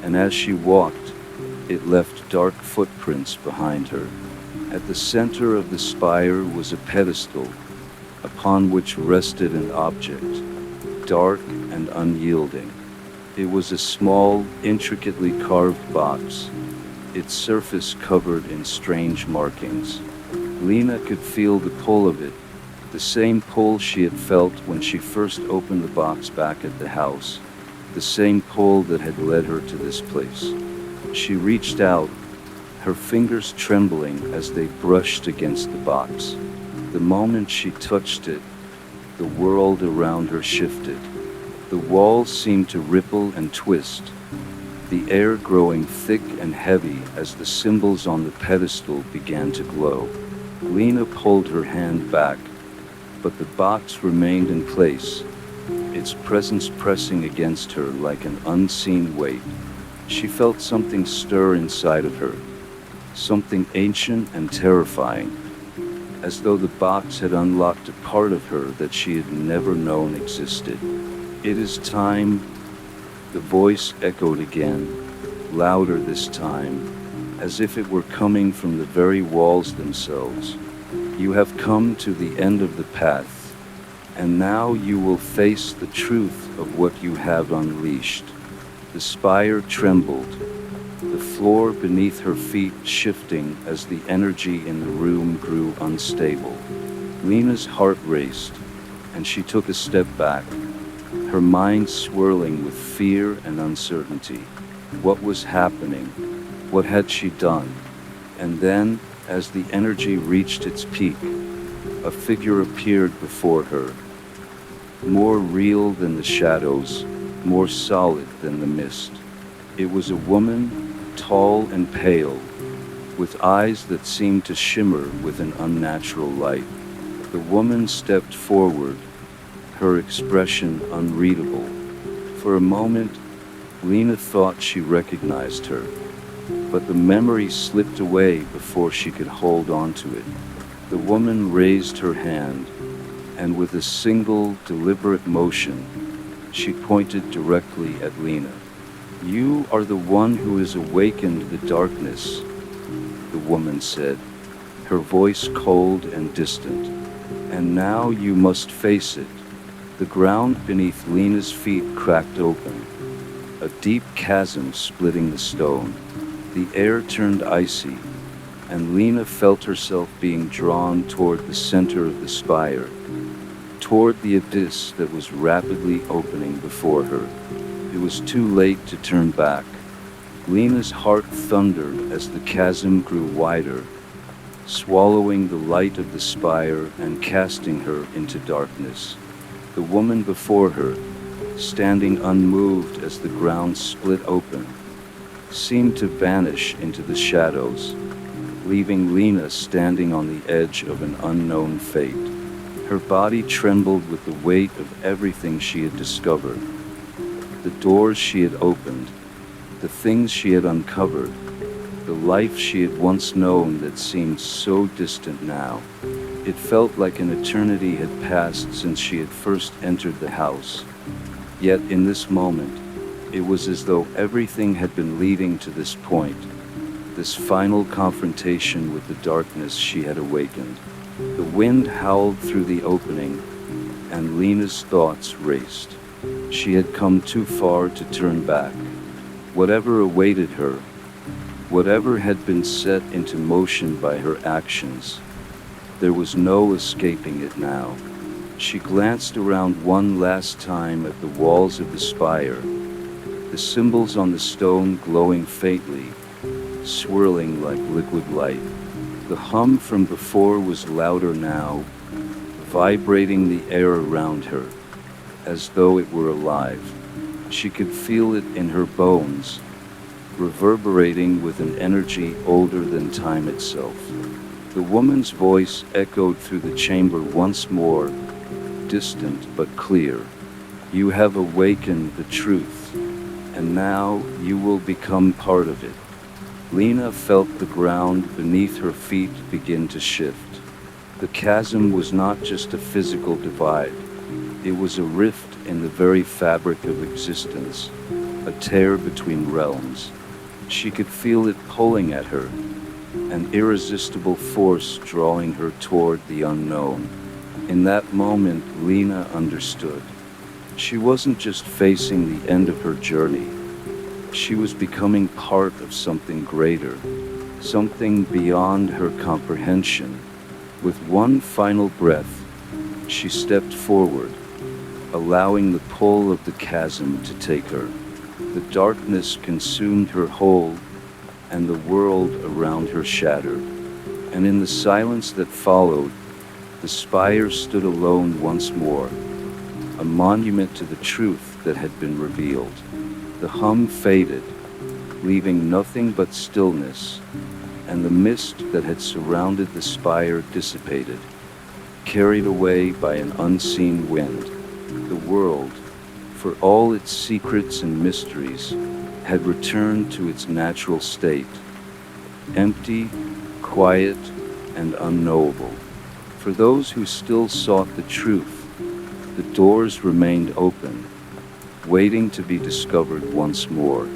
and as she walked, it left dark footprints behind her. At the center of the spire was a pedestal, upon which rested an object, dark and unyielding. It was a small, intricately carved box, its surface covered in strange markings. Lena could feel the pull of it, the same pull she had felt when she first opened the box back at the house, the same pull that had led her to this place. She reached out, her fingers trembling as they brushed against the box. The moment she touched it, the world around her shifted. The walls seemed to ripple and twist, the air growing thick and heavy as the symbols on the pedestal began to glow. Lena pulled her hand back, but the box remained in place, its presence pressing against her like an unseen weight. She felt something stir inside of her, something ancient and terrifying, as though the box had unlocked a part of her that she had never known existed. It is time, the voice echoed again, louder this time, as if it were coming from the very walls themselves. You have come to the end of the path, and now you will face the truth of what you have unleashed. The spire trembled, the floor beneath her feet shifting as the energy in the room grew unstable. Lena's heart raced, and she took a step back, her mind swirling with fear and uncertainty. What was happening? What had she done? And then, as the energy reached its peak, a figure appeared before her, more real than the shadows, more solid than the mist. It was a woman, tall and pale, with eyes that seemed to shimmer with an unnatural light. The woman stepped forward, her expression unreadable. For a moment, Lena thought she recognized her, but the memory slipped away before she could hold on to it. The woman raised her hand, and with a single, deliberate motion, she pointed directly at Lena. "You are the one who has awakened the darkness," the woman said, her voice cold and distant. "And now you must face it." The ground beneath Lena's feet cracked open, a deep chasm splitting the stone. The air turned icy, and Lena felt herself being drawn toward the center of the spire, toward the abyss that was rapidly opening before her. It was too late to turn back. Lena's heart thundered as the chasm grew wider, swallowing the light of the spire and casting her into darkness. The woman before her, standing unmoved as the ground split open, seemed to vanish into the shadows, leaving Lena standing on the edge of an unknown fate. Her body trembled with the weight of everything she had discovered. The doors she had opened, the things she had uncovered, the life she had once known that seemed so distant now. It felt like an eternity had passed since she had first entered the house. Yet in this moment, it was as though everything had been leading to this point, this final confrontation with the darkness she had awakened. The wind howled through the opening, and Lena's thoughts raced. She had come too far to turn back. Whatever awaited her, whatever had been set into motion by her actions, there was no escaping it now. She glanced around one last time at the walls of the spire, the symbols on the stone glowing faintly, swirling like liquid light. The hum from before was louder now, vibrating the air around her, as though it were alive. She could feel it in her bones, reverberating with an energy older than time itself. The woman's voice echoed through the chamber once more, distant but clear. "You have awakened the truth, and now you will become part of it." Lena felt the ground beneath her feet begin to shift. The chasm was not just a physical divide, it was a rift in the very fabric of existence, a tear between realms. She could feel it pulling at her, an irresistible force drawing her toward the unknown. In that moment, Lena understood. She wasn't just facing the end of her journey. She was becoming part of something greater, something beyond her comprehension. With one final breath, she stepped forward, allowing the pull of the chasm to take her. The darkness consumed her whole, and the world around her shattered. And in the silence that followed, the spire stood alone once more, a monument to the truth that had been revealed. The hum faded, leaving nothing but stillness, and the mist that had surrounded the spire dissipated, carried away by an unseen wind. The world, for all its secrets and mysteries, had returned to its natural state, empty, quiet, and unknowable. For those who still sought the truth, the doors remained open, waiting to be discovered once more.